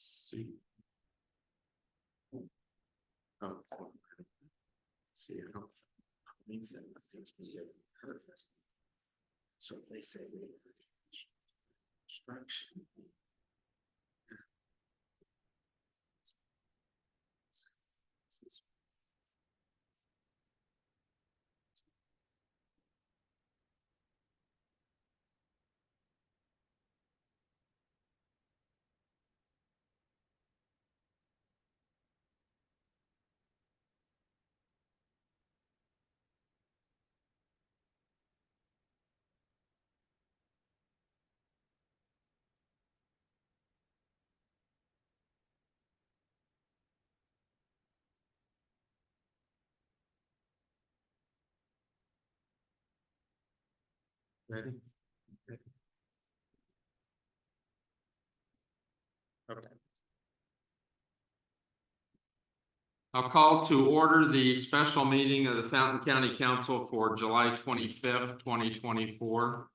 See. Oh, see, I don't. Means that things we get perfect. So they say instruction. Ready? Okay. I'll call to order the special meeting of the Fountain County Council for July 25th, 2024.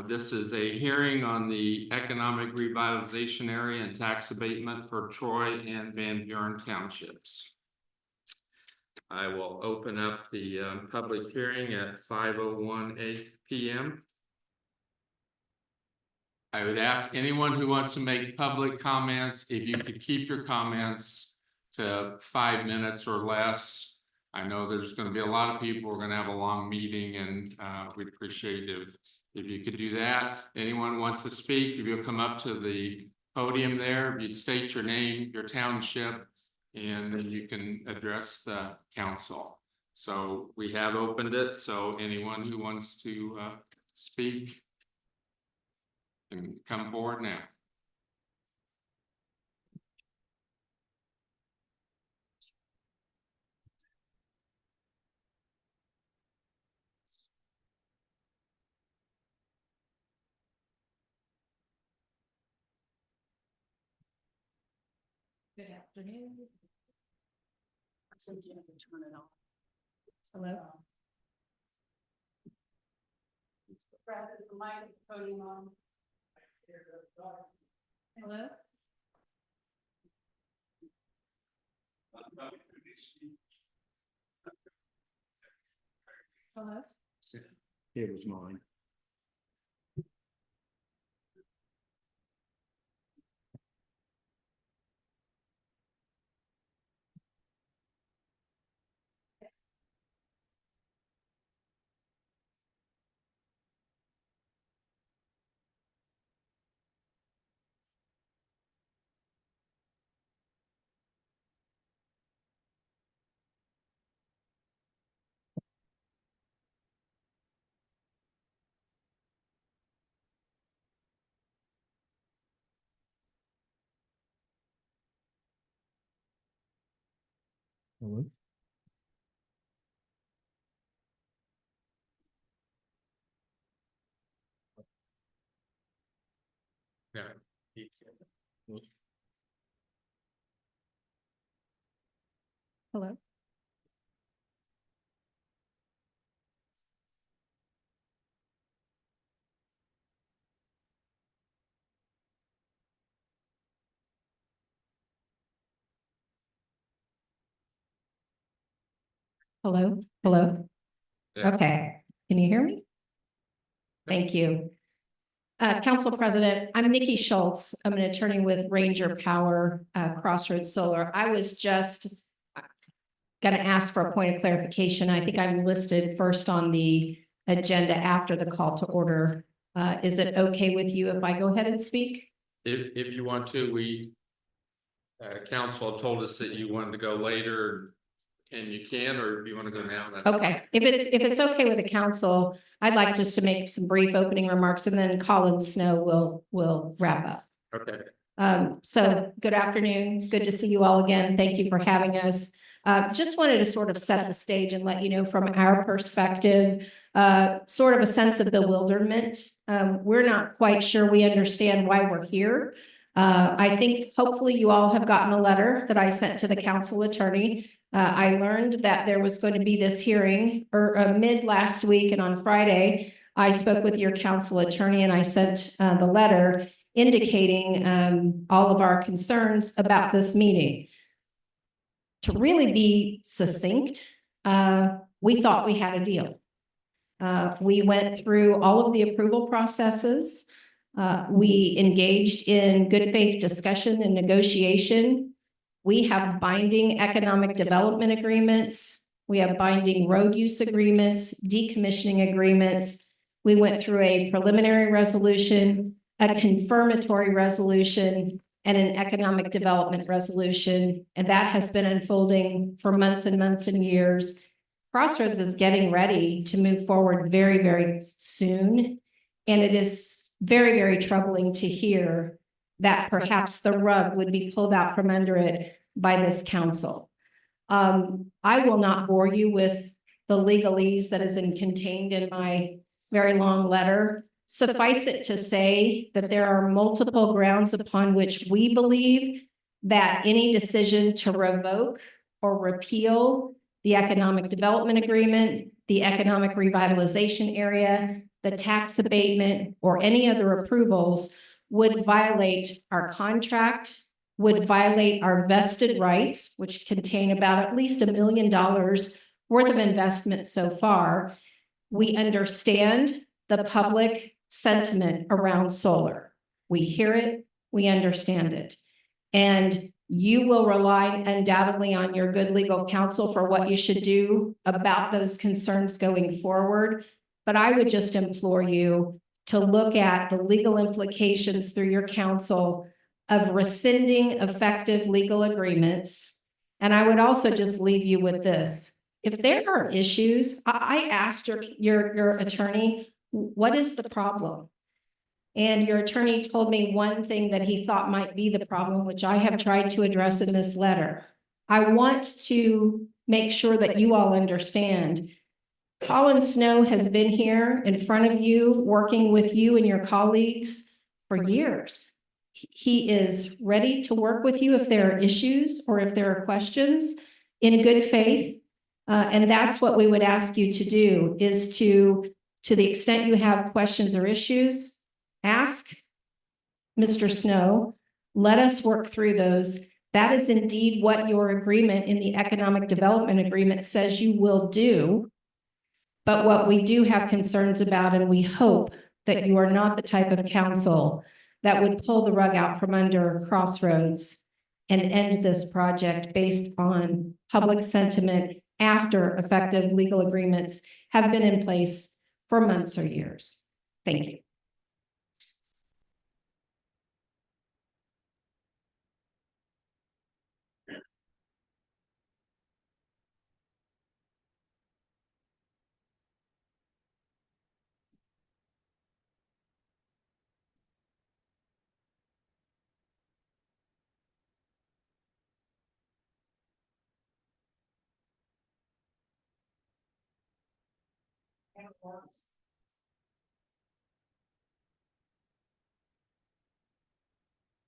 This is a hearing on the economic revitalization area and tax abatement for Troy and Van Buren townships. I will open up the public hearing at 5:01 p.m. I would ask anyone who wants to make public comments, if you could keep your comments to 5 minutes or less. I know there's going to be a lot of people. We're going to have a long meeting, and we'd appreciate if you could do that. Anyone wants to speak, if you'll come up to the podium there, if you'd state your name, your township, and then you can address the council. So we have opened it, so anyone who wants to speak can come forward now. Good afternoon. So you have to turn it off. Hello. Brad, is the mic at the podium on? Hello. Hello. It was mine. Hello? Yeah. Hello. Hello. Hello. Yeah. Okay. Can you hear me? Thank you. Council President, I'm Nikki Schultz. I'm an attorney with Ranger Power, Crossroads Solar. I was just going to ask for a point of clarification. I think I'm listed first on the agenda after the call to order. Is it okay with you if I go ahead and speak? If you want to, we council told us that you wanted to go later, and you can, or if you want to go now. That's Okay, if it's okay with the council, I'd like just to make some brief opening remarks, and then Colin Snow will wrap up. okay. So good afternoon. Good to see you all again. Thank you for having us. Just wanted to sort of set the stage and let you know from our perspective, sort of a sense of bewilderment. We're not quite sure we understand why we're here. I think hopefully you all have gotten a letter that I sent to the council attorney. I learned that there was going to be this hearing mid last week, and on Friday, I spoke with your council attorney and I sent the letter indicating all of our concerns about this meeting. To really be succinct, we thought we had a deal. We went through all of the approval processes. We engaged in good faith discussion and negotiation. We have binding economic development agreements. We have binding road use agreements, decommissioning agreements. We went through a preliminary resolution, a confirmatory resolution, and an economic development resolution. And that has been unfolding for months and months and years. Crossroads is getting ready to move forward very, very soon. And it is very, very troubling to hear that perhaps the rug would be pulled out from under it by this council. I will not bore you with the legalese that is contained in my very long letter. Suffice it to say that there are multiple grounds upon which we believe that any decision to revoke or repeal the economic development agreement, the economic revitalization area, the tax abatement, or any other approvals would violate our contract, would violate our vested rights, which contain about at least $1 million worth of investment so far. We understand the public sentiment around solar. We hear it, we understand it. And you will rely undoubtedly on your good legal counsel for what you should do about those concerns going forward. But I would just implore you to look at the legal implications through your counsel of rescinding effective legal agreements. And I would also just leave you with this. If there are issues, I asked your attorney, what is the problem? And your attorney told me one thing that he thought might be the problem, which I have tried to address in this letter. I want to make sure that you all understand. Colin Snow has been here in front of you, working with you and your colleagues for years. He is ready to work with you if there are issues or if there are questions in good faith. And that's what we would ask you to do, is to the extent you have questions or issues, ask Mr. Snow. Let us work through those. That is indeed what your agreement in the economic development agreement says you will do. But what we do have concerns about, and we hope that you are not the type of council that would pull the rug out from under Crossroads and end this project based on public sentiment after effective legal agreements have been in place for months or years. Thank you.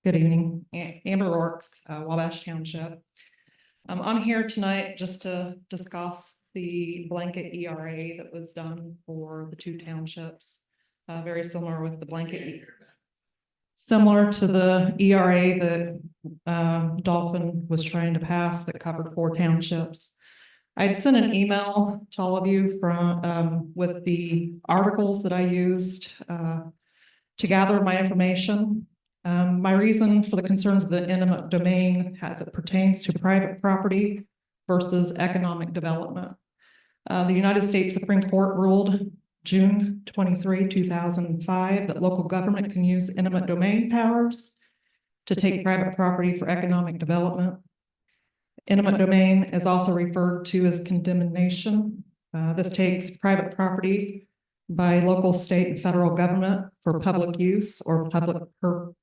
Good evening, Amber Rorks, Wabash Township. I'm here tonight just to discuss the blanket ERA that was done for the two townships. Very similar with the blanket, similar to the ERA that Dolphin was trying to pass that covered 4 townships. I'd sent an email to all of you from with the articles that I used to gather my information. My reason for the concerns of the eminent domain as it pertains to private property versus economic development. The United States Supreme Court ruled June 23, 2005 that local government can use eminent domain powers to take private property for economic development. Eminent domain is also referred to as condemnation. This takes private property by local, state, and federal government for public use or public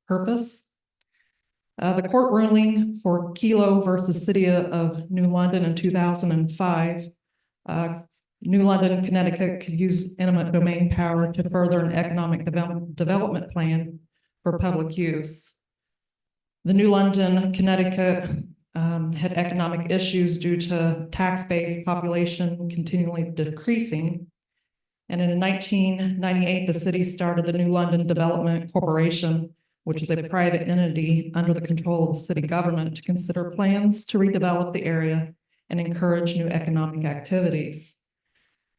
purpose. The court ruling for Kelo versus City of New London in 2005 New London, Connecticut could use eminent domain power to further an economic development plan for public use. The New London, Connecticut had economic issues due to tax base population continually decreasing. And in 1998, the city started the New London Development Corporation, which is a private entity under the control of the city government, to consider plans to redevelop the area and encourage new economic activities.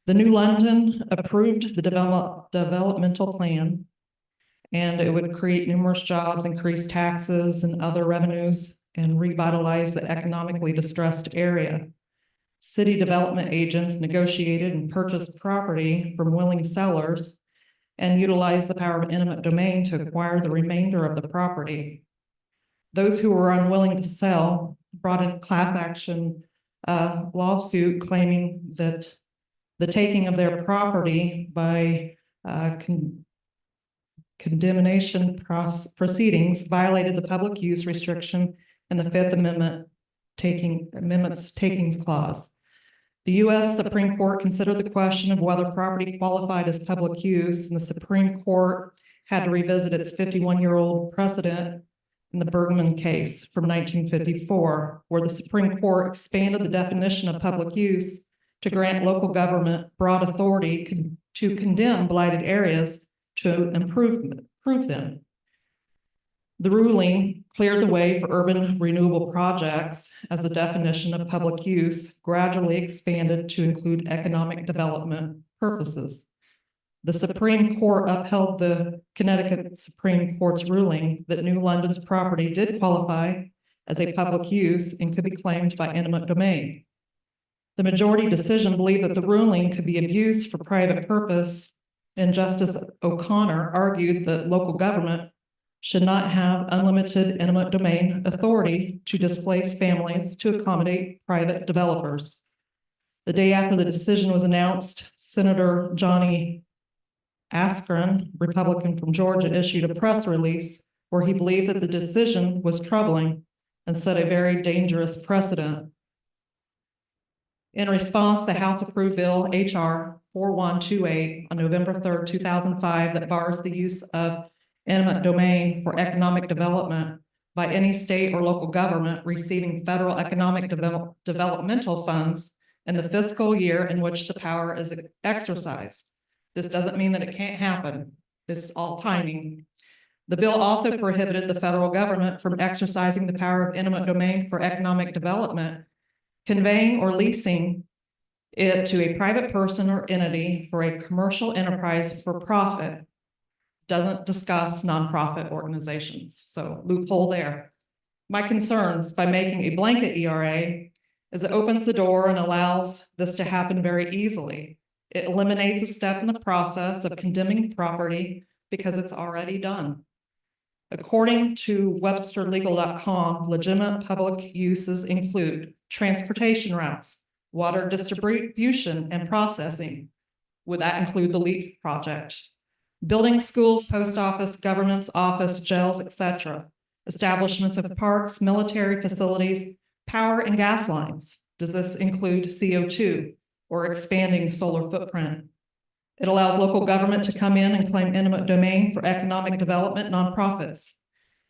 The New London approved the developmental plan, and it would create numerous jobs, increase taxes and other revenues, and revitalize the economically distressed area. City development agents negotiated and purchased property from willing sellers and utilized the power of eminent domain to acquire the remainder of the property. Those who were unwilling to sell brought in class action lawsuit claiming that the taking of their property by condemnation proceedings violated the public use restriction in the Fifth Amendment's takings clause. The U.S. Supreme Court considered the question of whether property qualified as public use, and the Supreme Court had to revisit its 51-year-old precedent in the Bergman case from 1954, where the Supreme Court expanded the definition of public use to grant local government broad authority to condemn blighted areas to improve them. The ruling cleared the way for urban renewable projects as the definition of public use gradually expanded to include economic development purposes. The Supreme Court upheld the Connecticut Supreme Court's ruling that New London's property did qualify as a public use and could be claimed by eminent domain. The majority decision believed that the ruling could be abused for private purpose, and Justice O'Connor argued that local government should not have unlimited eminent domain authority to displace families to accommodate private developers. The day after the decision was announced, Senator Johnny Askren, Republican from Georgia, issued a press release where he believed that the decision was troubling and set a very dangerous precedent. In response, the House approved Bill H.R. 4128 on November 3rd, 2005, that bars the use of eminent domain for economic development by any state or local government receiving federal economic developmental funds in the fiscal year in which the power is exercised. This doesn't mean that it can't happen. It's all timing. The bill also prohibited the federal government from exercising the power of eminent domain for economic development, conveying or leasing it to a private person or entity for a commercial enterprise for profit. Doesn't discuss nonprofit organizations, so loophole there. My concerns by making a blanket ERA is it opens the door and allows this to happen very easily. It eliminates a step in the process of condemning property because it's already done. According to WebsterLegal.com, legitimate public uses include transportation routes, water distribution and processing. Would that include the LEAP project? Building schools, post office, government's office, jails, etc. Establishments of parks, military facilities, power and gas lines. Does this include CO2 or expanding solar footprint? It allows local government to come in and claim eminent domain for economic development nonprofits.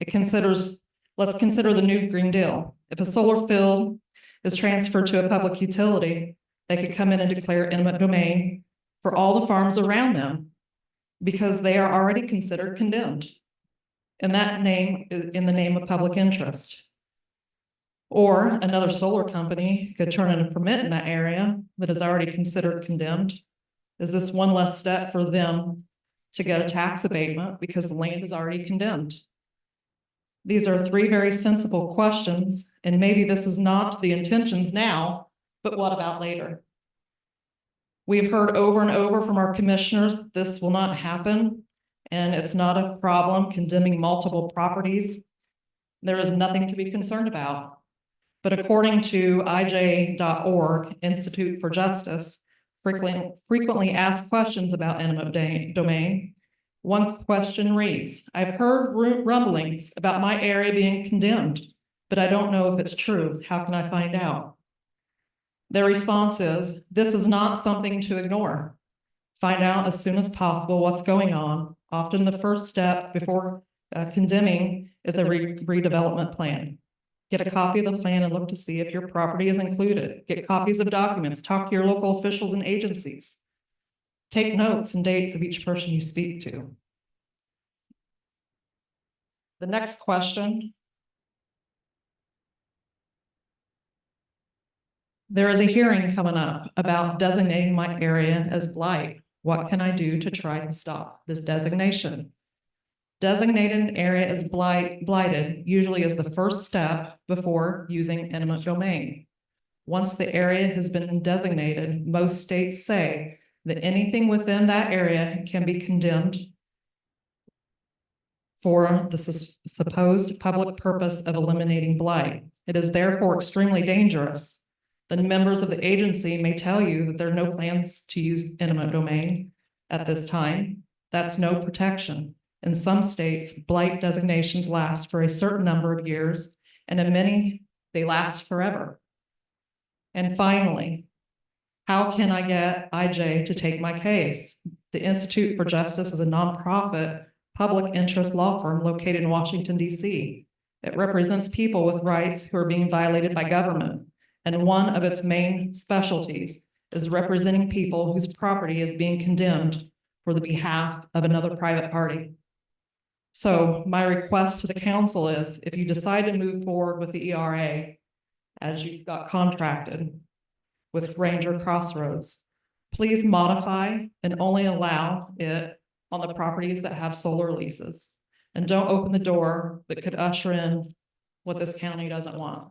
Let's consider the new Green Deal. If a solar field is transferred to a public utility, they could come in and declare eminent domain for all the farms around them, because they are already considered condemned in the name of public interest. Or another solar company could turn in a permit in that area that is already considered condemned. Is this one less step for them to get a tax abatement because the land is already condemned? These are three very sensible questions, and maybe this is not the intentions now, but what about later? We've heard over and over from our commissioners that this will not happen, and it's not a problem condemning multiple properties. There is nothing to be concerned about. But according to IJ.org, Institute for Justice, frequently asked questions about eminent domain. One question reads, I've heard rumblings about my area being condemned, but I don't know if it's true. How can I find out? Their response is, this is not something to ignore. Find out as soon as possible what's going on. Often the first step before condemning is a redevelopment plan. Get a copy of the plan and look to see if your property is included. Get copies of documents, talk to your local officials and agencies. Take notes and dates of each person you speak to. The next question. There is a hearing coming up about designating my area as blight. What can I do to try and stop this designation? Designating an area as blighted usually is the first step before using eminent domain. Once the area has been designated, most states say that anything within that area can be condemned for the supposed public purpose of eliminating blight. It is therefore extremely dangerous. The members of the agency may tell you that there are no plans to use eminent domain at this time. That's no protection. In some states, blight designations last for a certain number of years, and in many, they last forever. And finally, how can I get IJ to take my case? The Institute for Justice is a nonprofit public interest law firm located in Washington, D.C. It represents people with rights who are being violated by government. And one of its main specialties is representing people whose property is being condemned for the behalf of another private party. So my request to the council is, if you decide to move forward with the ERA, as you've got contracted with Ranger Crossroads, please modify and only allow it on the properties that have solar leases. And don't open the door that could usher in what this county doesn't want.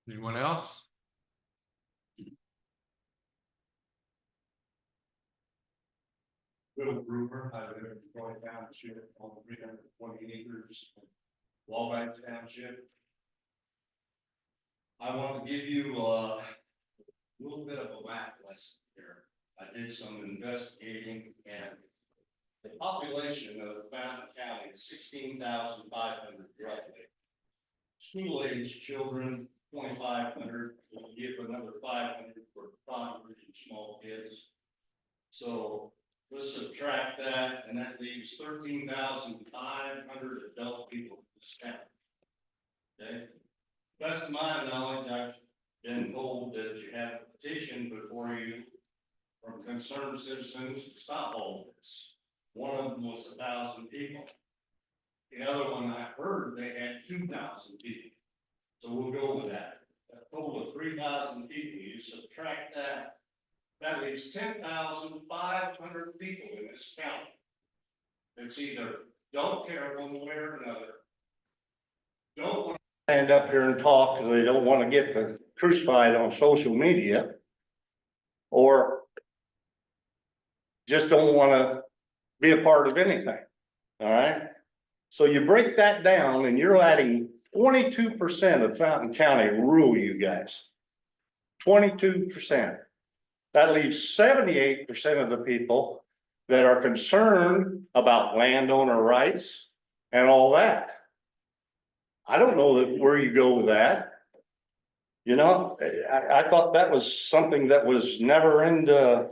Anyone else? Bill Gruber, I live in Troy Township on 320 acres, Wabash Township. I want to give you a little bit of a math lesson here. I did some investigating, and the population of Fountain County is 16,500 roughly. School-age children, 2,500. We'll give another 500 for toddlers and small kids. So let's subtract that, and that leaves 13,500 adult people in this county. Okay, best of my knowledge, I've been told that you have a petition before you from concerned citizens to stop all this. One of them was 1,000 people. The other one I heard they had 2,000 people. So we'll go with that. A total of 3,000 people. You subtract that. That leaves 10,500 people in this county. That's either don't care one way or another. Don't want to stand up here and talk because they don't want to get crucified on social media. Or just don't want to be a part of anything. All right. So you break that down and you're adding 22% of Fountain County rural, you guys. 22%. That leaves 78% of the people that are concerned about landowner rights and all that. I don't know where you go with that. You know, I thought that was something that was never into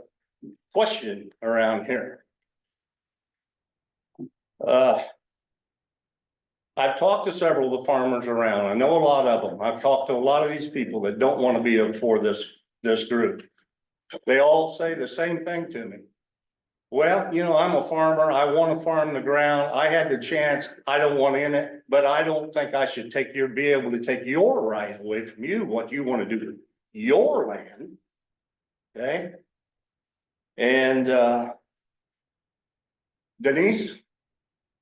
question around here. I've talked to several of the farmers around. I know a lot of them. I've talked to a lot of these people that don't want to be for this group. They all say the same thing to me. Well, you know, I'm a farmer. I want to farm the ground. I had the chance. I don't want in it, but I don't think I should be able to take your right away from you, what you want to do to your land. Okay. And, Denise,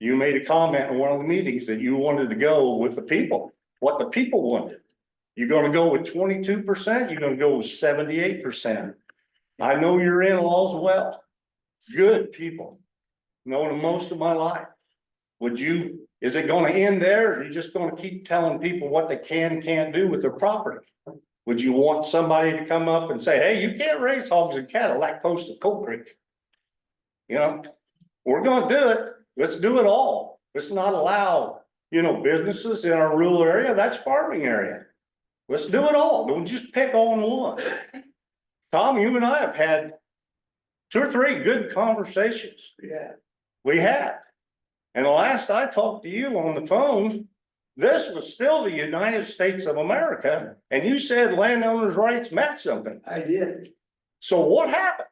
you made a comment in one of the meetings that you wanted to go with the people, what the people wanted. You're going to go with 22%. You're going to go with 78%. I know your in-laws well. Good people. Known them most of my life. Is it going to end there? Or are you just going to keep telling people what they can't do with their property? Would you want somebody to come up and say, hey, you can't raise hogs and cattle that close to Coal Creek? You know, we're gonna do it. Let's do it all. Let's not allow, businesses in our rural area. That's farming area. Let's do it all. Don't just pick on one. Tom, you and I have had 2 or 3 good conversations. Yeah. We have. And the last I talked to you on the phone, this was still the United States of America, and you said landowners' rights meant something. I did, So what happened?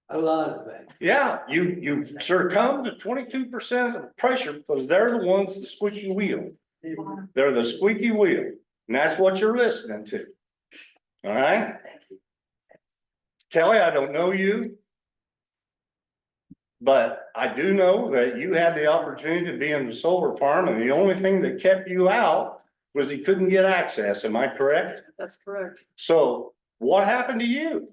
a lot of things. Yeah, you succumbed to 22% of the pressure because they're the ones, the squeaky wheel. They're the squeaky wheel, and that's what you're listening to. All right? Kelly, I don't know you. But I do know that you had the opportunity to be in the solar farm, and the only thing that kept you out was he couldn't get access. Am I correct? That's correct. So what happened to you?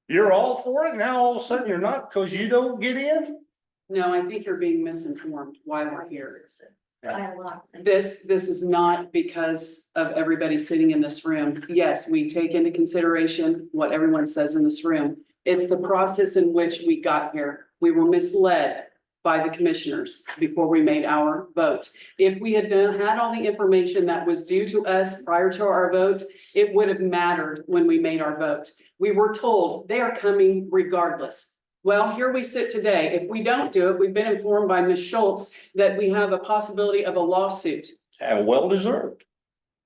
You're all for it, now all of a sudden you're not because you don't get in? No, I think you're being misinformed why we're here. This is not because of everybody sitting in this room. Yes, we take into consideration what everyone says in this room. It's the process in which we got here. We were misled by the commissioners before we made our vote. If we had had all the information that was due to us prior to our vote, it would have mattered when we made our vote. We were told they are coming regardless. Well, here we sit today. If we don't do it, we've been informed by Ms. Schultz that we have a possibility of a lawsuit, And well deserved,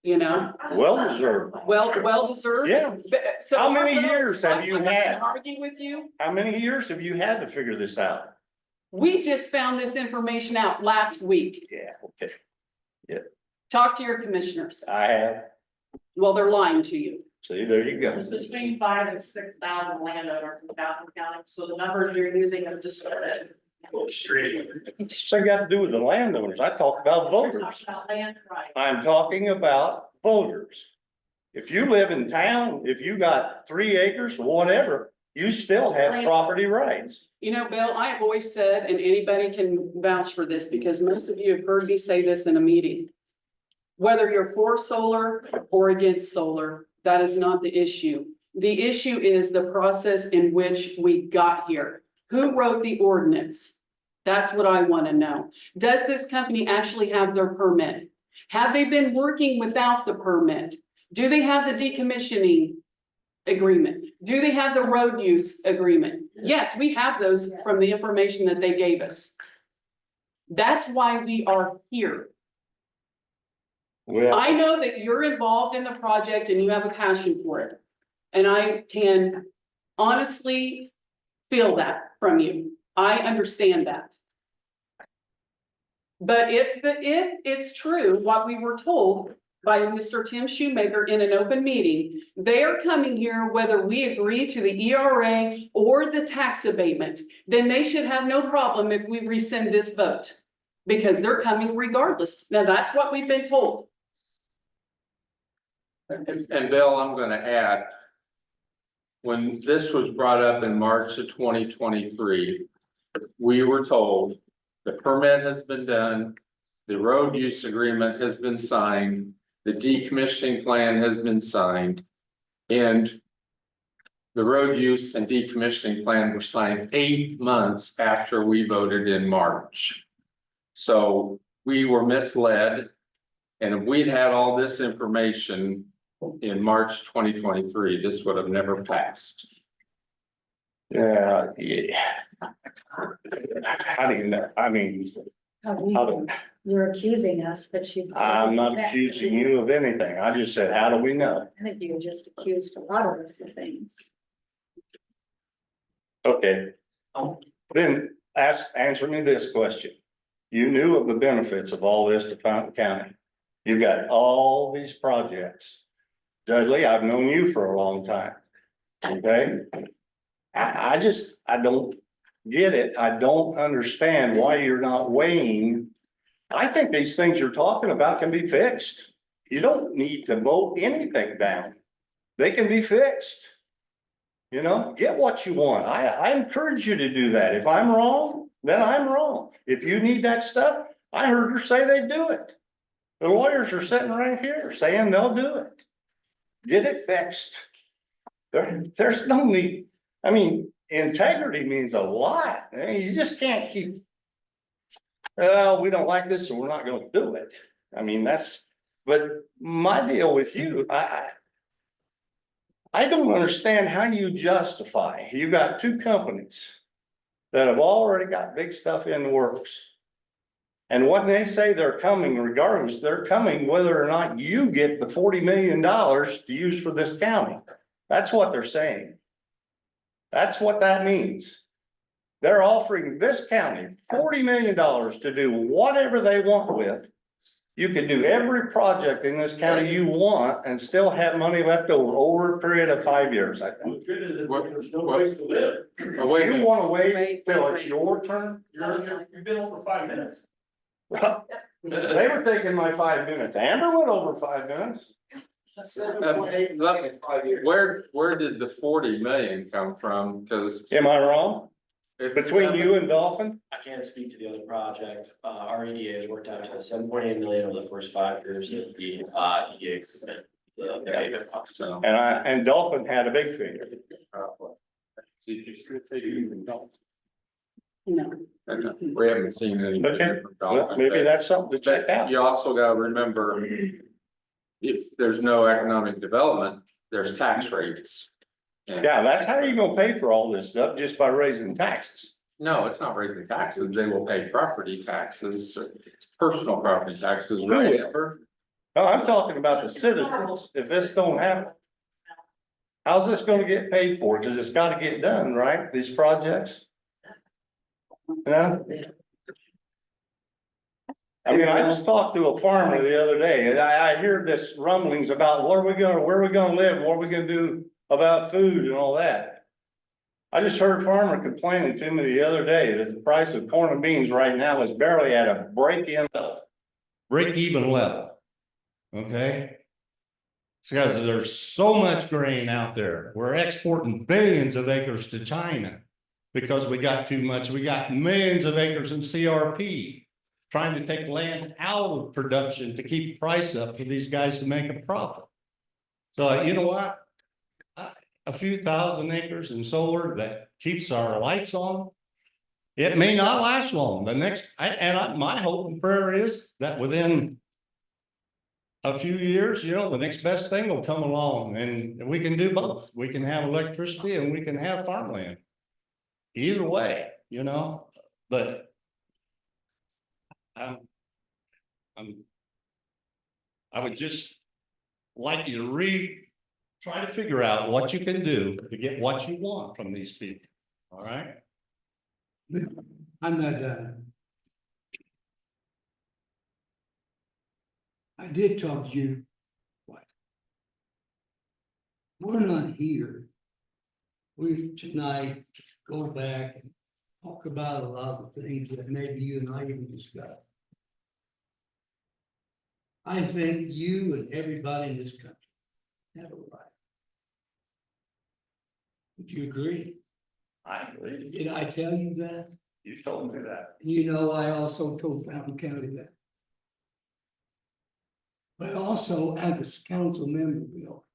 well deserved. well deserved. Yeah. So How many our vote- years have you I'm not gonna had? argue with you. How many years have you had to figure this out? We just found this information out last week. Yeah, okay, Talk to your commissioners. I have. Well, they're lying to you. See, there you go. There's between 5,000 and 6,000 landowners in Fountain County, so the numbers you're using is distorted. So got to do with the landowners. I talk about We're voters. talking about land rights. I'm talking about voters. If you live in town, if you got 3 acres, whatever, you still have property rights. You know, Bill, I have always said, and anybody can vouch for this, because most of you have heard me say this in a meeting. Whether you're for solar or against solar, that is not the issue. The issue is the process in which we got here. Who wrote the ordinance? That's what I want to know. Does this company actually have their permit? Have they been working without the permit? Do they have the decommissioning agreement? Do they have the road use agreement? Yes, we have those from the information that they gave us. That's why we are here. Well, I know that you're involved in the project and you have a passion for it. And I can honestly feel that from you. I understand that. But if it's true, what we were told by Mr. Tim Shoemaker in an open meeting, they are coming here whether we agree to the ERA or the tax abatement, then they should have no problem if we rescind this vote. Because they're coming regardless. Now, that's what we've been told. And Bill, I'm gonna add. When this was brought up in March of 2023, we were told the permit has been done. The road use agreement has been signed, the decommissioning plan has been signed. And the road use and decommissioning plan were signed 8 months after we voted in March. So we were misled. And if we'd had all this information in March 2023, this would have never passed. yeah. How do you know? I mean, how do, You're accusing us, but you. I'm not accusing you of anything. I just said, how do we know? I think you just accused a lot of us of things. Okay. Then answer me this question. You knew of the benefits of all this to Fountain County. You've got all these projects. Dudley, I've known you for a long time. Okay? I don't get it. I don't understand why you're not weighing. I think these things you're talking about can be fixed. You don't need to vote anything down. They can be fixed. Get what you want. I encourage you to do that. If I'm wrong, then I'm wrong. If you need that stuff, I heard her say they do it. The lawyers are sitting right here saying they'll do it. get it fixed. There's no need, I mean, integrity means a lot. I mean, you just can't keep. Well, we don't like this, so we're not gonna do it. I mean, but my deal with you, I don't understand how you justify, you got two companies that have already got big stuff in the works. And when they say they're coming regardless, they're coming whether or not you get the $40 million to use for this county. That's what they're saying. That's what that means. They're offering this county $40 million to do whatever they want with. You can do every project in this county you want and still have money left over a period of 5 years, I think. There's no place to live. Oh, wait a You minute. wanna wait till it's your turn? You've been over 5 minutes. They were taking my 5 minutes. Amber went over 5 minutes. Where did the 40 million come from? Cause Am I wrong? it's. Between you and Dolphin? I can't speak to the other project. Our EDA has worked out to 7.8 million over the first 5 years of the EDA. So, And Dolphin had a big figure. Did you see? No. We haven't seen any. Okay. Well, maybe that's something to check out. You also gotta remember, if there's no economic development, there's tax rates. And- Yeah, that's how you're gonna pay for all this stuff, just by raising taxes. No, it's not raising taxes. They will pay property taxes, personal property taxes, right, Amber? No, I'm talking about the citizens. If this don't happen, how's this gonna get paid for? Cause it's gotta get done, right? These projects? No? I mean, I just talked to a farmer the other day and I hear this rumblings about where are we gonna live? What are we gonna do about food and all that? I just heard a farmer complaining to me the other day that the price of corn and beans right now is barely at a break-even level. Okay? It's because there's so much grain out there. We're exporting billions of acres to China because we got too much. We got millions of acres in CRP, trying to take land out of production to keep price up for these guys to make a profit. So you know what? A few thousand acres in solar that keeps our lights on. It may not last long. My hope and prayer is that within a few years, the next best thing will come along and we can do both. We can have electricity and we can have farmland. Either way, but I would just like you to try to figure out what you can do to get what you want from these people. All right? I'm not done. I did talk to you. We're not here. We tonight go back and talk about a lot of things that maybe you and I even discussed. I think you and everybody in this country have a right. Would you agree? I agree. Did I tell you that? You told me that. I also told Fountain County that. But also as a council member, Bill,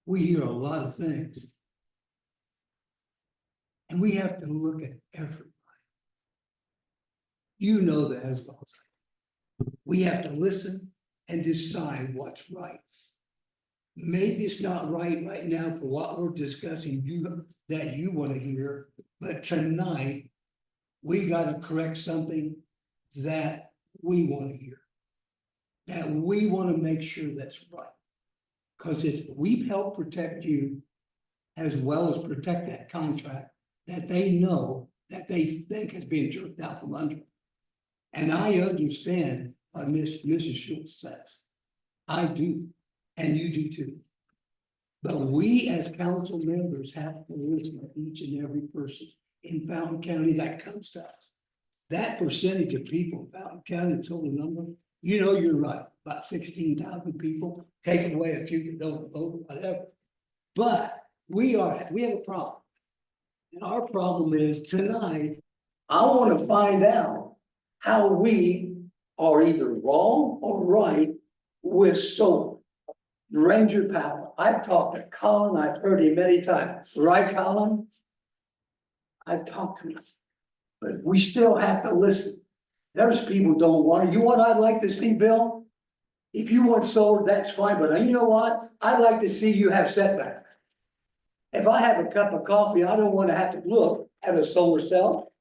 we hear a lot of things. And we have to look at everybody. You know that as well as I do. We have to listen and decide what's right. Maybe it's not right now for what we're discussing that you want to hear, but tonight we got to correct something that we want to hear. That we want to make sure that's right. Because if we've helped protect you as well as protect that contract that they know that they think has been jerked out from under. And I understand what Mrs. Schultz says. I do, and you do too. But we as council members have to listen to each and every person in Fountain County that comes to us. That percentage of people in Fountain County, total number, you're right, about 16,000 people, take away a few that don't vote, whatever. But we have a problem. And our problem is tonight, I want to find out how we are either wrong or right with solar. Ranger Power, I've talked to Colin, I've heard him many times, right, Colin? I've talked to him, but we still have to listen. There's people don't want it. You know what I'd like to see, Bill? If you want solar, that's fine, but you know what? I'd like to see you have setbacks. If I have a cup of coffee, I don't wanna have to look at a solar cell.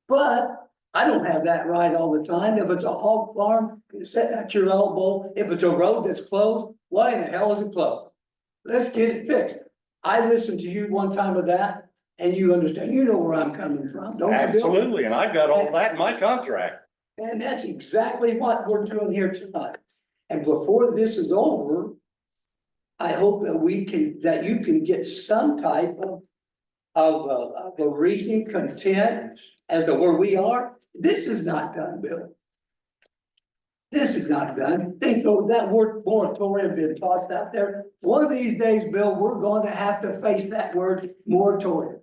But I don't have that right all the time. If it's a hog farm, it's sitting at your elbow. If it's a road that's closed, why in the hell is it closed? Let's get it fixed. I listened to you one time with that, and you understand, you know where I'm coming from, don't you, Bill? Absolutely, and I've got all that in my contract. And that's exactly what we're doing here tonight. And before this is over, I hope that you can get some type of a reason, content as to where we are. This is not done, Bill. This is not done. Think of that word moratorium being tossed out there. One of these days, Bill, we're going to have to face that word moratorium.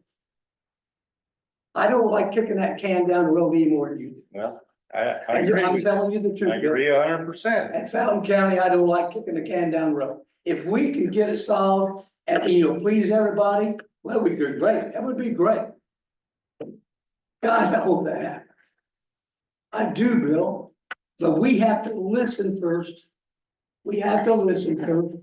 I don't like kicking that can down the road anymore than you do. Well, I And agree I'm with, telling you the truth. I Bill. agree 100%. At Fountain County, I don't like kicking the can down the road. If we can get it solved and, please everybody, well, we could, great, that would be great. Guys, I hope that happens. I do, Bill, but we have to listen first. We have to listen first.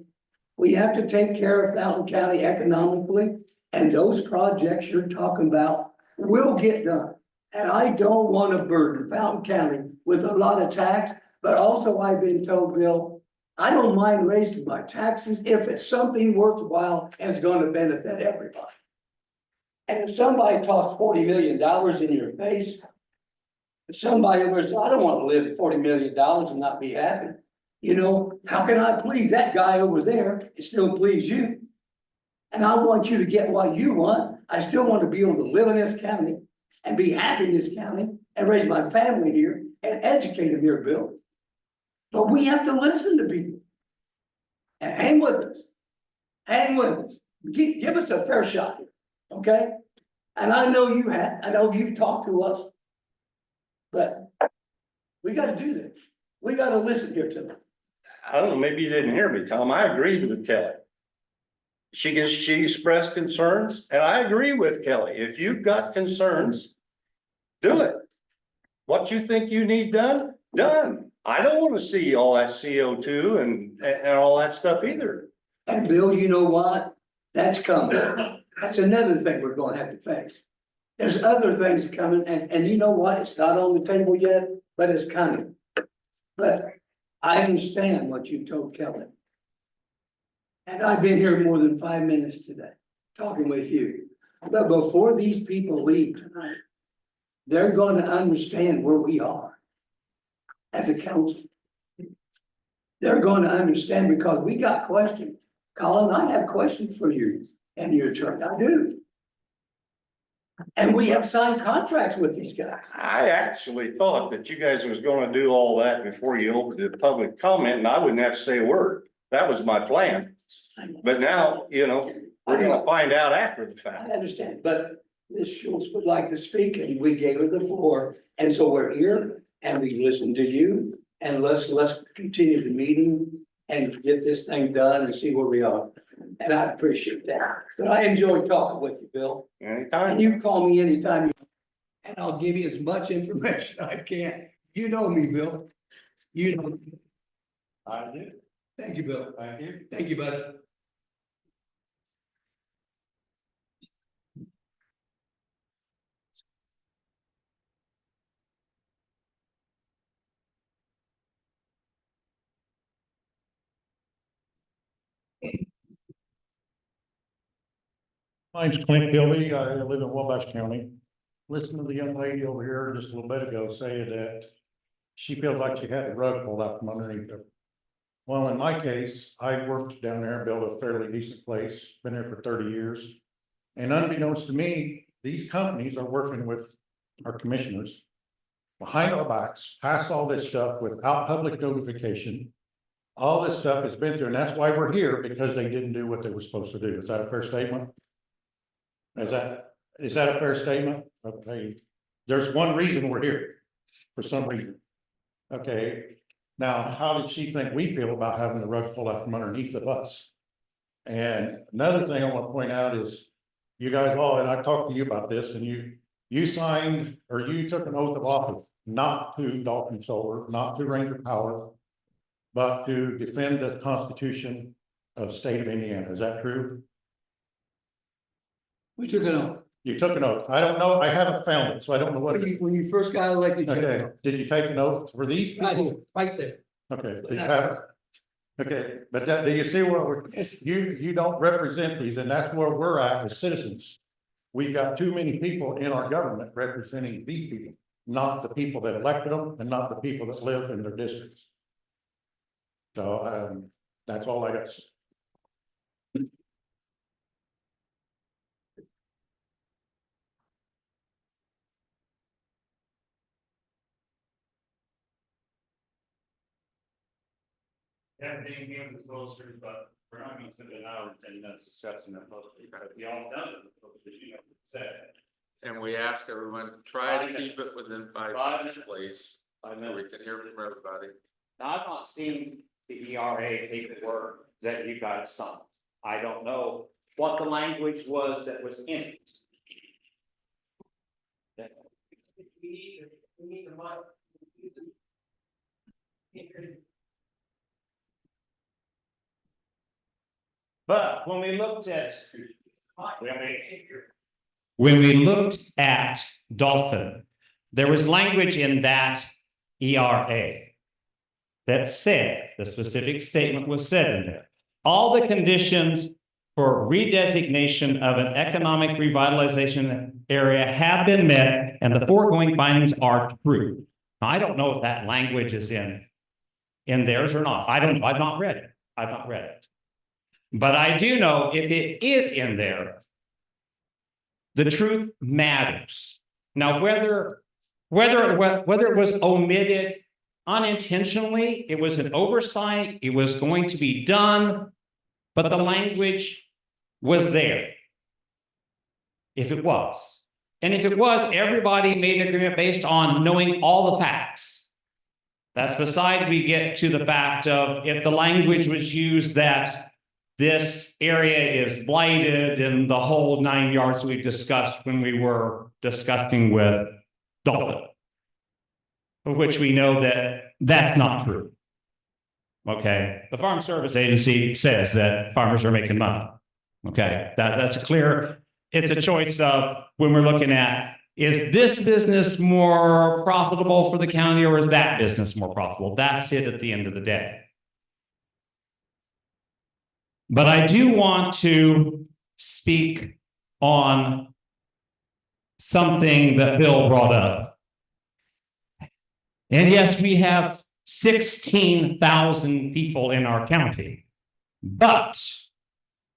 We have to take care of Fountain County economically, and those projects you're talking about will get done. And I don't want to burden Fountain County with a lot of tax, but also I've been told, Bill, I don't mind raising my taxes if it's something worthwhile and it's going to benefit everybody. And if somebody tossed $40 million in your face, if somebody was, I don't want to live $40 million and not be happy. How can I please that guy over there and still please you? And I want you to get what you want. I still want to be able to live in this county and be happy in this county and raise my family here and educate them here, Bill. But we have to listen to people. And hang with us. Hang with us. Give us a fair shot here, okay? And I know you have, I know you've talked to us. But we gotta do this. We gotta listen here to them. I don't know, maybe you didn't hear me, Tom. I agreed with Kelly. She expressed concerns, and I agree with Kelly. If you've got concerns, do it. What you think you need done, done. I don't want to see all that CO2 and all that stuff either. And Bill, you know what? That's coming. That's another thing we're gonna have to face. There's other things coming, and you know what? It's not on the table yet, but it's coming. But I understand what you told Kelly. And I've been here more than 5 minutes today, talking with you. But before these people leave tonight, they're going to understand where we are as a council. They're going to understand because we got questions. Colin, I have questions for you and your attorney. I do. And we have signed contracts with these guys. I actually thought that you guys was gonna do all that before you opened the public comment, and I wouldn't have to say a word. That was my plan. But now, we're gonna find out after the I fact. understand, but Ms. Schultz would like to speak and we gave her the floor. And so we're here and we listened to you and let's continue the meeting and get this thing done and see where we are. And I appreciate that. But I enjoyed talking with you, Bill. Anytime. And you call me anytime. And I'll give you as much information I can. You know me, Bill. You know. I do. Thank you, Bill. Thank you. Thank you, buddy. My name's Clint Gilby. I live in Wabash County. Listened to the young lady over here just a little bit ago say that she feels like she had a rug pulled out from underneath her. Well, in my case, I worked down there and built a fairly decent place, been there for 30 years. And unbeknownst to me, these companies are working with our commissioners behind our backs, pass all this stuff without public notification. All this stuff has been through, and that's why we're here, because they didn't do what they were supposed to do. Is that a fair statement? Is that a fair statement? Okay, there's one reason we're here, for some reason. Okay, Now, how did she think we feel about having the rug pulled out from underneath of us? And another thing I want to point out is, you guys all, and I talked to you about this, and you signed, or you took an oath of office, not to Dalton Solar, not to Ranger Power, but to defend the Constitution of the state of Indiana. Is that true? We took it on. You took an oath. I don't know, I haven't found it, so I don't know what. When you first got elected, you took it Okay, on. did you take an oath for these Right here, people? right there. Okay, so you have, okay, but that, do you see where we're, you don't represent these, and that's where we're at as citizens. We've got too many people in our government representing these people, not the people that elected them and not the people that live in their districts. So, that's all I got to say. Everything here is closer, but we're not gonna spend an hour and 10 minutes discussing that most, because we all done it, you know, said. And we asked everyone, try to keep it within 5 minutes, please, Five so we minutes. can hear from everybody. Now, I've not seen the ERA paperwork that you guys signed. I don't know what the language was that was in it. We need the money. But when we looked at. When we looked at Dolphin, there was language in that ERA. That said, the specific statement was said in there. All the conditions for redesignation of an economic revitalization area have been met, and the foregoing findings are true. Now, I don't know if that language is in theirs or not. I've not read it. I've not read it. But I do know if it is in there, the truth matters. Now, whether it was omitted unintentionally, it was an oversight, it was going to be done, but the language was there. If it was. And if it was, everybody made an agreement based on knowing all the facts. That's beside we get to the fact of if the language was used that this area is blighted and the whole 9 yards we've discussed when we were discussing with Dolphin. Which we know that that's not true. Okay, the Farm Service Agency says that farmers are making money. Okay, that's clear. It's a choice of when we're looking at, is this business more profitable for the county or is that business more profitable? That's it at the end of the day. But I do want to speak on something that Bill brought up. And yes, we have 16,000 people in our county. But,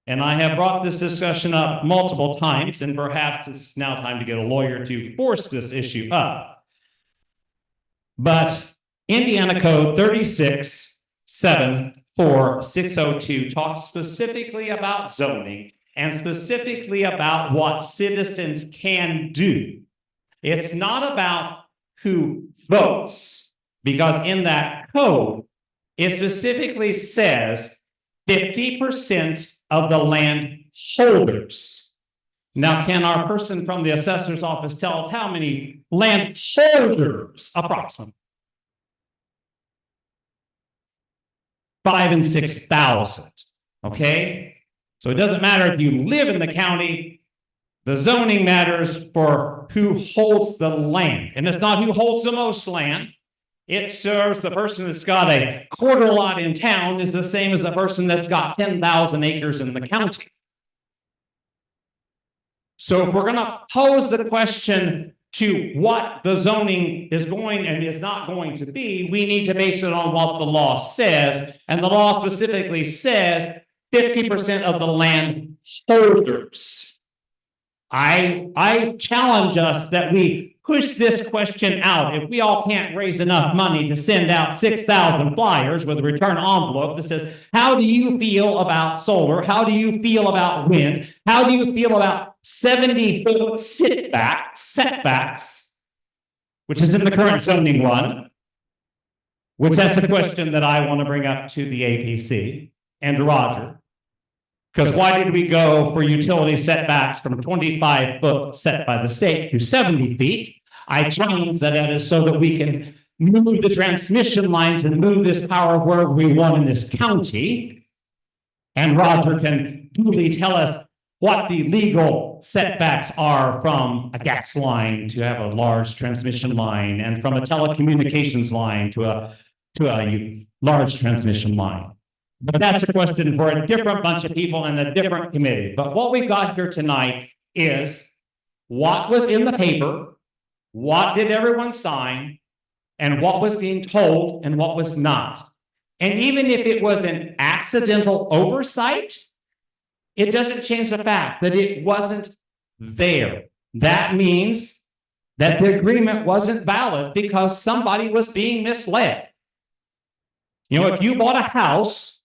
and I have brought this discussion up multiple times, and perhaps it's now time to get a lawyer to force this issue up. But Indiana Code 36-74602 talks specifically about zoning and specifically about what citizens can do. It's not about who votes, because in that code, it specifically says 50% of the landholders. Now, can our person from the assessor's office tell us how many landholders approximately? 5,000 and 6,000, okay? So it doesn't matter if you live in the county, the zoning matters for who holds the land. And it's not who holds the most land. It serves the person that's got a quarter lot in town is the same as the person that's got 10,000 acres in the county. So if we're going to pose the question to what the zoning is going and is not going to be, we need to base it on what the law says. And the law specifically says 50% of the landholders. I challenge us that we push this question out. If we all can't raise enough money to send out 6,000 flyers with a return envelope that says, how do you feel about solar? How do you feel about wind? How do you feel about 70-foot setbacks, which is in the current zoning one? Which that's a question that I want to bring up to the APC and to Roger. Because why did we go for utility setbacks from 25 foot set by the state to 70 feet? I challenge that is so that we can move the transmission lines and move this power wherever we want in this county. And Roger can duly tell us what the legal setbacks are from a gas line to have a large transmission line, and from a telecommunications line to a large transmission line. But that's a question for a different bunch of people and a different committee. But what we've got here tonight is what was in the paper, what did everyone sign, and what was being told and what was not. And even if it was an accidental oversight, it doesn't change the fact that it wasn't there. That means that the agreement wasn't valid because somebody was being misled. You know, if you bought a house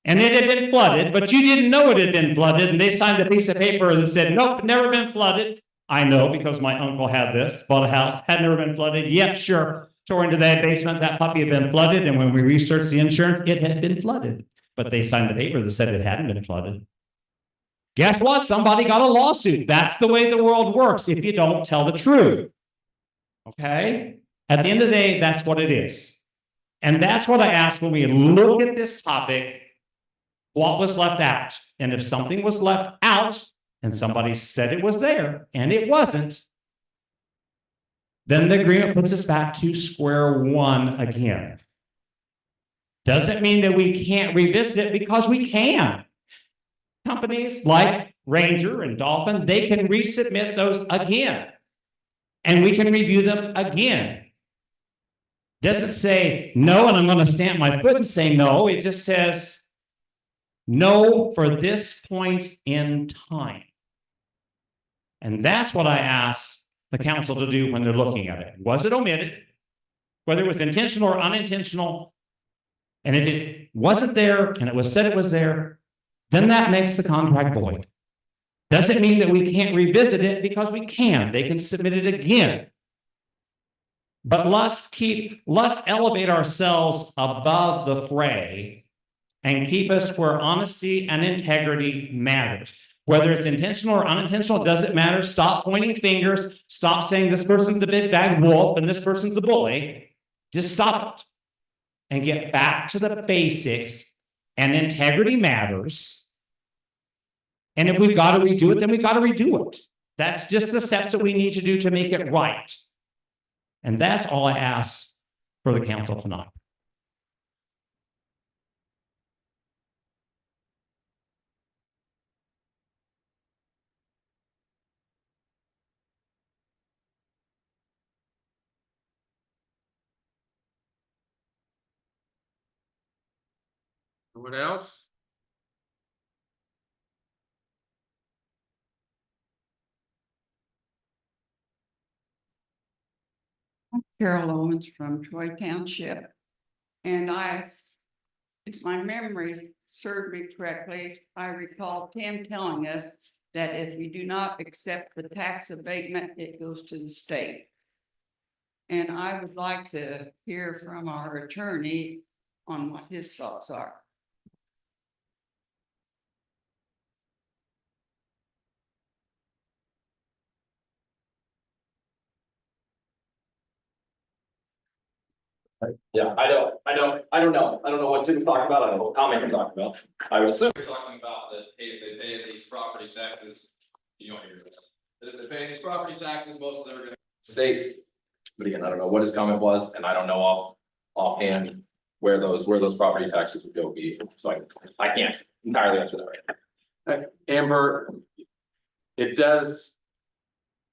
and it had been flooded, but you didn't know it had been flooded, and they signed a piece of paper that said, nope, never been flooded. I know because my uncle had this, bought a house, had never been flooded. Yep, sure. Tore into that basement, that puppy had been flooded. And when we researched the insurance, it had been flooded. But they signed the paper that said it hadn't been flooded. Guess what? Somebody got a lawsuit. That's the way the world works if you don't tell the truth. Okay? At the end of the day, that's what it is. And that's what I ask when we look at this topic, what was left out? And if something was left out and somebody said it was there and it wasn't, then the agreement puts us back to square one again. Doesn't mean that we can't revisit it, because we can. Companies like Ranger and Dolphin, they can resubmit those again. And we can review them again. Doesn't say no, and I'm going to stamp my foot and say no. It just says no for this point in time. And that's what I ask the council to do when they're looking at it. Was it omitted? Whether it was intentional or unintentional. And if it wasn't there and it was said it was there, then that makes the contract void. Doesn't mean that we can't revisit it, because we can. They can submit it again. But let's elevate ourselves above the fray and keep us where honesty and integrity matters. Whether it's intentional or unintentional, it doesn't matter. Stop pointing fingers. Stop saying this person's a big bad wolf and this person's a bully. Just stop it and get back to the basics. And integrity matters. And if we've got to redo it, then we've got to redo it. That's just the steps that we need to do to make it right. And that's all I ask for the council tonight. What else? Carol Owens from Troy Township. And if my memory served me correctly, I recall Tim telling us that if you do not accept the tax abatement, it goes to the state. And I would like to hear from our attorney on what his thoughts are. Yeah, I don't know. I don't know what Tim's talking about. I don't know what comment he's talking about. I would assume. We're talking about that, hey, if they pay these property taxes, you don't hear it. That if they pay these property taxes, most of them are gonna state. But again, I don't know what his comment was, and I don't know offhand where those property taxes would go be. So I can't entirely answer that right now. Amber, it does.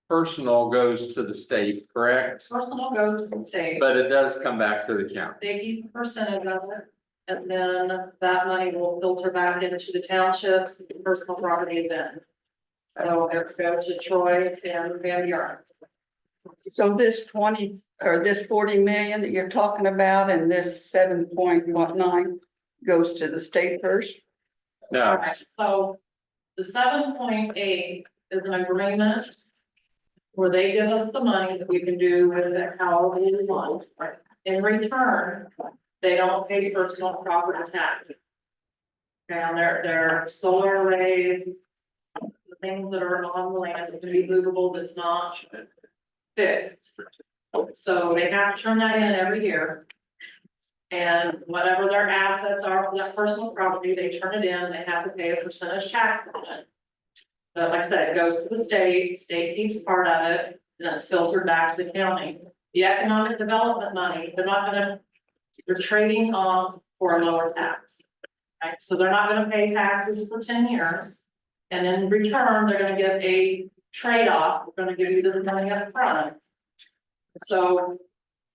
Personal goes to the state, correct? Personal goes to the state, But it does come back to the county. they keep a percentage of it. And then that money will filter back into the townships, the personal property then. So it goes to Troy and Van Buren. So this 20 or this 40 million that you're talking about and this 7.9 goes to the state first? No, Alright, so the 7.8 is an agreement where they give us the money that we can do with it however we want. Right. in return, they don't pay personal property tax. And their solar arrays, the things that are on the land, that can be movable, that's not fixed. So they have to turn that in every year. And whatever their assets are for that personal property, they turn it in, they have to pay a percentage tax on it. But like I said, it goes to the state keeps part of it, and then it's filtered back to the county. The economic development money, they're trading on for a lower tax. Right, so they're not gonna pay taxes for 10 years. And in return, they're gonna get a trade-off, we're gonna give you this money up front. So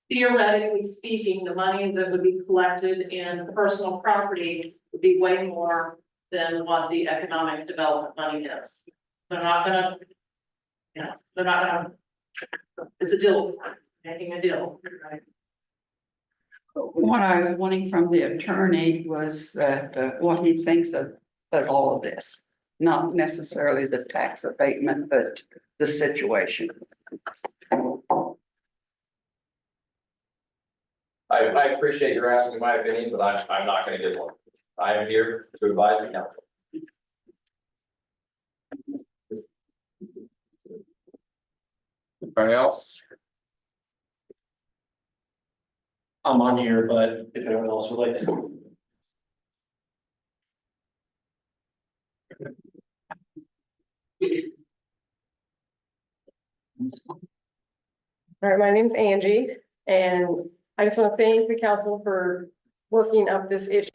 theoretically speaking, the money that would be collected in personal property would be way more than what the economic development money is. They're not gonna, they're not gonna, it's a deal, making a deal, right? What I was wanting from the attorney was that what he thinks of all of this. Not necessarily the tax abatement, but the situation. I appreciate your asking my opinion, but I'm not gonna give one. I am here to advise the council. Anybody else? I'm on here, but if anyone else would like to. All right, my name's Angie, and I just want to thank the council for working up this issue.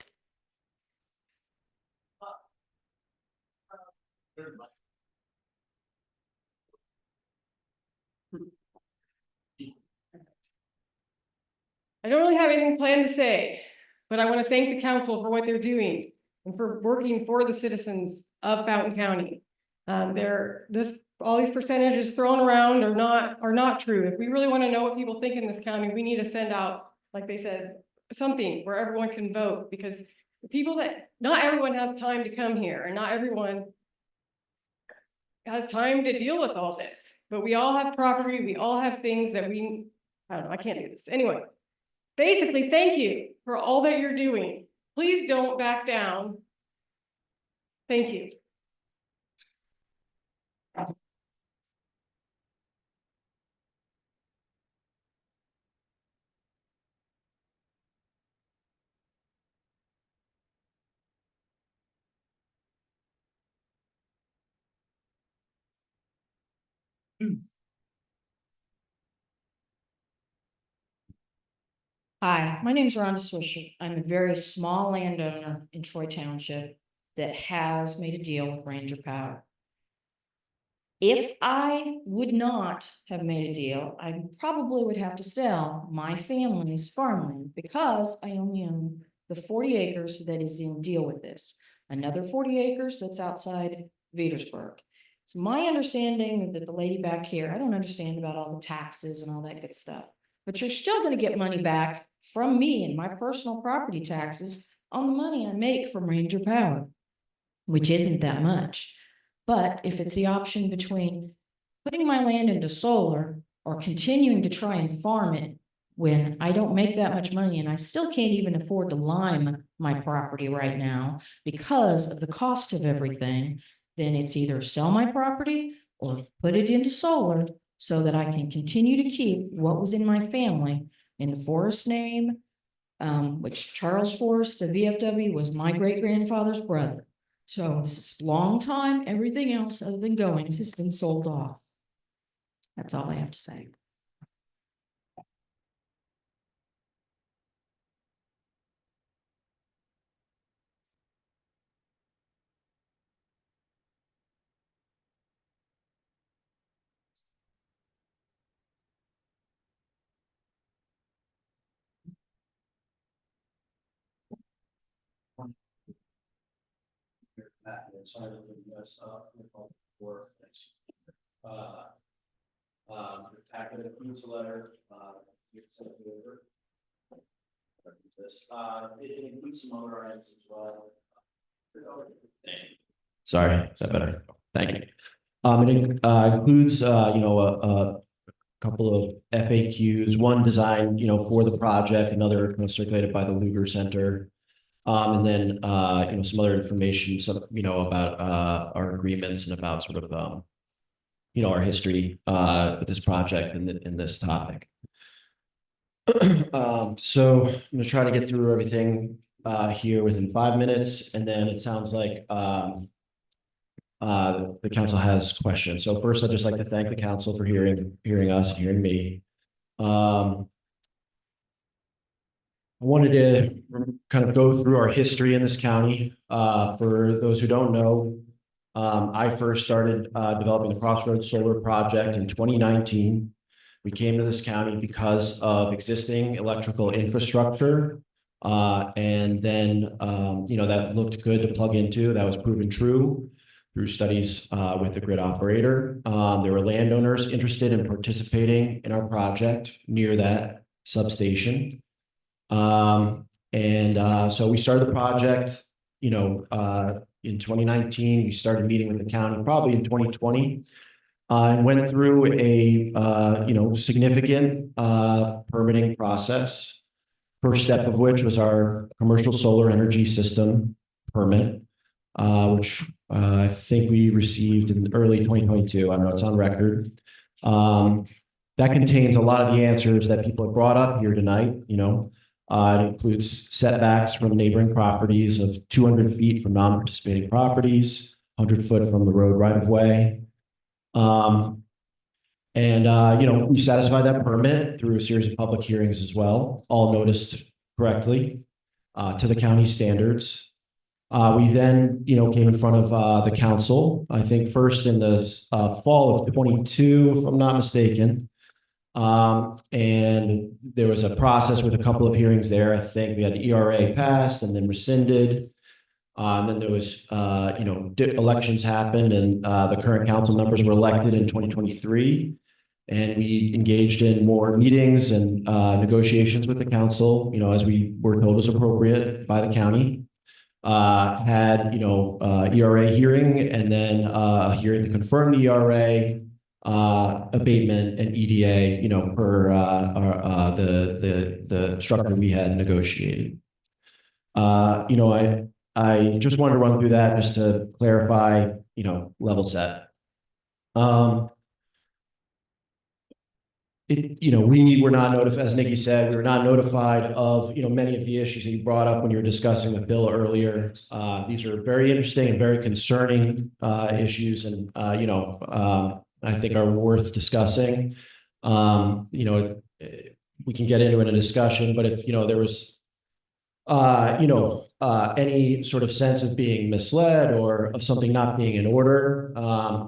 I don't really have anything planned to say, but I want to thank the council for what they're doing and for working for the citizens of Fountain County. All these percentages thrown around are not true. If we really want to know what people think in this county, we need to send out, like they said, something where everyone can vote, because the people not everyone has time to come here, and not everyone has time to deal with all this, but we all have property, we all have things that I don't know, I can't do this. Anyway, basically, thank you for all that you're doing. Please don't back down. Thank you. Hi, my name is Rhonda Swisher. I'm a very small landowner in Troy Township that has made a deal with Ranger Power. If I would not have made a deal, I probably would have to sell my family's farmland because I only own the 40 acres that is in deal with this. Another 40 acres that's outside Veedersburg. It's my understanding that the lady back here, I don't understand about all the taxes and all that good stuff, but you're still going to get money back from me and my personal property taxes on the money I make from Ranger Power, which isn't that much. But if it's the option between putting my land into solar or continuing to try and farm it when I don't make that much money and I still can't even afford to lime my property right now because of the cost of everything, then it's either sell my property or put it into solar so that I can continue to keep what was in my family in the Forrest name, which Charles Forrest, the VFW, was my great-grandfather's brother. So this is a long time, everything else other than Goings has been sold off. That's all I have to say. Inside of the US for things. The packet includes a letter, it's sent over. This, it includes some other items as well. Sorry, is that better? Thank you. It includes, couple of FAQs, one designed, for the project, another kind of circulated by the Luger Center. And then, some other information, about, our agreements and about sort of, our history, with this project and in this topic. So I'm gonna try to get through everything, here within 5 minutes, and then it sounds like, the council has questions. So first, I'd just like to thank the council for hearing us and hearing me. I wanted to kind of go through our history in this county. For those who don't know, I first started developing the Crossroads Solar Project in 2019. We came to this county because of existing electrical infrastructure. And then, that looked good to plug into. That was proven true through studies with the grid operator. There were landowners interested in participating in our project near that substation. So we started the project, in 2019. We started meeting with the county probably in 2020. And went through a, significant permitting process. First step of which was our commercial solar energy system permit, which I think we received in early 2022. I don't know, it's on record. That contains a lot of the answers that people have brought up here tonight. It includes setbacks from neighboring properties of 200 feet from non-participating properties, 100 foot from the road right of way. We satisfied that permit through a series of public hearings as well, all noticed correctly to the county standards. We then, came in front of the council, I think first in the fall of 22, if I'm not mistaken. And there was a process with a couple of hearings there. I think we had the ERA passed and then rescinded. And then there was, elections happened and the current council members were elected in 2023. And we engaged in more meetings and negotiations with the council, as we were told was appropriate by the county. Had, ERA hearing and then a hearing to confirm the ERA, abatement and EDA, per the structure we had negotiated. I just wanted to run through that just to clarify, level set. We were not notified, as Nikki said, we were not notified of, many of the issues that you brought up when you were discussing with Bill earlier. These are very interesting and very concerning issues, and I think are worth discussing. We can get into it in a discussion, but if there was any sort of sense of being misled or of something not being in order,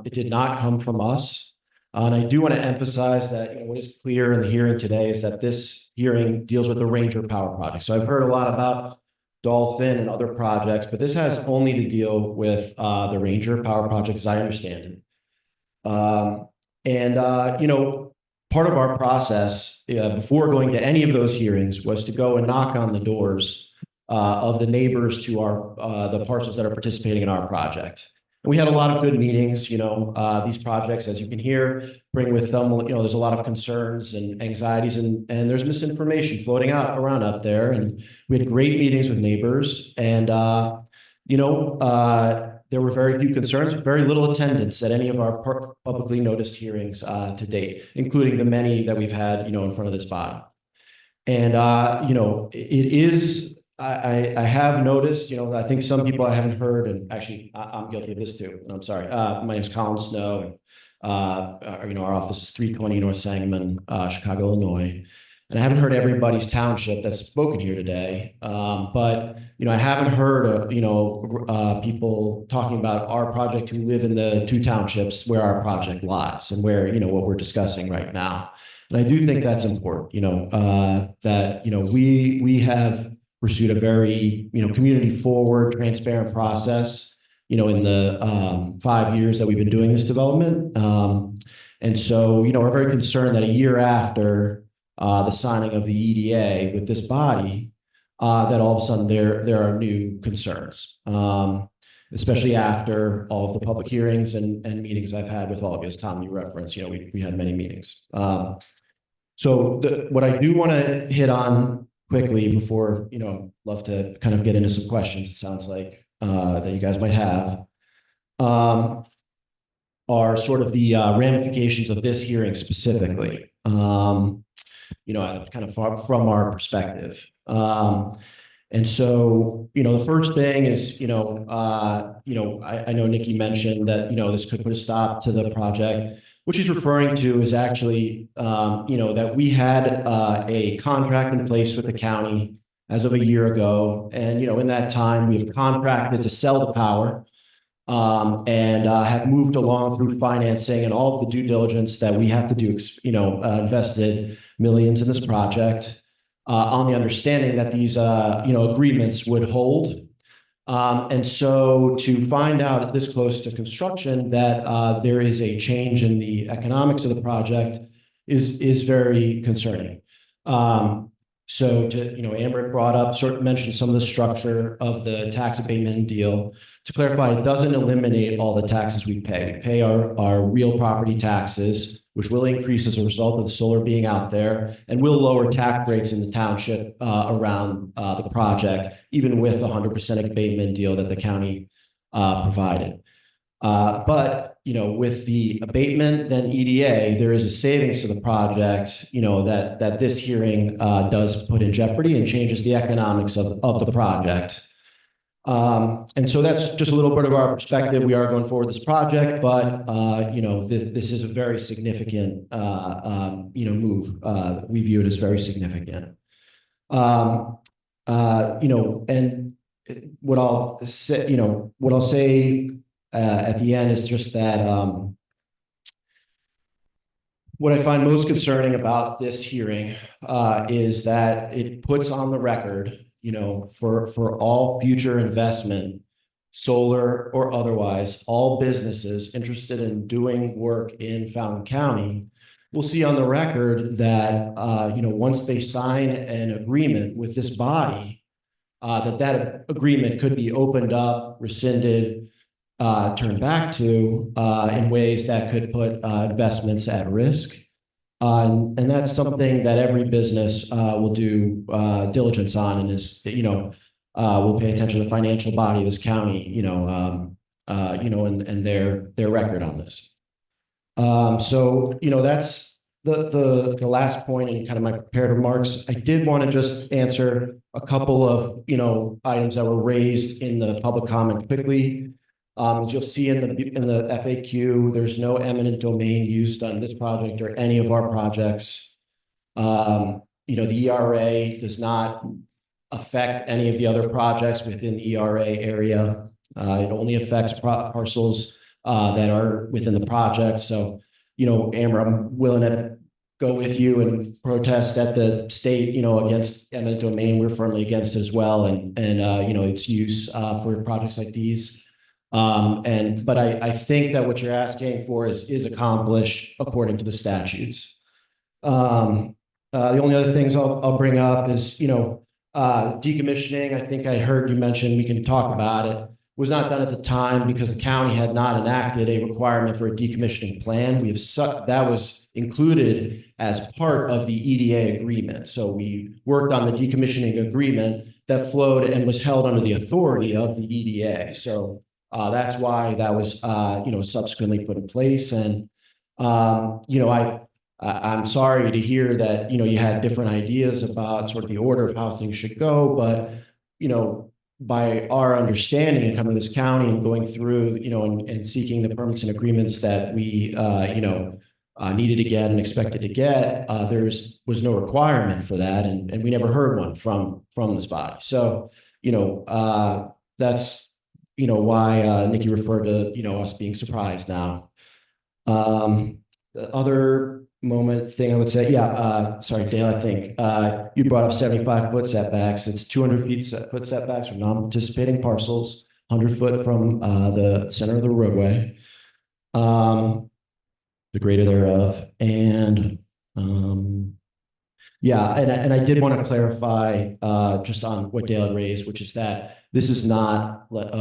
it did not come from us. And I do want to emphasize that what is clear in the hearing today is that this hearing deals with the Ranger Power Project. So I've heard a lot about Dolphin and other projects, but this has only to deal with the Ranger Power Project, as I understand it. Part of our process before going to any of those hearings was to go and knock on the doors of the neighbors to our the parcels that are participating in our project. And we had a lot of good meetings. These projects, as you can hear, bring with them, there's a lot of concerns and anxieties, and there's misinformation floating around up there. And we had great meetings with neighbors, and there were very few concerns, very little attendance at any of our publicly noticed hearings to date, including the many that we've had, in front of this body. And, it is, I have noticed, I think some people I haven't heard, and actually I'm guilty of this too. I'm sorry. My name is Colin Snow. And, our office is 320 North Sangamon, Chicago, Illinois. And I haven't heard everybody's township that's spoken here today. But, I haven't heard, people talking about our project who live in the two townships where our project lies and where, what we're discussing right now. And I do think that's important, that, we have pursued a very, community forward, transparent process, in the 5 years that we've been doing this development. And so, we're very concerned that a year after the signing of the EDA with this body, that all of a sudden there are new concerns. And especially after all of the public hearings and meetings I've had with all of you. As Tom, you referenced, we had many meetings. So what I do want to hit on quickly before, love to kind of get into some questions, it sounds like, that you guys might have, are sort of the ramifications of this hearing specifically, kind of from our perspective. And so, the first thing is, I know Nikki mentioned that, this could put a stop to the project. What she's referring to is actually, that we had a contract in place with the county as of a year ago. And, in that time, we've contracted to sell the power and have moved along through financing and all of the due diligence that we have to do, invested millions in this project on the understanding that these, agreements would hold. And so to find out this close to construction that there is a change in the economics of the project is very concerning. So Amber brought up, mentioned some of the structure of the tax abatement deal. To clarify, it doesn't eliminate all the taxes we pay. We pay our real property taxes, which will increase as a result of the solar being out there, and will lower tax rates in the township around the project, even with the 100% abatement deal that the county provided. But with the abatement, then EDA, there is a savings to the project, that this hearing does put in jeopardy and changes the economics of the project. And so that's just a little bit of our perspective. We are going forward with this project, but this is a very significant move. We view it as very significant. And what I'll say at the end is just that what I find most concerning about this hearing is that it puts on the record, for all future investment, solar or otherwise, all businesses interested in doing work in Fountain County will see on the record that, once they sign an agreement with this body, that agreement could be opened up, rescinded, turned back to in ways that could put investments at risk. And that's something that every business will do diligence on, and is, will pay attention to the financial body of this county, and their record on this. So, that's the last point in kind of my prepared remarks. I did want to just answer a couple of, items that were raised in the public comment quickly. As you'll see in the FAQ, there's no eminent domain used on this project or any of our projects. The ERA does not affect any of the other projects within the ERA area. It only affects parcels that are within the project. So, Amber, I'm willing to go with you and protest at the state, against eminent domain. We're firmly against it as well, and its use for projects like these. But I think that what you're asking for is accomplished according to the statutes. The only other things I'll bring up is, decommissioning. I think I heard you mention, we can talk about it, was not done at the time because the county had not enacted a requirement for a decommissioning plan. That was included as part of the EDA agreement. So we worked on the decommissioning agreement that flowed and was held under the authority of the EDA. So that's why that was, subsequently put in place. And, I'm sorry to hear that, you had different ideas about sort of the order of how things should go. But, by our understanding and coming to this county and going through, and seeking the permits and agreements that we, needed to get and expected to get, was no requirement for that. And we never heard one from this body. So, that's, why Nikki referred to, us being surprised now. The other thing I would say, sorry, Dale, I think you brought up 75-foot setbacks. It's 200-foot setbacks from non-participating parcels, 100-foot from the center of the roadway, the greater thereof, and Yeah, and I did want to clarify, just on what Dale had raised, which is that this is not what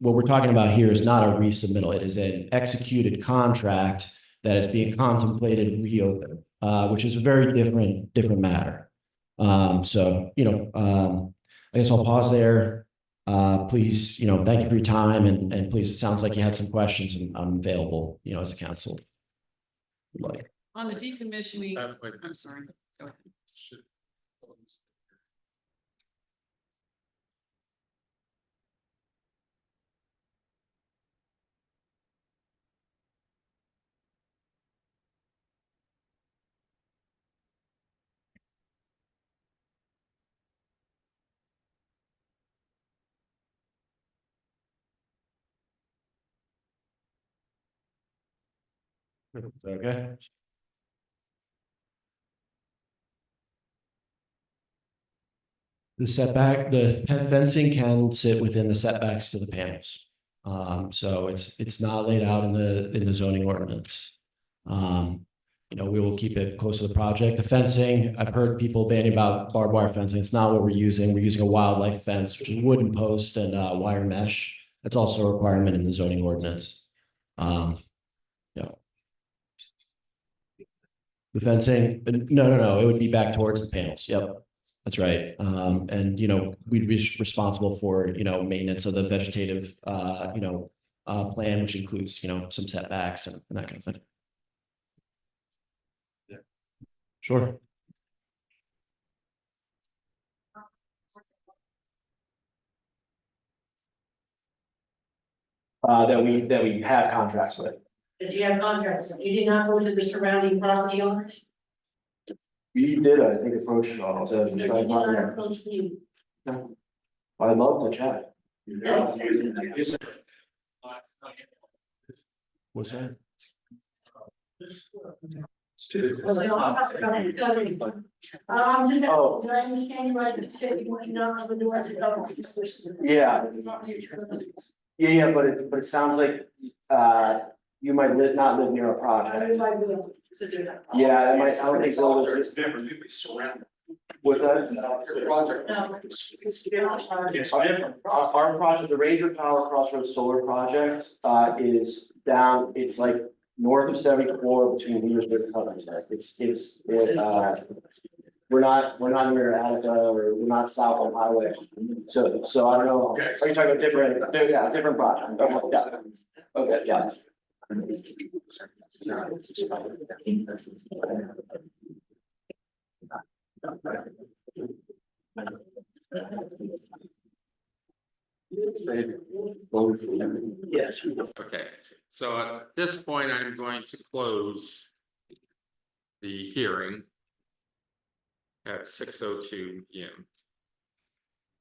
we're talking about here is not a resubmittal. It is an executed contract that is being contemplated reopen, which is a very different matter. So, I guess I'll pause there. Please, thank you for your time and please, it sounds like you had some questions and I'm available, as a council. Like, On the decommissioning, wait. I'm sorry. Go ahead. okay. The fencing can sit within the setbacks to the panels. So it's not laid out in the zoning ordinance. We will keep it close to the project. The fencing, I've heard people banning about barbed wire fencing. It's not what we're using. We're using a wildlife fence, which is wooden post and wire mesh. That's also a requirement in the zoning ordinance. Yeah. The fencing, no, it would be back towards the panels. Yep. That's right. And, we'd be responsible for, maintenance of the vegetative, plan, which includes, some setbacks and that kind of thing. Yeah. Sure. That we have contracts with. Did you have contracts? You did not go to the surrounding property owners? We did, I think, approach it all. They did not approach you. I'd love to chat. What's that? Well, they all have to come in. I'm just, Oh. I understand you like to say you want to know how to do it. Yeah. Yeah, but it sounds like, you might not live near a project. Yeah, it might, I don't think so. It's different, you'd be surrounded. What's that? Project. No. It's different. Our project, the Ranger Power Crossroads Solar Project, is down, it's like north of 74 between Leadersburg and Covington. We're not near Attica or we're not south on highway. So I don't know. Okay. Are you talking about different project? Okay, yeah. Okay, yeah. Yes. Okay, so at this point, I'm going to close the hearing at 6:02 PM.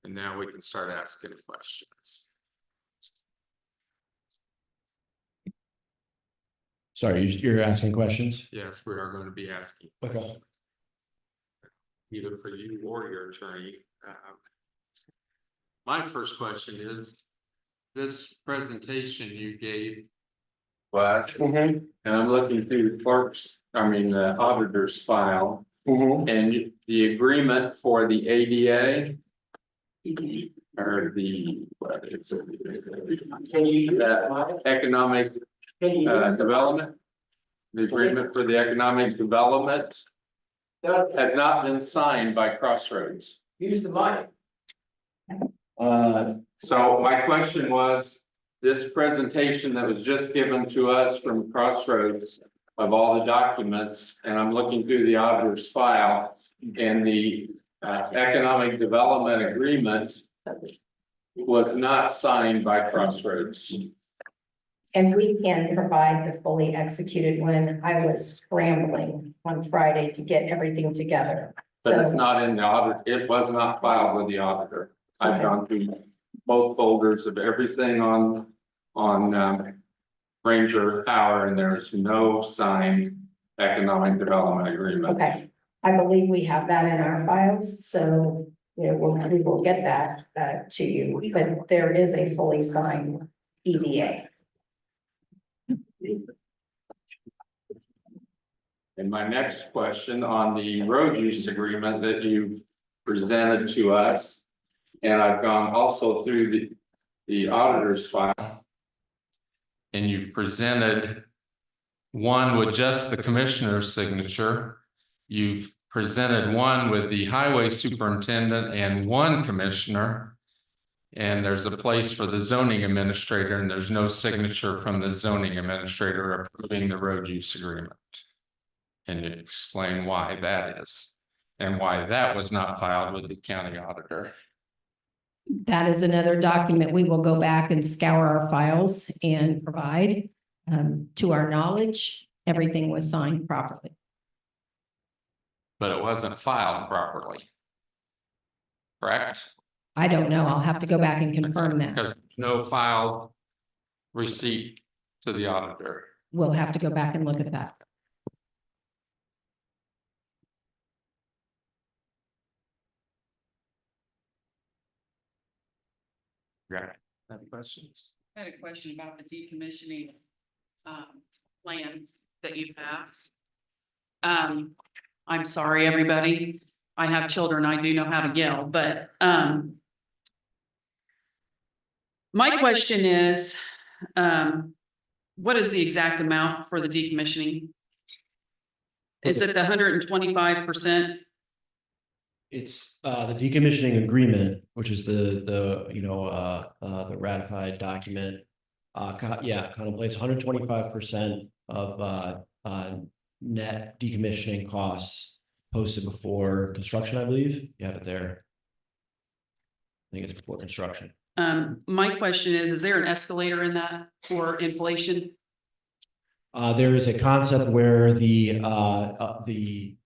And now we can start asking questions. Sorry, you're asking questions? Yes, we are going to be asking. Okay. questions, either for you or your attorney. My first question is, this presentation you gave was, and I'm looking through the the auditor's file, and the agreement for the ADA or the, what is it? Economic development, the agreement for the economic development has not been signed by Crossroads. Use the mic. So my question was, this presentation that was just given to us from Crossroads of all the documents, and I'm looking through the auditor's file, and the economic development agreement was not signed by Crossroads. And we can provide the fully executed one. I was scrambling on Friday to get everything together. But it's So- not in the audit, it was not filed with the auditor. I've gone through both folders of everything on Ranger Power, and there's no signed economic development agreement. Okay, I believe we have that in our files, so, we will get that to you, but there is a fully signed EDA. And my next question on the road use agreement that you've presented to us. And I've gone also through the auditor's file. And you've presented one with just the commissioner's signature. You've presented one with the highway superintendent and one commissioner. And there's a place for the zoning administrator, and there's no signature from the zoning administrator approving the road use agreement. Can you explain why that is? And why that was not filed with the county auditor? That is another document we will go back and scour our files and provide. To our knowledge, everything was signed properly. But it wasn't filed properly. Correct? I don't know. I'll have to go back and confirm that. Because there's no filed receipt to the auditor. We'll have to go back and look at that. Right. Any questions? I had a question about the decommissioning plan that you have. I'm sorry, everybody. I have children. I do know how to yell, but my question is, what is the exact amount for the decommissioning? Is it the 125%? It's the decommissioning agreement, which is the ratified document. Contemplates 125% of net decommissioning costs posted before construction, I believe. You have it there. I think it's before construction. My question is there an escalator in that for inflation? There is a concept where the amount of the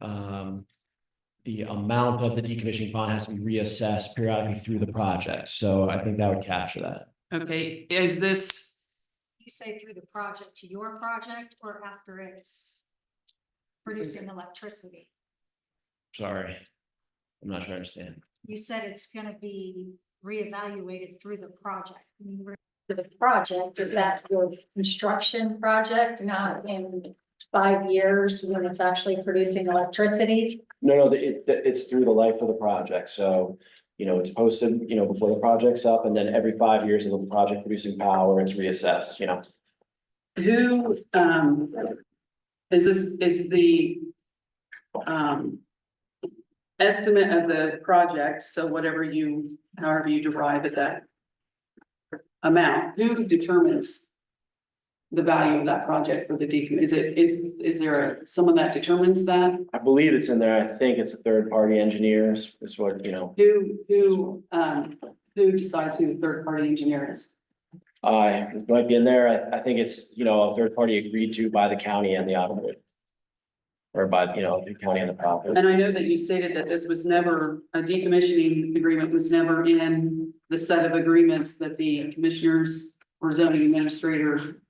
decommissioning bond has to be reassessed periodically through the project. So I think that would capture that. Okay, is this, You say through the project to your project or after it's producing electricity? Sorry, I'm not sure I understand. You said it's gonna be reevaluated through the project. The project, is that your construction project, not in 5 years when it's actually producing electricity? No, it's through the life of the project. So, it's posted, before the project's up, and then every 5 years of the project producing power, it's reassessed, who, is the estimate of the project, so however you derive at that amount, who determines the value of that project for the decom? Is there someone that determines that? I believe it's in there. I think it's a third-party engineers is what, Who decides who the third-party engineer is? it might be in there. I think it's, a third party agreed to by the county and the auditor. Or by, the county and the property. And I know that you stated that this was never, a decommissioning agreement was never in the set of agreements that the commissioners or zoning administrator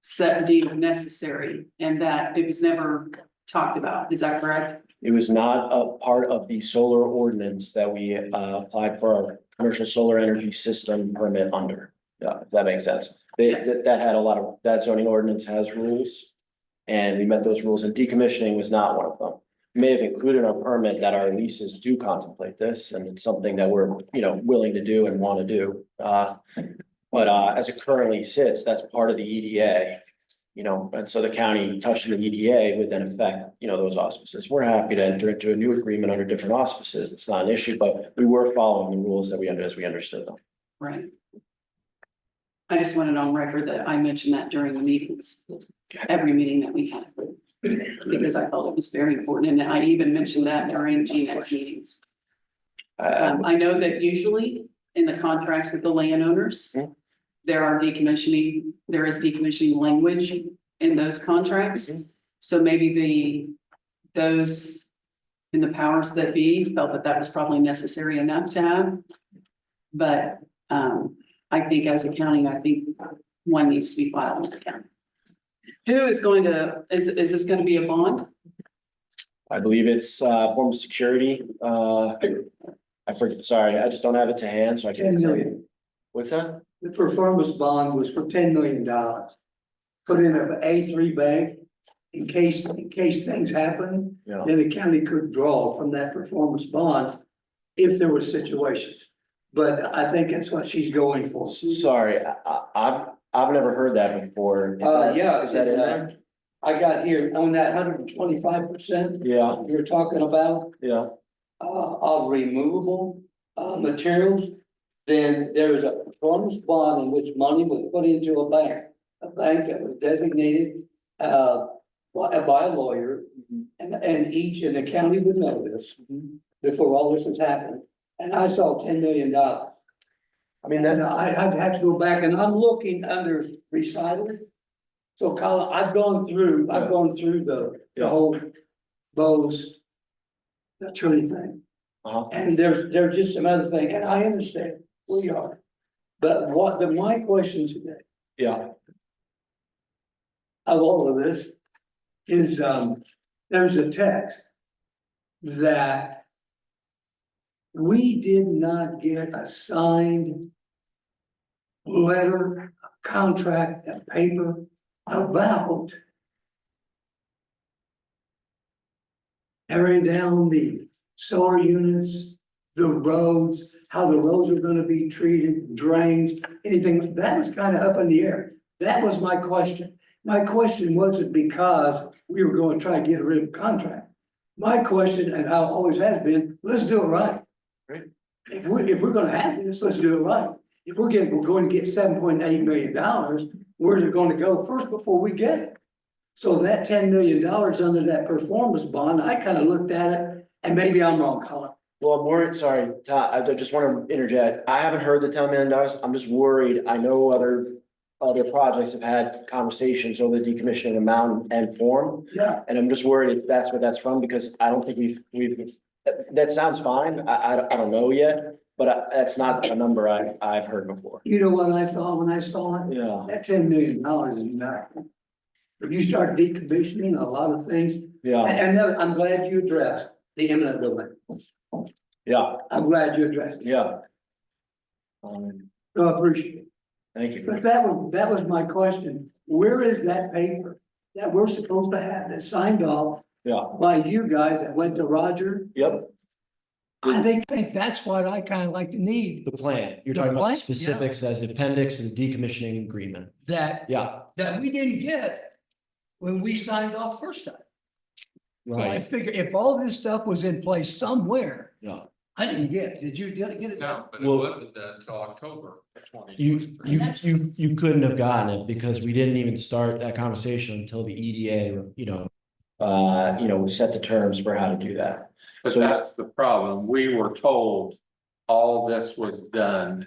set deemed necessary, and that it was never talked about. Is that correct? It was not a part of the solar ordinance that we applied for our commercial solar energy system permit under. Yeah, if that makes sense. Yes. That had a lot of, that zoning ordinance has rules. And we met those rules, and decommissioning was not one of them. We may have included in our permit that our leases do contemplate this, and it's something that we're, willing to do and want to do. But as it currently sits, that's part of the EDA. And so the county touching the EDA would then affect, those auspices. We're happy to enter into a new agreement under different auspices. It's not an issue, but we were following the rules that as we understood them. Right. I just wanted on record that I mentioned that during the meetings, every meeting that we had. Because I felt it was very important, and I even mentioned that during GNX meetings. I know that usually in the contracts with the landowners, there is decommissioning language in those contracts. So maybe those in the powers that be felt that was probably necessary enough to have. But I think as a county, one needs to be filed with the county. Who is going to, is this going to be a bond? I believe it's form of security. I forget, sorry, I just don't have it to hand, so I can't tell you. What's that? The performance bond was for $10 million. Put in an A3 bank, in case things happen, Yeah. then the county could draw from that performance bond if there were situations. But I think that's what she's going for. Sorry, I've never heard that before. Yeah. Is that in there? I got here on that 125% Yeah, you're talking about, yeah. of removable, materials. Then there's a performance bond in which money was put into a bank that was designated, by a lawyer. And each, and the county would know this before all this has happened. And I saw $10 million. I mean, And that, I'd have to go back and I'm looking under recital. So Colin, I've gone through the whole Bose attorney thing. uh-huh. And there's just some other thing, and I understand we are. But my question today Yeah, of all of this is, there's a text that we did not get a signed letter, a contract, a paper about tearing down the solar units, the roads, how the roads are gonna be treated, drains, anything, that was kind of up in the air. That was my question. My question wasn't because we were going to try to get rid of the contract. My question, and how it always has been, let's do it right. Right. If we're gonna have this, let's do it right. If we're going to get $7.8 million, where's it gonna go first before we get it? So that $10 million under that performance bond, I kind of looked at it, and maybe I'm wrong, Colin. well, I'm worried, sorry, Todd, I just want to interject. I haven't heard the $10 million. I'm just worried. I know other projects have had conversations over the decommissioning amount and form. Yeah. And I'm just worried if that's where that's from, because I don't think we've, that sounds fine. I don't know yet, but that's not a number I've heard before. You know what I thought when I saw it? Yeah, That $10 million is nothing. If you start decommissioning a lot of things, yeah, and I'm glad you addressed the eminent domain. yeah, I'm glad you addressed it. yeah. So I appreciate it. Thank you. But that was my question. Where is that paper that we're supposed to have that signed off Yeah, by you guys that went to Roger? yep. I think that's what I kind of like to need, The plan. You're The talking about plan? the specifics as appendix and decommissioning agreement. that Yeah, we didn't get when we signed off first time. So I right. figure if all this stuff was in place somewhere, Yeah. I didn't get it. Did you get it? No, but it Well- wasn't done until October twenty You, twenty-three. you couldn't have gotten it because we didn't even start that conversation until the EDA, set the terms for how to do that. But So- that's the problem. We were told all this was done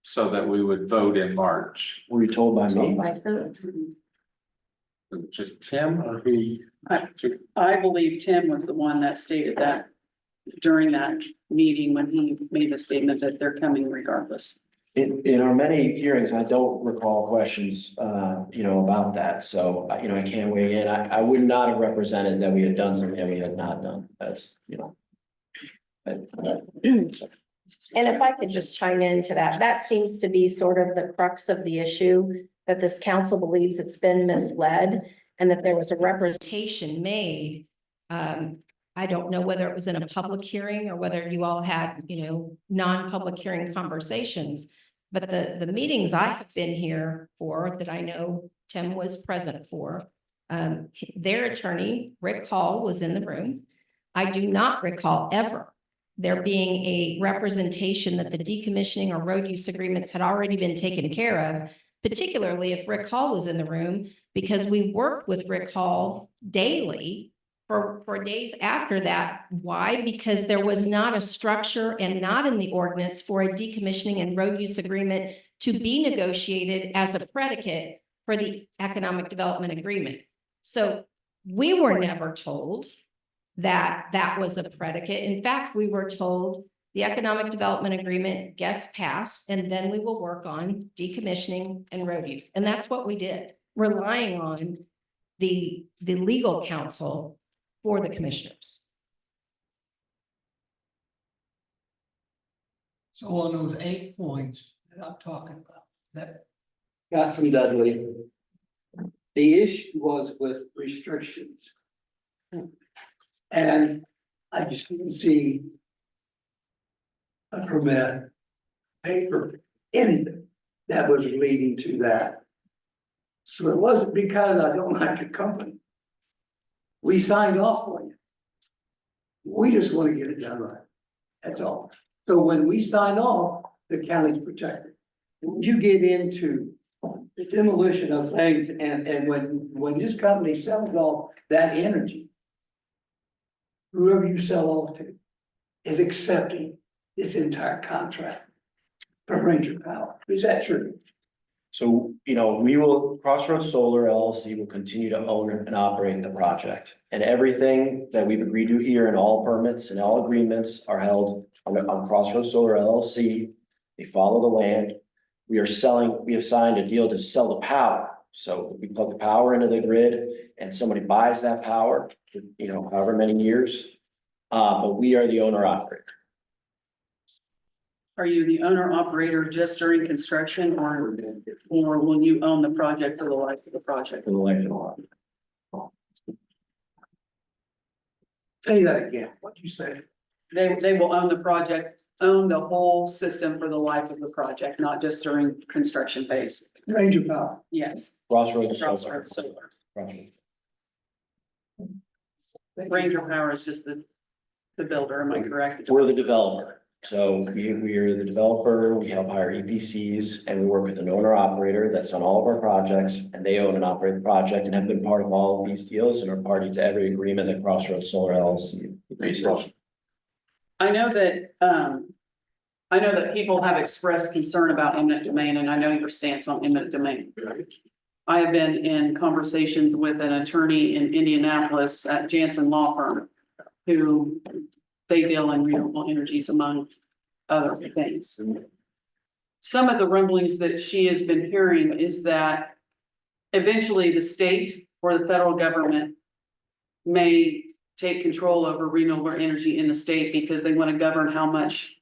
so that we would vote in March. Were you told by me? Was it just Tim or who? I believe Tim was the one that stated that during that meeting when he made the statement that they're coming regardless. In our many hearings, I don't recall questions, about that. So, I can't weigh in. I would not have represented that we had done something that we had not done. That's, And if I could just chime into that, that seems to be sort of the crux of the issue, that this council believes it's been misled and that there was a representation made. I don't know whether it was in a public hearing or whether you all had, non-public hearing conversations. But the meetings I have been here for, that I know Tim was present for, their attorney, Rick Hall, was in the room. I do not recall ever there being a representation that the decommissioning or road use agreements had already been taken care of, particularly if Rick Hall was in the room, because we worked with Rick Hall daily for days after that. Why? Because there was not a structure and not in the ordinance for a decommissioning and road use agreement to be negotiated as a predicate for the economic development agreement. So we were never told that that was a predicate. In fact, we were told the economic development agreement gets passed and then we will work on decommissioning and road use. And that's what we did, relying on the legal counsel for the commissioners. So on those 8 points that I'm talking about, that got from Dudley, The issue was with restrictions. And I just didn't see a permit, paper, anything that was leading to that. So it wasn't because I don't like your company. We signed off on you. We just want to get it done right. That's all. So when we sign off, the county's protected. When you get into the demolition of things and when this company sells off that energy, whoever you sell off to is accepting this entire contract for Ranger Power. Is that true? So, Crossroads Solar LLC will continue to own and operate the project. And everything that we've agreed to here and all permits and all agreements are held on Crossroads Solar LLC. They follow the land. We have signed a deal to sell the power. So we plug the power into the grid and somebody buys that power, for, however many years. But we are the owner operator. Are you the owner operator just during construction or will you own the project for the life of the project? For the life of the lot. Say that again. What you say? They will own the project, own the whole system for the life of the project, not just during construction phase. Ranger Power. Yes. Crossroads Solar. Crossroads Solar. Crossroads. Ranger Power is just the builder, am I correct? We're the developer. So we are the developer, we help hire EPCs, and we work with an owner operator that's on all of our projects, and they own and operate the project and have been part of all of these deals and are party to every agreement that Crossroads Solar LLC agrees to. I know that people have expressed concern about eminent domain, and I know your stance on eminent domain. I have been in conversations with an attorney in Indianapolis at Jansen Law Firm, who they deal in renewable energies among other things. Some of the rumblings that she has been hearing is that eventually the state or the federal government may take control over renewable energy in the state because they want to govern how much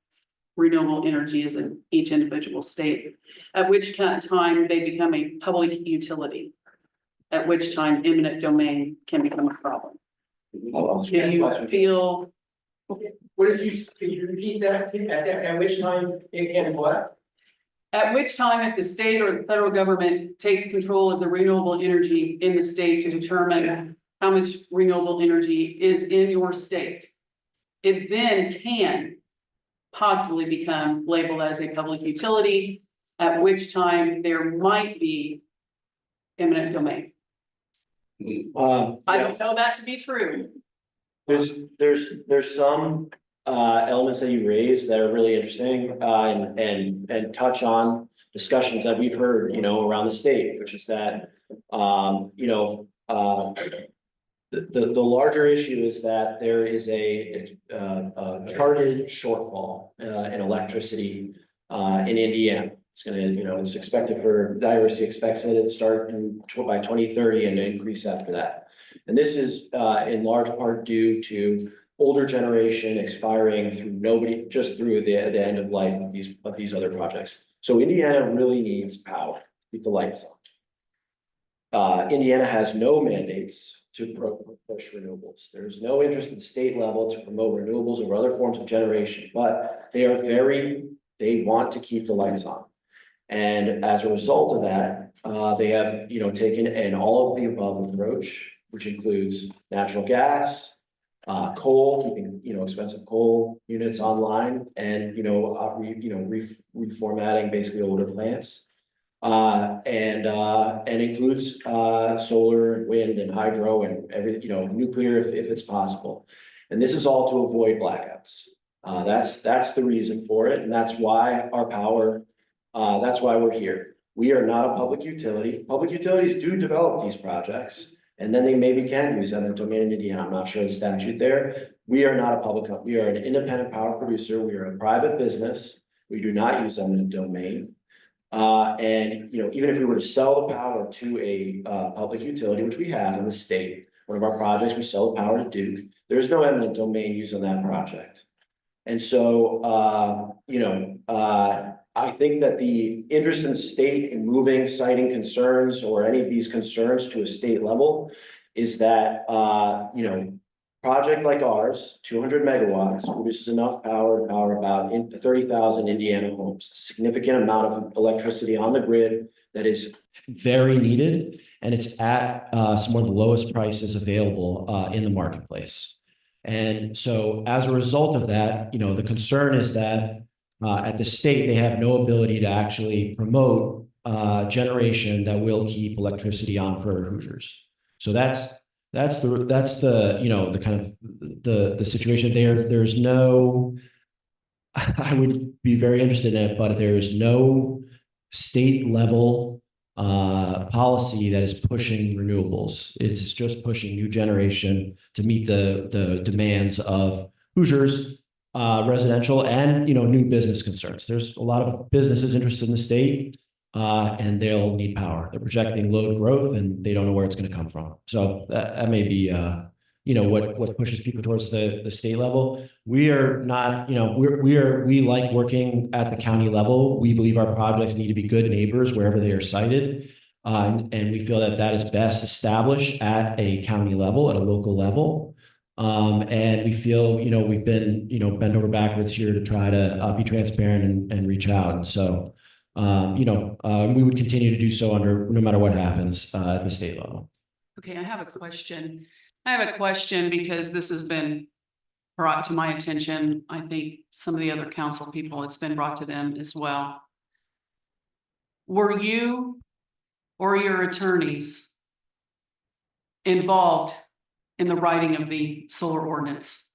renewable energy is in each individual state, at which time they become a public utility, at which time eminent domain can become a problem. Do you feel? Can you repeat that? At which time it can what? At which time, if the state or the federal government takes control of the renewable energy in the state to determine how much renewable energy is in your state, it then can possibly become labeled as a public utility, at which time there might be eminent domain. I don't know that to be true. There's some elements that you raised that are really interesting and touch on discussions that we've heard, around the state, which is that the larger issue is that there is a charted shortfall in electricity in Indiana. It's gonna, it's expected the IRC expects it to start by 2030 and increase after that. And this is in large part due to older generation expiring through the end of life of these other projects. So Indiana really needs power, keep the lights on. Indiana has no mandates to push renewables. There's no interest at the state level to promote renewables or other forms of generation, but they want to keep the lights on. And as a result of that, they have, taken an all of the above approach, which includes natural gas, coal, keeping, expensive coal units online and, reformatting basically older plants. And includes, solar and wind and hydro and nuclear if it's possible. And this is all to avoid blackouts. That's the reason for it. And that's why our power, that's why we're here. We are not a public utility. Public utilities do develop these projects. And then they maybe can use eminent domain in Indiana. I'm not sure the statute there. We are not a public company. We are an independent power producer. We are a private business. We do not use eminent domain. And even if we were to sell the power to a public utility, which we have in the state, one of our projects, we sell the power to Duke. There's no eminent domain used on that project. And so, I think that the interest in the state in moving citing concerns or any of these concerns to a state level is that, project like ours, 200 megawatts, produces enough power to power about 30,000 Indiana homes, a significant amount of electricity on the grid that is very needed, and it's at some of the lowest prices available in the marketplace. And so as a result of that, the concern is that at the state, they have no ability to actually promote generation that will keep electricity on for Hoosiers. So that's the kind of the situation there. There's no, I would be very interested in it, but there's no state level policy that is pushing renewables. It's just pushing new generation to meet the demands of Hoosiers, residential and new business concerns. There's a lot of businesses interested in the state, and they'll need power. They're projecting load growth, and they don't know where it's going to come from. So that may be what pushes people towards the state level. We are not, we like working at the county level. We believe our projects need to be good neighbors wherever they are sited. And we feel that is best established at a county level, at a local level. And we feel, we've been, bent over backwards here to try to be transparent and reach out. And so, we would continue to do so no matter what happens at the state level. Okay, I have a question. Because this has been brought to my attention. I think some of the other council people, it's been brought to them as well. Were you or your attorneys involved in the writing of the solar ordinance?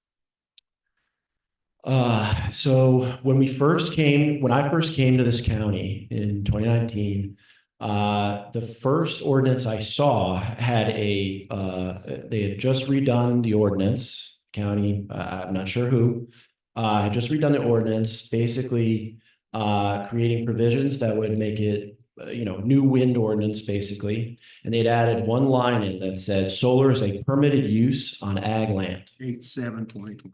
So when I first came to this county in 2019, the first ordinance I saw had they had just redone the ordinance, county, I'm not sure who, had just redone the ordinance, basically, creating provisions that would make it, new wind ordinance, basically. And they'd added one line in that said, solar is a permitted use on ag land. 8/7/2020.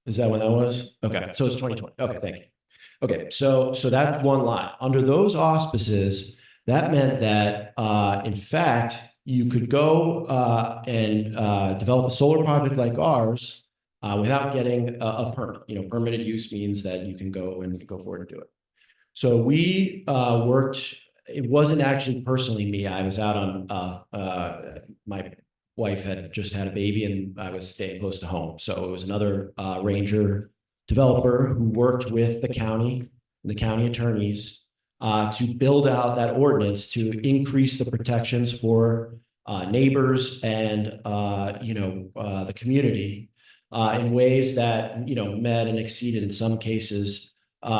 Is that when that was? Okay, so it's 2020. Okay, thank you. Okay, so that's one line. Under those auspices, that meant that, in fact, you could go and develop a solar project like ours without getting a permit. Permitted use means that you can go forward and do it. So we worked. It wasn't actually personally me. I was out on my wife had just had a baby, and I was staying close to home. So it was another Ranger developer who worked with the county and the county attorneys to build out that ordinance to increase the protections for neighbors and the community in ways that met and exceeded in some cases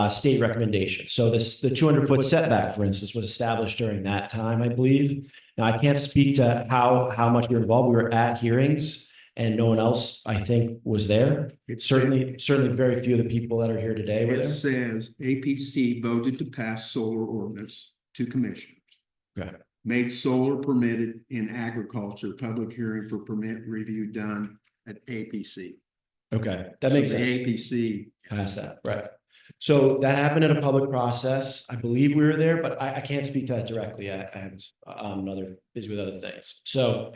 state recommendations. So the 200-foot setback, for instance, was established during that time, I believe. Now I can't speak to how much we were involved. We were at hearings, and no one else, I think, was there. It's certainly very few of the people that are here today were there. It says APC voted to pass solar ordinance to commissioners. Okay. Made solar permitted in agriculture, public hearing for permit review done at APC. Okay, that makes So the sense. APC. Past that, right. So that happened in a public process. I believe we were there, but I can't speak to that directly. I'm busy with other things. So,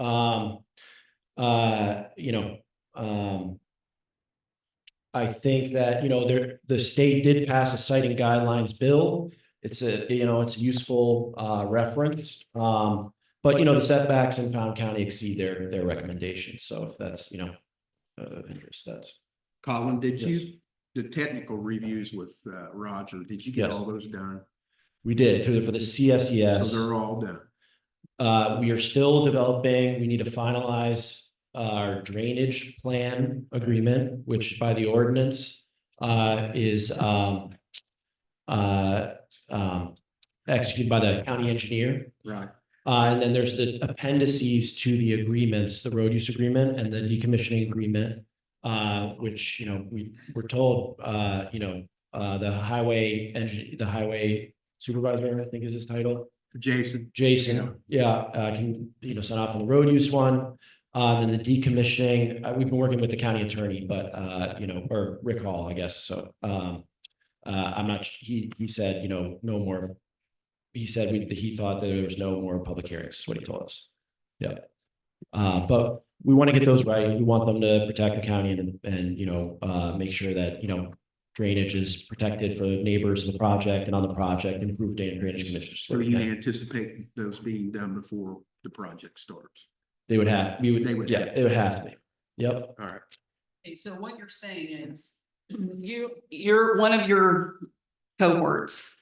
I think that, the state did pass a citing guidelines bill. It's a useful reference. But the setbacks in Fountain County exceed their recommendations. So if that's, of interest, that's. Colin, did Yes. you, the technical reviews with Roger, did you get Yes. all those done? We did for the CSES. So they're all done. We are still developing. We need to finalize our drainage plan agreement, which by the ordinance is executed by the county engineer. Right. And then there's the appendices to the agreements, the road use agreement and the decommissioning agreement, which, we were told, the highway supervisor, I think is his title. Jason. Can, sign off on the road use one. And the decommissioning, we've been working with the county attorney, but, or Rick Hall, I guess. So, I'm not, he said, you know, no more. He said he thought that there was no more public hearings, is what he told us. Yeah. But we want to get those right. We want them to protect the county and, you know, make sure that, you know, drainage is protected for neighbors of the project and on the project, improve drainage conditions. So you anticipate those being done before the project starts? They would have, They would yeah, have. it would have to be. Yep. All right. Okay, so what you're saying is, you're one of your cohorts,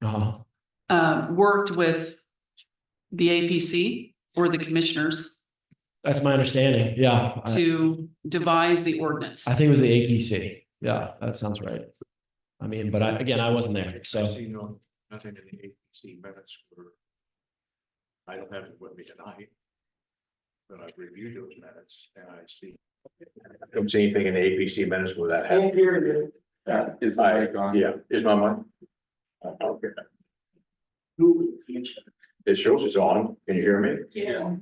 worked with the APC or the commissioners That's my understanding. Yeah. to devise the ordinance. I think it was the APC. Yeah, that sounds right. I mean, but I wasn't there, so. Nothing in the APC minutes were. I don't have it with me tonight. But I've reviewed those minutes and I see. I don't see anything in the APC minutes where that happened. Is the mic on? Yeah, is my mic? Okay. It shows it's on. Can you hear me? Yeah.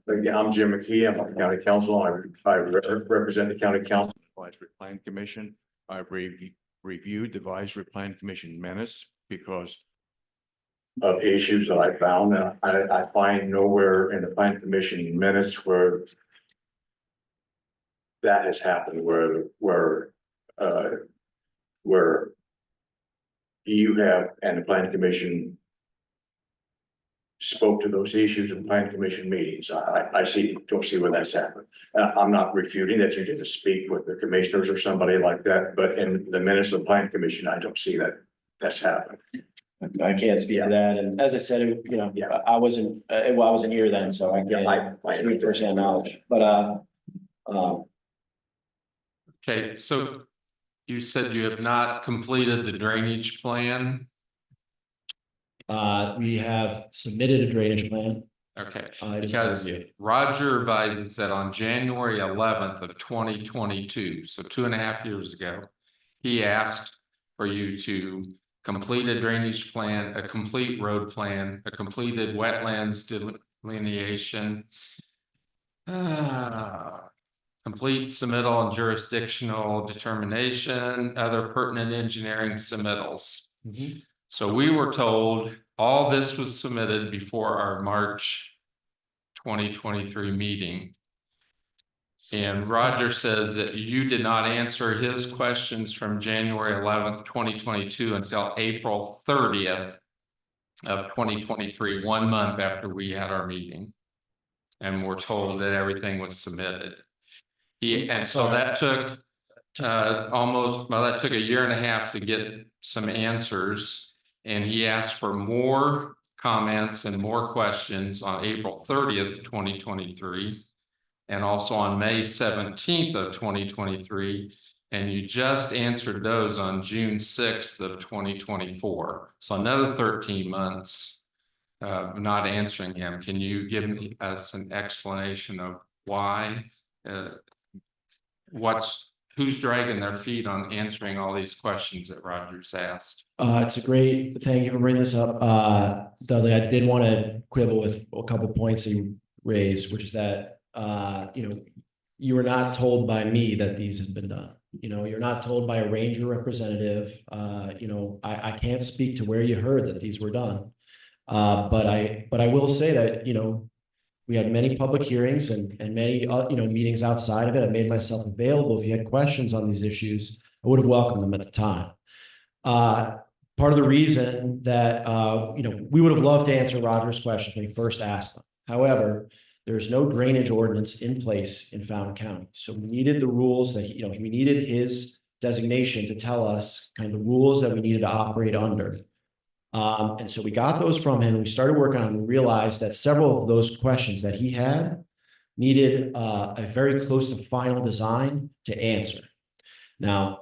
Again, I'm Jim McKee. I'm on the county council. I represent the county council. Advisory Plan Commission. I've reviewed the Advisory Plan Commission minutes because of issues that I found. I find nowhere in the Plan Commission minutes where that has happened, where you have and the Plan Commission spoke to those issues in Plan Commission meetings. Don't see where that's happened. I'm not refuting that you didn't speak with the commissioners or somebody like that, but in the minutes of the Plan Commission, I don't see that that's happened. I can't speak to that. And as I said, you know, I wasn't here then, so I can't speak firsthand knowledge, but, Okay, so you said you have not completed the drainage plan. we have submitted a drainage plan. Okay, It is because under review. Roger advises that on January 11th of 2022, so 2.5 years ago, he asked for you to complete a drainage plan, a complete road plan, a completed wetlands delineation, complete submittal and jurisdictional determination, other pertinent engineering submittals. So we were told all this was submitted before our March 2023 meeting. And Roger says that you did not answer his questions from January 11th, 2022 until April 30th of 2023, 1 month after we had our meeting. And we're told that everything was submitted. And so that took that took 1.5 years to get some answers. And he asked for more comments and more questions on April 30th, 2023. And also on May 17th of 2023. And you just answered those on June 6th of 2024. So another 13 months of not answering him. Can you give us an explanation of why? Who's dragging their feet on answering all these questions that Roger's asked? It's a great, thank you for bringing this up. Dudley, I did want to quibble with a couple of points that you raised, which is that, you know, you were not told by me that these have been done. You know, you're not told by a ranger representative. You know, I can't speak to where you heard that these were done. But I will say that, you know, we had many public hearings and many, you know, meetings outside of it. I made myself available. If you had questions on these issues, I would have welcomed them at the time. Part of the reason that, you know, we would have loved to answer Roger's questions when he first asked them. However, there's no drainage ordinance in place in Fountain County. So we needed the rules that, you know, we needed his designation to tell us kind of the rules that we needed to operate under. And so we got those from him. We started working on them and realized that several of those questions that he had needed a very close to final design to answer. Now,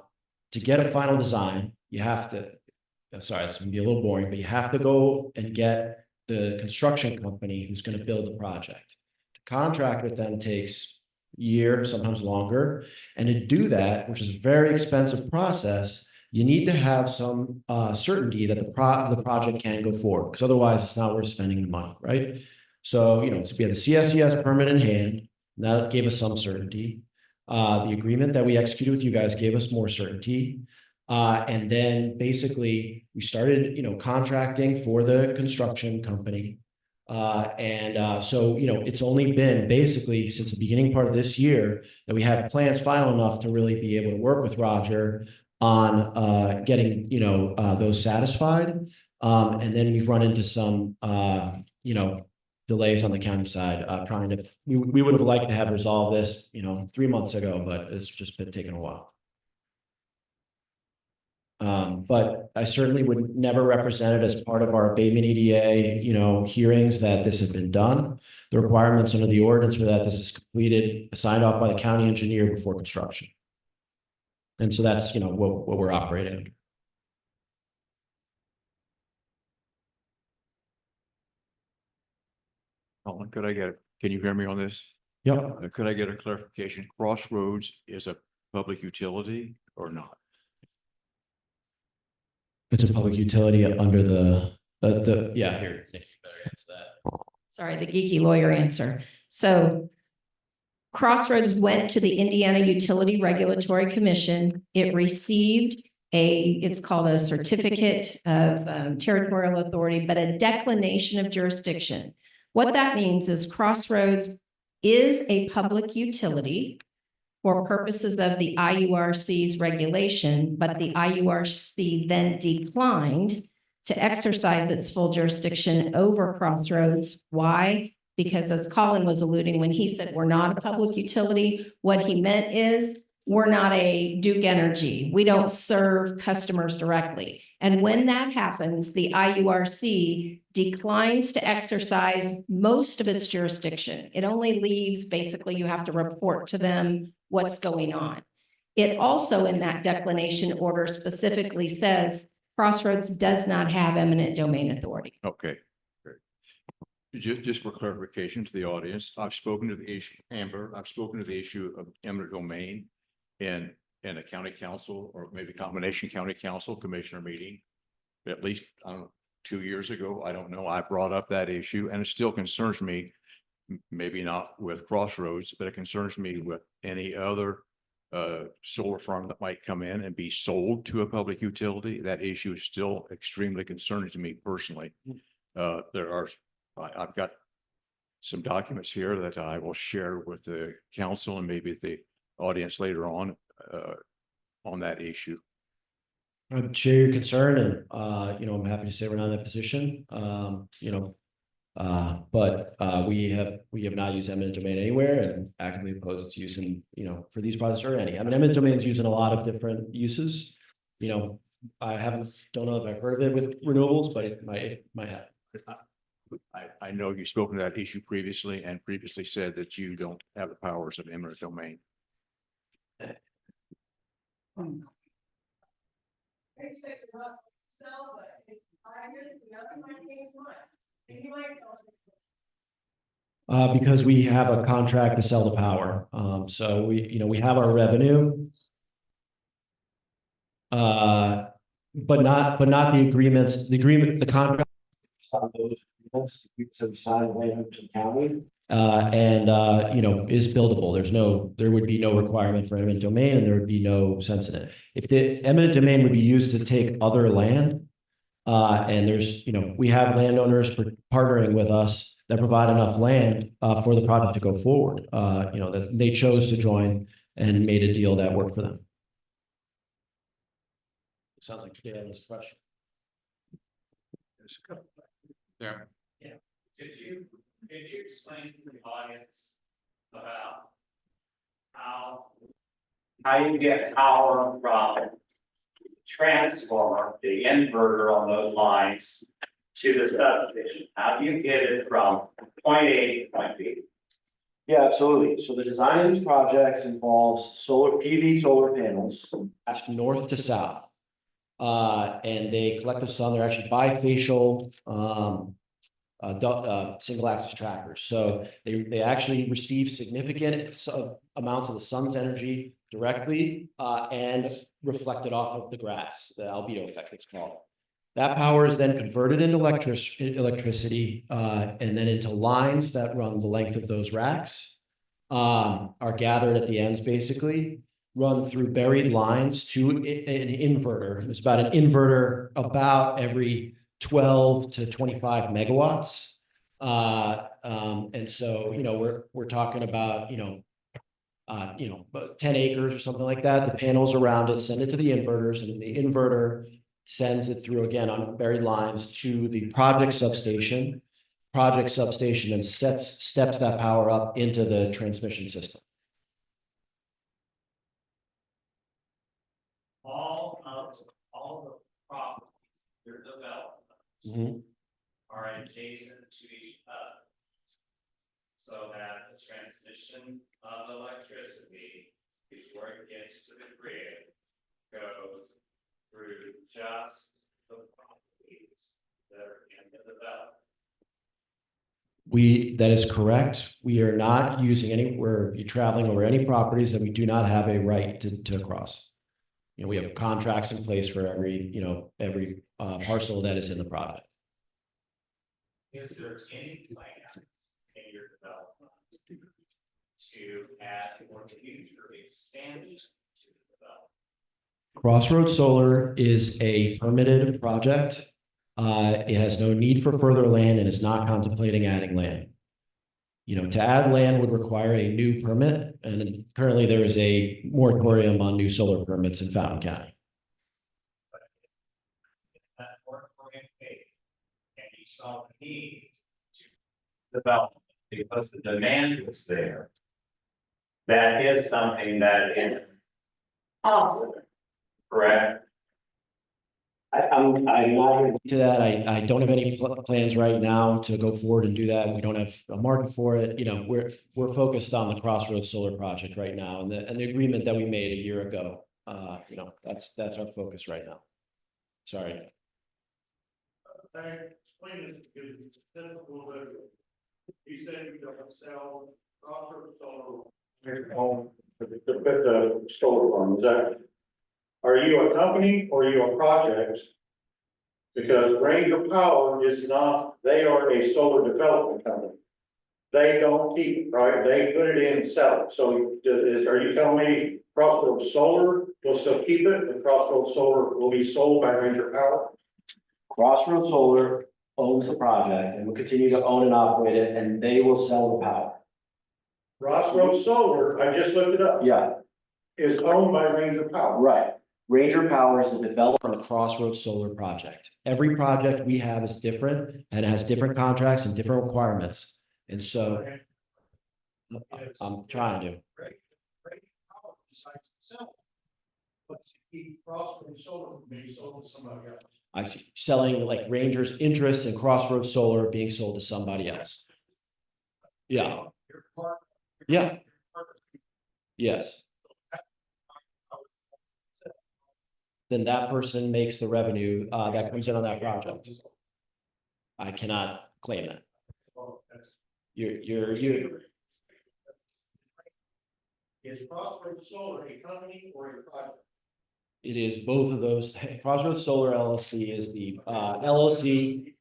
to get a final design, you have to, sorry, this is gonna be a little boring, but you have to go and get the construction company who's going to build the project. To contract with them takes a year, sometimes longer. And to do that, which is a very expensive process, you need to have some certainty that the project can go forward, because otherwise it's not worth spending the money, right? So, you know, we had the CSES permit in hand, and that gave us some certainty. The agreement that we executed with you guys gave us more certainty. And then basically we started, contracting for the construction company. So, it's only been basically since the beginning part of this year that we have plans final enough to really be able to work with Roger on, getting, those satisfied. And then we've run into some, delays on the county side, we would have liked to have resolved this, 3 months ago, but it's just been taking a while. But I certainly would never represent it as part of our abatement EDA, hearings that this has been done. The requirements under the ordinance were that this is completed, signed off by the county engineer before construction. And so that's, what we're operating under. Can you hear me on this? Yep. Could I get a clarification? Crossroads is a public utility or not? It's a public utility under yeah, here, Nick, you better answer that. Sorry, the geeky lawyer answer. So Crossroads went to the Indiana Utility Regulatory Commission. It received it's called a certificate of territorial authority, but a declination of jurisdiction. What that means is Crossroads is a public utility for purposes of the IURC's regulation, but the IURC then declined to exercise its full jurisdiction over Crossroads. Why? Because as Colin was alluding, when he said we're not a public utility, what he meant is we're not a Duke Energy. We don't serve customers directly. And when that happens, the IURC declines to exercise most of its jurisdiction. It only leaves, basically, you have to report to them what's going on. It also, in that declination order, specifically says Crossroads does not have eminent domain authority. Okay, great. Just for clarification to the audience, I've spoken to the issue, Amber, I've spoken to the issue of eminent domain in a county council or maybe combination county council commissioner meeting. At least, I don't know, 2 years ago, I don't know, I brought up that issue and it still concerns me. Maybe not with Crossroads, but it concerns me with any other solar farm that might come in and be sold to a public utility. That issue is still extremely concerning to me personally. I've got some documents here that I will share with the council and maybe the audience later on that issue. I share your concern and, I'm happy to say we're not in that position. But we have not used eminent domain anywhere and actively oppose its use in, for these projects or any. I mean, eminent domain is used in a lot of different uses. Don't know if I've heard of it with renewables, but it might have. I know you've spoken to that issue previously and previously said that you don't have the powers of eminent domain. Because we have a contract to sell the power. So we have our revenue. But not the agreements, the contract. Is buildable. There would be no requirement for eminent domain and there would be no sense in it. If the eminent domain would be used to take other land, and we have landowners partnering with us that provide enough land, for the project to go forward, that they chose to join and made a deal that worked for them. Sounds like today on this question. Yeah. Could you explain to the audience about how you get power from transformer, the inverter on those lines to the substation? How do you get it from point A to point B? Yeah, absolutely. So the design of these projects involves PV solar panels. That's north to south. And they collect the sun. They're actually bifacial, single axis trackers. So they actually receive significant amounts of the sun's energy directly, and reflected off of the grass, the albedo effect it's called. That power is then converted into electricity, and then into lines that run the length of those racks. are gathered at the ends, basically, run through buried lines to an inverter. It's about an inverter about every 12 to 25 megawatts. And so, we're talking about, 10 acres or something like that. The panels around it send it to the inverters, and the inverter sends it through, again, on buried lines to the project substation. Project substation and steps that power up into the transmission system. All the properties you're developing are adjacent to each other. So that the transmission of electricity before it gets to the grid goes through just the properties that are in the development. That is correct. We are not using we're traveling over any properties that we do not have a right to cross. We have contracts in place for every parcel that is in the project. Is there any plan in your development to add or future expansion to the development? Crossroads Solar is a permitted project. It has no need for further land and is not contemplating adding land. To add land would require a new permit, and currently there is a moratorium on new solar permits in Fountain County. That moratorium paid, and you saw the need to develop because the demand was there. That is something that is correct. I'm not to that. I don't have any plans right now to go forward and do that. We don't have a market for it. We're focused on the Crossroads Solar project right now, and the agreement that we made a year ago. That's our focus right now. Sorry. Explain it because it's difficult. You said you don't sell Crossroads Solar. Home to fit the solar farm, is that? Are you a company or are you a project? Because Ranger Power is not, they are a solar development company. They don't keep it, right? They put it in and sell it. So are you telling me Crossroads Solar will still keep it and Crossroads Solar will be sold by Ranger Power? Crossroads Solar owns the project and will continue to own and operate it, and they will sell the power. Crossroads Solar, I just looked it up. Yeah, Is owned by Ranger Power. right. Ranger Power is the developer of the Crossroads Solar project. Every project we have is different and has different contracts and different requirements. And so I'm trying to. Crossroads Solar being sold to somebody else. I see. Selling like Ranger's interest in Crossroads Solar being sold to somebody else. Yeah. Yeah. Yes. Then that person makes the revenue that comes in on that project. I cannot claim that. You're. Is Crossroads Solar a company or a project? It is both of those. Crossroads Solar LLC is the LLC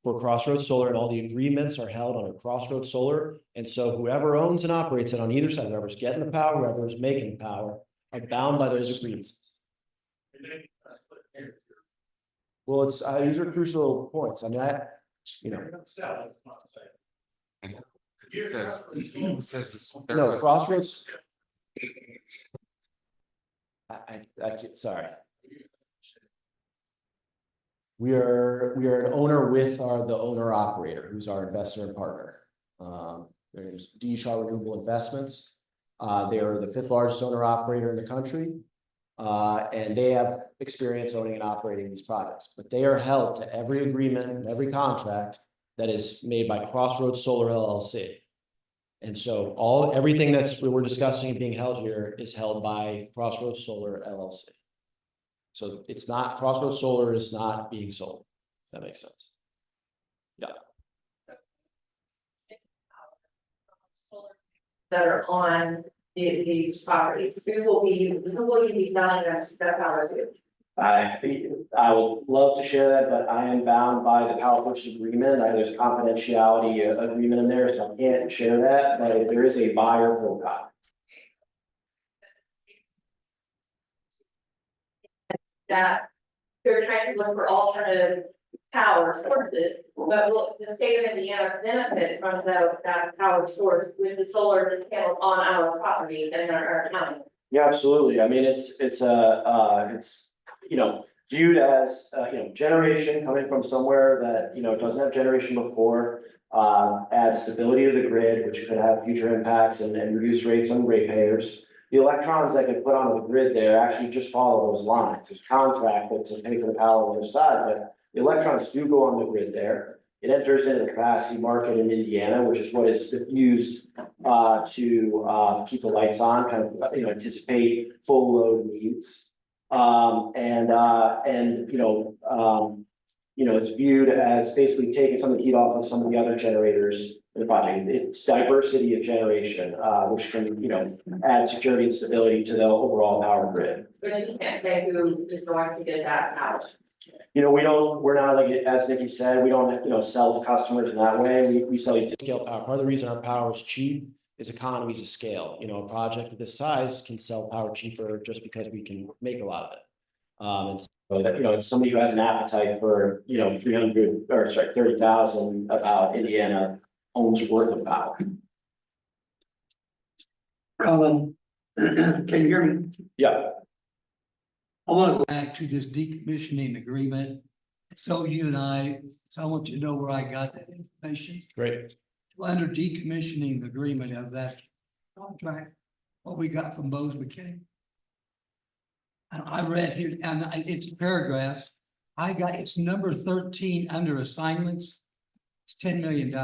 for Crossroads Solar, and all the agreements are held under Crossroads Solar. And so whoever owns and operates it on either side, whoever's getting the power, whoever's making the power, are bound by those agreements. Well, these are crucial points. I mean, It says it's. no, Crossroads. Sorry. We are an owner with the owner operator, who's our investor and partner. There's D. Shaw Renewable Investments. They are the 5th largest owner operator in the country. And they have experience owning and operating these projects, but they are held to every agreement and every contract that is made by Crossroads Solar LLC. And so everything we're discussing and being held here is held by Crossroads Solar LLC. So it's not, Crossroads Solar is not being sold. If that makes sense. Yeah. That are on these properties, who will you be selling that power to? I would love to share that, but I am bound by the power purchase agreement. There's a confidentiality agreement in there, so I can't share that, but if there is a buyer for the power. That they're trying to look for alternative power sources, but will the state of Indiana benefit from that power source with the solar panels on our property and our county? Yeah, absolutely. I mean, it's, you know, viewed as, generation coming from somewhere that, doesn't have generation before. Adds stability to the grid, which could have future impacts and reduce rates on ratepayers. The electrons that get put on the grid there actually just follow those lines. There's contract to pay for the power on the other side, but the electrons do go on the grid there. It enters into the capacity market in Indiana, which is what is used to keep the lights on, kind of, anticipate full load needs. It's viewed as basically taking some of the heat off of some of the other generators in the project. It's diversity of generation, which can, add security and stability to the overall power grid. But you can't say who is going to get that power. We're not like, as Nikki said, we don't, sell to customers in that way. We sell utility scale power. Part of the reason our power is cheap is economies of scale. A project of this size can sell power cheaper just because we can make a lot of it. And so that, somebody who has an appetite for, 30,000 about Indiana owns worth of power. Can you hear me? Yeah. I want to go back to this decommissioning agreement. So I want you to know where I got that information. Great. Under decommissioning agreement of that contract, what we got from Bose McKinney. And I read here, and it's paragraphs. It's number 13 under assignments. It's $10 million.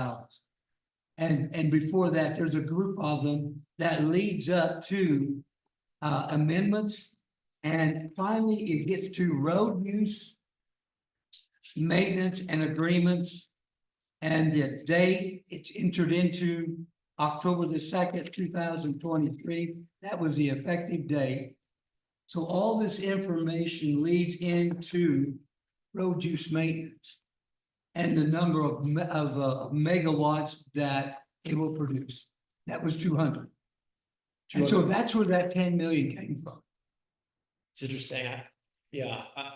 And before that, there's a group of them that leads up to amendments. And finally, it gets to road use, maintenance and agreements. And the date it's entered into October the 2nd, 2023. That was the effective date. So all this information leads into road use maintenance and the number of megawatts that it will produce. That was 200. And so that's where that 10 million came from. It's interesting.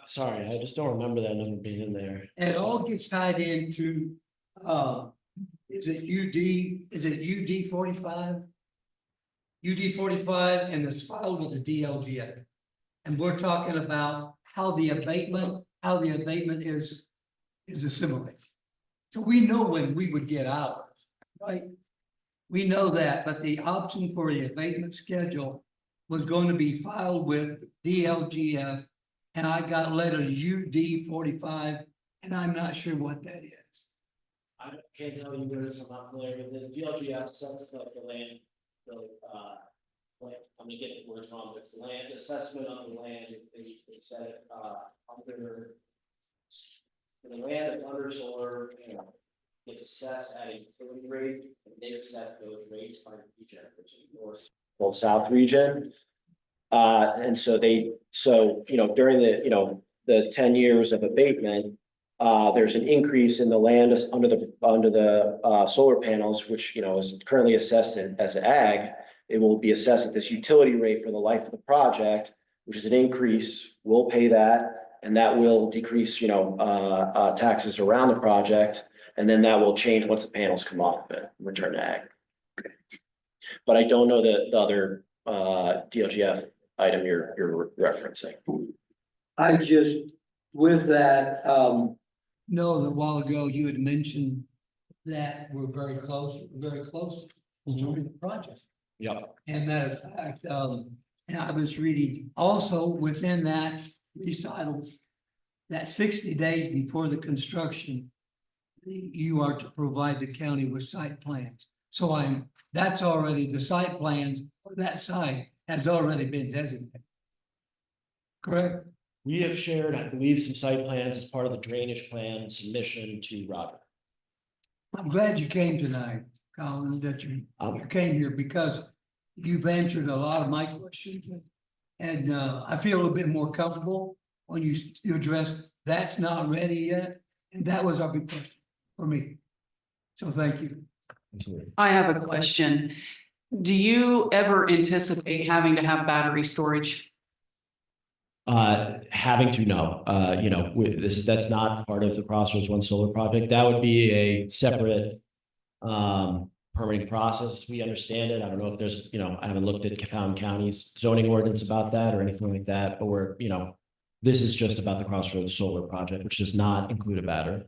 Sorry, I just don't remember that number being in there. And it all gets tied into, is it UD 45? UD 45 and it's filed with the DLGF. And we're talking about how the abatement is assimilated. So we know when we would get ours, right? We know that, but the option for the abatement schedule was going to be filed with DLGF. And I got letter UD 45, and I'm not sure what that is. I can't tell you where this, I'm not familiar with it. DLGF sets up the land, I'm gonna get the words wrong, but it's the land assessment of the land. They set it under the land that's under solar, gets assessed at a utility rate, and they set those rates by region, which is north, well, south region. And so during the 10 years of abatement, there's an increase in the land under the solar panels, which is currently assessed as ag. It will be assessed at this utility rate for the life of the project, which is an increase. We'll pay that, and that will decrease, taxes around the project, and then that will change once the panels come off of it, return to ag. But I don't know the other DLGF item you're referencing. I just, with that, know that a while ago you had mentioned that we're very close to starting the project. Yep. And matter of fact, and I was reading also within that recital, that 60 days before the construction, you are to provide the county with site plans. So that's already, the site plans for that site has already been designated. Correct? We have shared, I believe, some site plans as part of the drainage plan submission to Roger. I'm glad you came tonight, Colin, that you came here because you've answered a lot of my questions. And I feel a little bit more comfortable when you address, that's not ready yet, and that was our big question for me. So thank you. I have a question. Do you ever anticipate having to have battery storage? Having to know, that's not part of the Crossroads One Solar project. That would be a separate permitting process. We understand it. I don't know if there's, I haven't looked at Fountain County's zoning ordinance about that or anything like that, but this is just about the Crossroads Solar project, which does not include a battery.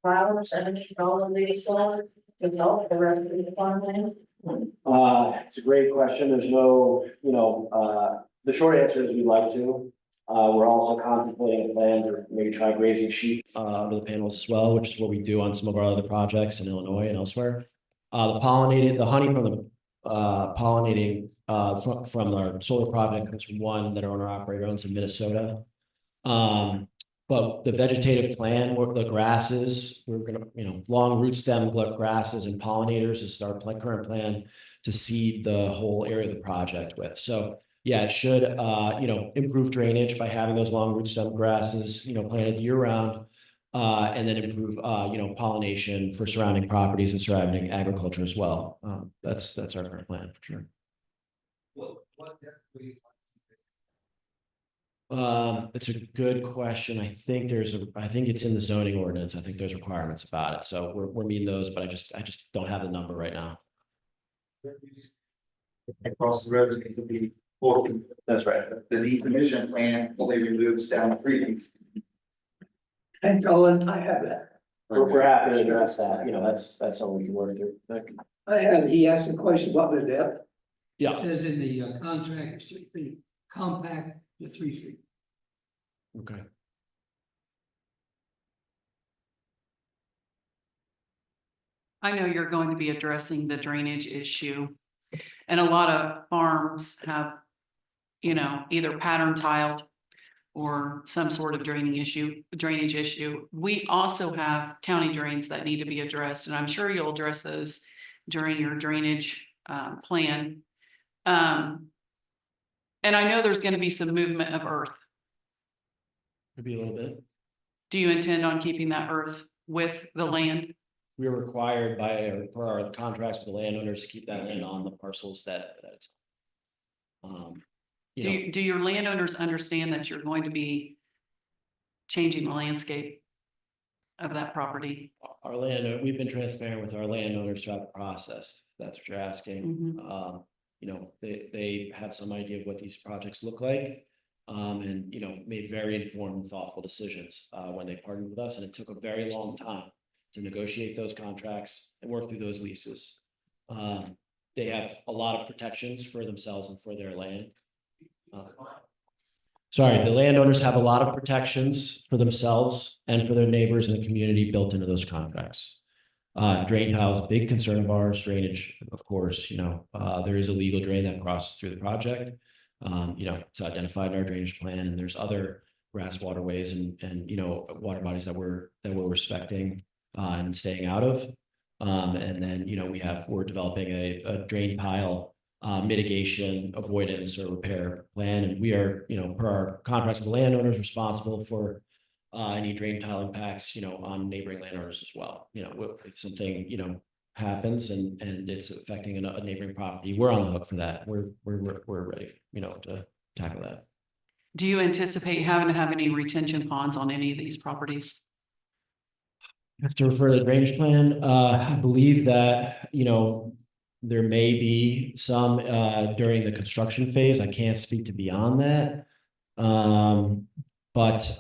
Flowers underneath all of these solar to help the rest of the farmland? It's a great question. There's no, the short answer is we'd like to. We're also contemplating a plan to maybe try grazing sheep under the panels as well, which is what we do on some of our other projects in Illinois and elsewhere. The honey from the pollinating from our solar project comes from one that our owner operator owns in Minnesota. But the vegetative plan, the grasses, we're gonna, long root stem grasses and pollinators is our current plan to seed the whole area of the project with. So yeah, it should, improve drainage by having those long root stem grasses, planted year round. And then improve, pollination for surrounding properties and surrounding agriculture as well. That's our current plan for sure. It's a good question. I think it's in the zoning ordinance. I think there's requirements about it. So we're meeting those, but I just don't have the number right now. Across the road, it could be 4 feet. That's right. The decommission plan only removes down 3 feet. And Colin, I have that. We're happy to address that. That's something we can work through. He asked a question about the depth. Yeah. It says in the contract, it's 3 feet, compact to 3 feet. Okay. I know you're going to be addressing the drainage issue. And a lot of farms have, either pattern tiled or some sort of drainage issue. We also have county drains that need to be addressed, and I'm sure you'll address those during your drainage plan. And I know there's going to be some movement of earth. Maybe a little bit. Do you intend on keeping that earth with the land? We are required per our contracts with the landowners to keep that land on the parcels that's. Do your landowners understand that you're going to be changing the landscape of that property? We've been transparent with our landowners throughout the process. If that's what you're asking. They have some idea of what these projects look like. And made very informed and thoughtful decisions when they partnered with us, and it took a very long time to negotiate those contracts and work through those leases. They have a lot of protections for themselves and for their land. The landowners have a lot of protections for themselves and for their neighbors in the community built into those contracts. Drain tile is a big concern of ours. Drainage, of course, there is a legal drain that crosses through the project. It's identified in our drainage plan, and there's other grass waterways and water bodies that we're respecting and staying out of. And then, we're developing a drain pile mitigation, avoidance or repair plan. And we are, per our contracts with the landowners, responsible for any drain tile impacts, on neighboring landowners as well. If something, happens and it's affecting a neighboring property, we're on the hook for that. We're ready, to tackle that. Do you anticipate having to have any retention ponds on any of these properties? I have to refer to the drainage plan. I believe that, there may be some during the construction phase. I can't speak to beyond that. But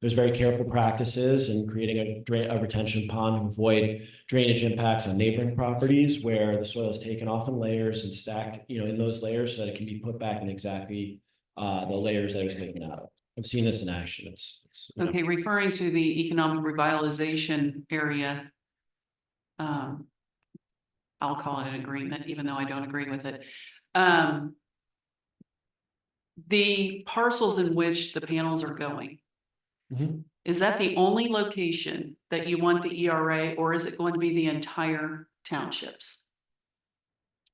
there's very careful practices in creating a retention pond to avoid drainage impacts on neighboring properties where the soil is taken off in layers and stacked, in those layers so that it can be put back in exactly the layers that it was taken out of. I've seen this in action. It's Okay, referring to the economic revitalization area. I'll call it an agreement, even though I don't agree with it. The parcels in which the panels are going, Mhm. Is that the only location that you want the ERA, or is it going to be the entire townships?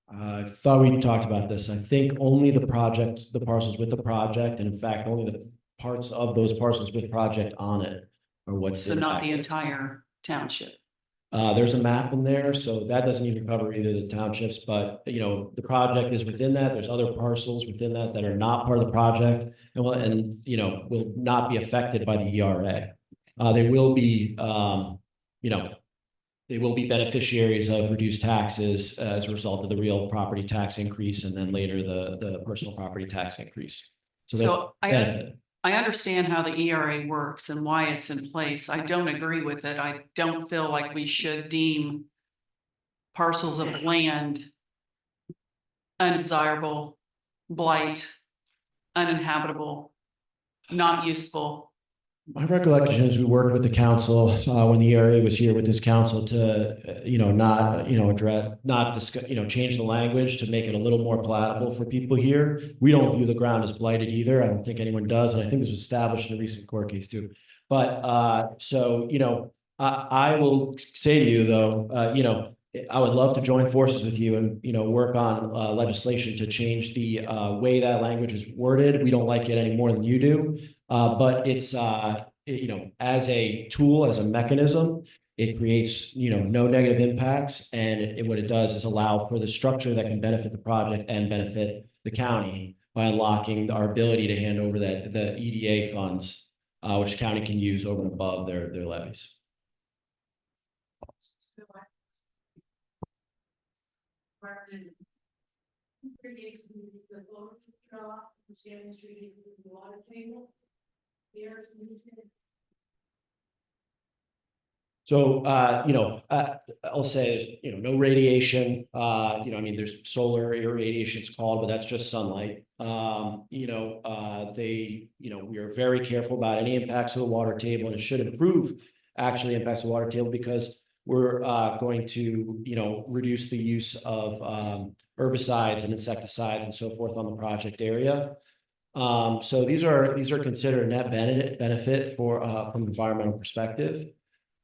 I thought we talked about this. I think only the project, the parcels with the project, and in fact, only the parts of those parcels with project on it are what's. So not the impacted. entire township. There's a map in there, so that doesn't even cover either the townships, but you know, the project is within that. There's other parcels within that that are not part of the project and you know, will not be affected by the ERA. They will be, you know, they will be beneficiaries of reduced taxes as a result of the real property tax increase and then later the personal property tax increase. So So they benefit. I understand how the ERA works and why it's in place. I don't agree with it. I don't feel like we should deem parcels of land undesirable, blight, uninhabitable, not useful. My recollection is we worked with the council, when the ERA was here with this council to, you know, not, you know, address, not discuss, you know, change the language to make it a little more palatable for people here. We don't view the ground as blighted either. I don't think anyone does. And I think this was established in a recent court case too. But, so, you know, I will say to you though, you know, I would love to join forces with you and, you know, work on legislation to change the way that language is worded. We don't like it any more than you do. But it's, you know, as a tool, as a mechanism, it creates, you know, no negative impacts. And what it does is allow for the structure that can benefit the project and benefit the county by unlocking our ability to hand over the EDA funds, which the county can use over and above their levies. So, you know, I'll say, you know, no radiation, you know, I mean, there's solar irradiation it's called, but that's just sunlight. You know, you know, we are very careful about any impacts to the water table, and it should improve actually impacts the water table because we're going to, you know, reduce the use of herbicides and insecticides and so forth on the project area. So these are considered net benefit for from an environmental perspective.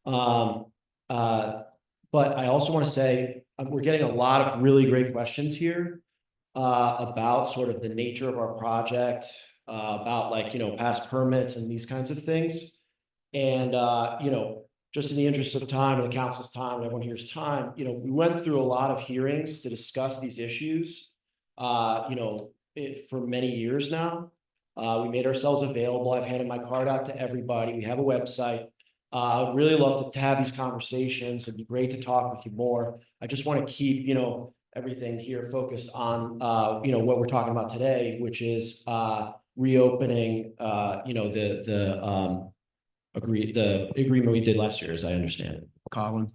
But I also want to say we're getting a lot of really great questions here about sort of the nature of our project, about like, you know, past permits and these kinds of things. And, you know, just in the interest of time and the council's time and everyone here's time, you know, we went through a lot of hearings to discuss these issues, you know, for many years now. We made ourselves available. I've handed my card out to everybody. We have a website. I'd really love to have these conversations. It'd be great to talk with you more. I just want to keep, you know, everything here focused on, you know, what we're talking about today, which is reopening, you know, the agreement we did last year, as I understand it. Colin,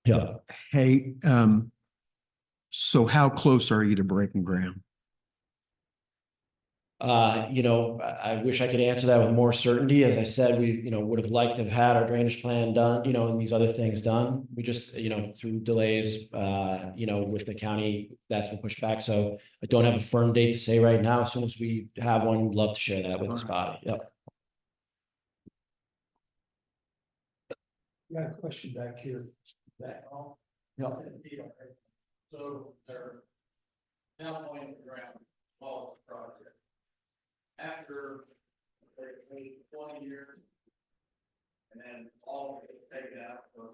Yeah. hey, so how close are you to breaking ground? You know, I wish I could answer that with more certainty. As I said, we, you know, would have liked to have had our drainage plan done, you know, and these other things done. We just, you know, through delays, you know, with the county, that's been pushed back. So I don't have a firm date to say right now. As soon as we have one, we'd love to share that with this body. Yep. Got a question back here. Back on. Yeah. So they're now going to ground all the project. After they wait 20 years. And then all of it taken out for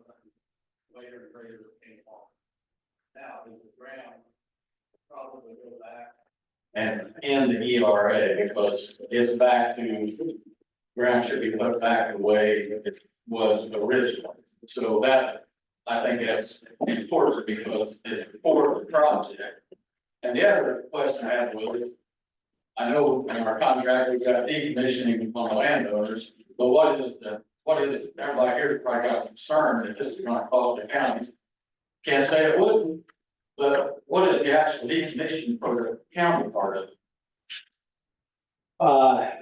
later and greater came off. Now there's the ground probably go back. And in the ERA, because it's back to, ground should be put back the way it was originally. So that, I think that's important because it's for the project. And the other question I have was, I know in our contract, we've got decommissioning on the landowners, but what is, everybody here probably got concerned that this is gonna cost the county. Can't say it wouldn't, but what is the actual decommissioning for the county part of it?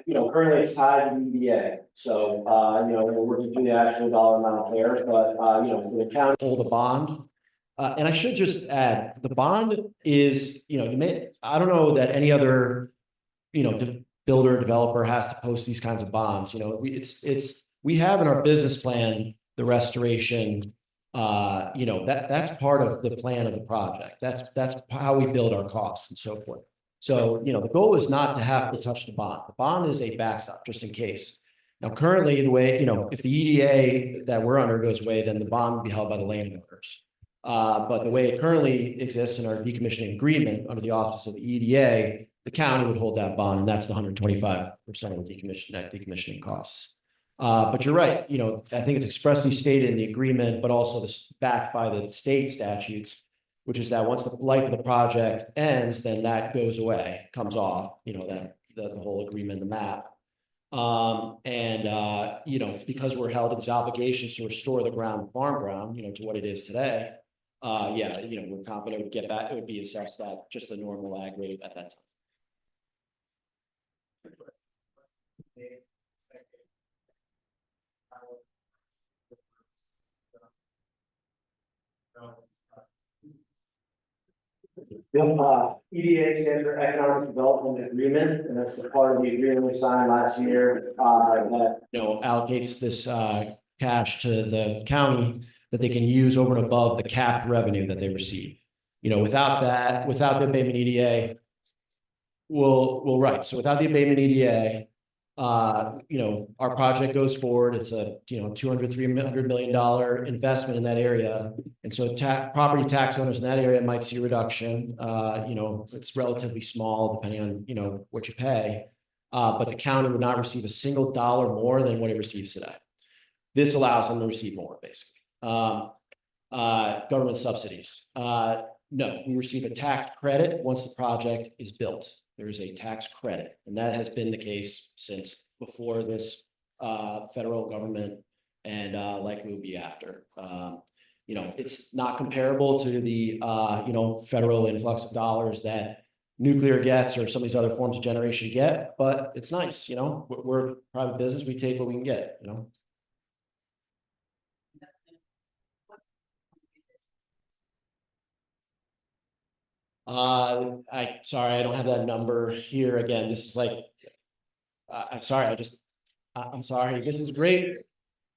You know, currently it's tied to EDA. So, you know, we're working through the actual dollar amount there, but, you know, the county hold a bond. And I should just add, the bond is, you know, I don't know that any other, you know, builder, developer has to post these kinds of bonds, you know, we have in our business plan, the restoration. You know, that's part of the plan of the project. That's how we build our costs and so forth. So, you know, the goal is not to have to touch the bond. The bond is a backstop just in case. Now, currently, the way, you know, if the EDA that we're under goes away, then the bond will be held by the landowners. But the way it currently exists in our decommissioning agreement under the auspices of the EDA, the county would hold that bond, and that's the 125% of the decommissioning costs. But you're right, you know, I think it's expressly stated in the agreement, but also backed by the state statutes, which is that once the life of the project ends, then that goes away, comes off, you know, that the whole agreement, the map. You know, because we're held these obligations to restore the farm ground, you know, to what it is today. Yeah, you know, we're confident it would get back, it would be assessed at just the normal ag rate at that time. EDA stands for Economic Development Agreement, and that's the part of the agreement we signed last year, that, you know, allocates this, cash to the county that they can use over and above the capped revenue that they receive. You know, without that, without the abatement EDA, right. So without the abatement EDA, you know, our project goes forward. It's a, you know, $300 million investment in that area. And so property tax owners in that area might see a reduction. You know, it's relatively small depending on, you know, what you pay. But the county would not receive a single dollar more than what it receives today. This allows them to receive more, basically. Government subsidies. No, we receive a tax credit once the project is built. There is a tax credit, and that has been the case since before this federal government, and likely will be after. You know, it's not comparable to the you know, federal influx of dollars that nuclear gets or some of these other forms of generation get, but it's nice. You know, we're a private business. We take what we can get. You know. Sorry, I don't have that number here. Again, this is like, I'm sorry, I'm sorry. This is great.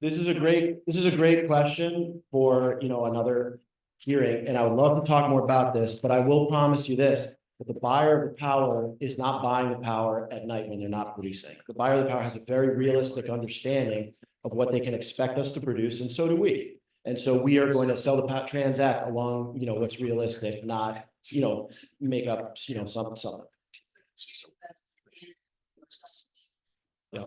This is a great question for, you know, another hearing, and I would love to talk more about this, but I will promise you this, that the buyer of the power is not buying the power at night when they're not producing. The buyer of the power has a very realistic understanding of what they can expect us to produce, and so do we. And so we are going to sell the transact along, you know, what's realistic, not, you know, make up, you know, something. Yeah.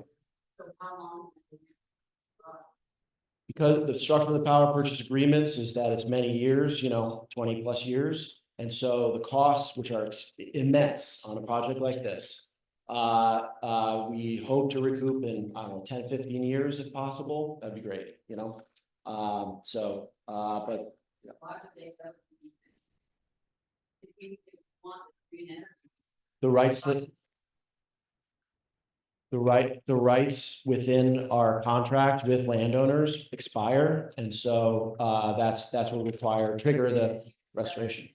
Because the structure of the power purchase agreements is that it's many years, you know, 20+ years. And so the costs, which are immense on a project like this, we hope to recoup in, I don't know, 10, 15 years if possible. That'd be great, you know? But yeah. The rights within our contract with landowners expire, and so that's what would trigger the restoration.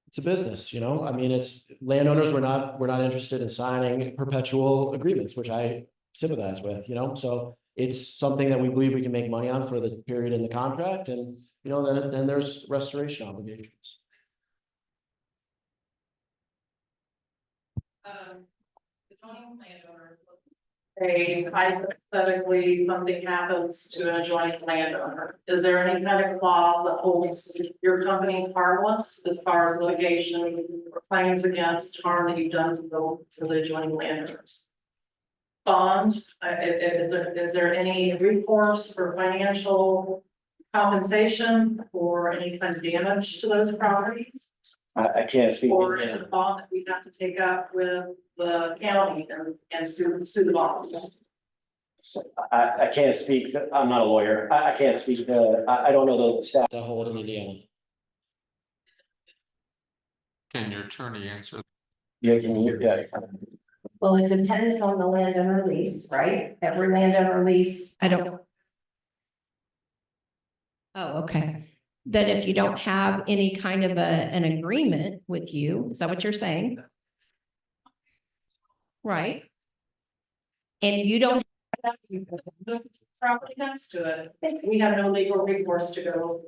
It's a business, you know. I mean, it's landowners. We're not interested in signing perpetual agreements, which I sympathize with, you know. So it's something that we believe we can make money on for the period in the contract, and you know, then there's restoration obligations. Say hypothetically, something happens to an adjoining landowner, is there any kind of clause that holds your company harmless as far as litigation or claims against harm that you've done to the adjoining landowners? Bond, is there any recourse for financial compensation or any kind of damage to those properties? I can't speak. Or is it a bond that we have to take up with the county and sue the bond? I can't speak. I'm not a lawyer. I can't speak. I don't know the staff to hold in Indiana. Can your attorney answer? Yeah, can you? Yeah. Well, it depends on the landowner lease, right? Every landowner lease. I don't. Oh, okay. Then if you don't have any kind of an agreement with you, is that what you're saying? right? And you don't, Property next to it, we have no legal recourse to go.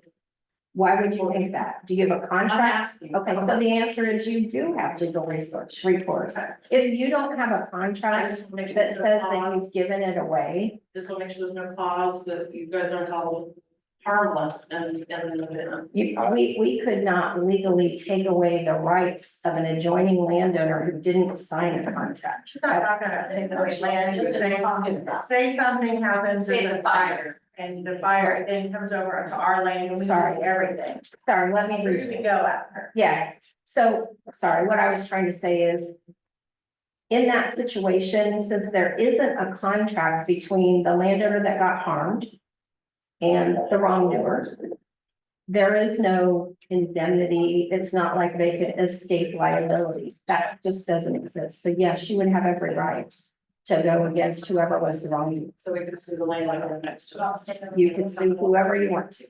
why would you think that? Do you have a I'm contract? asking. Okay, so the answer is you do have legal recourse. If you don't have a I contract just wanna make sure that there's says no that you've clause, given it away, just wanna make sure there's no clause that you guys aren't held harmless and we could not legally take away the rights of an adjoining landowner who didn't sign a contract. She's not gonna take away land, just say something happens, there's a fire, and the fire then comes over to our land and we Sorry. lose everything. Sorry, let me. Where do we go after? Yeah, so, sorry, what I was trying to say is. In that situation, since there isn't a contract between the landowner that got harmed. And the wrongdoer. There is no indemnity, it's not like they could escape liability, that just doesn't exist, so yes, you would have every right. To go against whoever was the wrongdoer, So we can sue the landlord next to us. you can sue whoever you want to.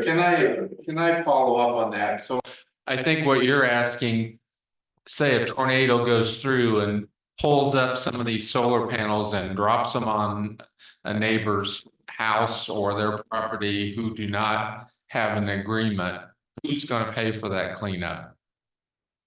Can I follow up on that? So I think what you're asking, say a tornado goes through and pulls up some of these solar panels and drops them on a neighbor's house or their property who do not have an agreement, who's gonna pay for that cleanup?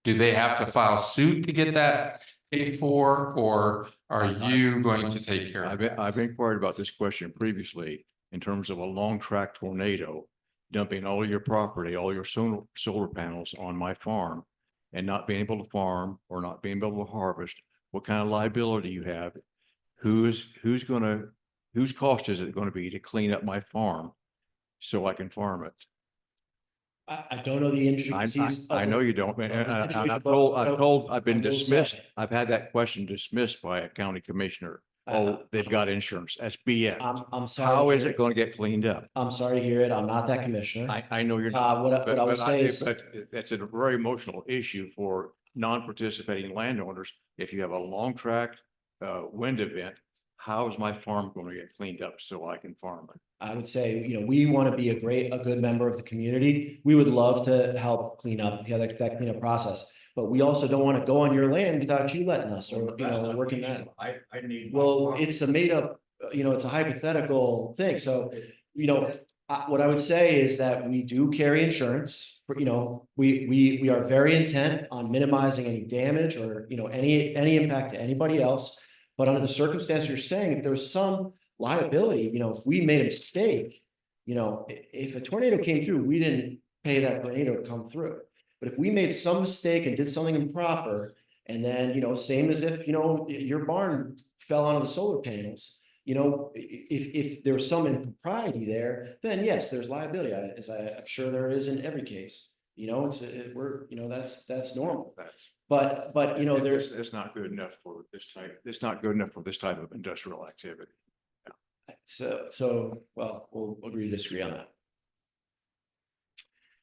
Do they have to file suit to get that paid for, or are you going to take care of it? I've inquired about this question previously in terms of a long track tornado dumping all your property, all your solar panels on my farm and not being able to farm or not being able to harvest. What kind of liability you have? Whose cost is it going to be to clean up my farm so I can farm it? I don't know the intricacies. I know you don't, and I've been dismissed. I've had that question dismissed by a county commissioner. Oh, they've got insurance. That's BS. I'm sorry. How to is hear it going to get cleaned up? I'm sorry to hear it. I'm not that commissioner. I know you're not. What I would say is. But that's a very emotional issue for non-participating landowners. If you have a long track wind event, how is my farm going to get cleaned up so I can farm it? I would say, we want to be a good member of the community. We would love to help clean up, that cleanup process. But we also don't want to go on your land without you letting us or, working that. I need. Well, it's a made up, it's a hypothetical thing. So, what I would say is that we do carry insurance for, we are very intent on minimizing any damage or, any impact to anybody else. But under the circumstance you're saying, if there was some liability, if we made a mistake, if a tornado came through, we didn't pay that tornado to come through. But if we made some mistake and did something improper, and then, same as if, your barn fell onto the solar panels, if there's some impropriety there, then yes, there's liability, as I'm sure there is in every case. That's normal. But there's. It's not good enough for this type. It's not good enough for this type of industrial activity. So, well, we'll agree to disagree on that.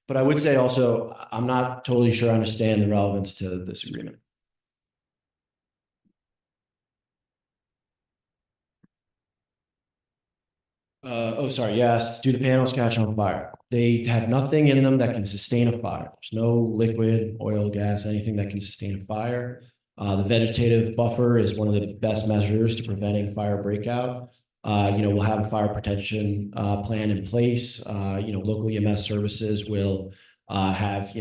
But I would say also, I'm not totally sure I understand the relevance to this agreement. Sorry, yes, do the panels catch on fire? They have nothing in them that can sustain a fire. There's no liquid, oil, gas, anything that can sustain a fire. The vegetative buffer is one of the best measures to preventing fire breakout. We'll have a fire protection plan in place. Local EMS services will have,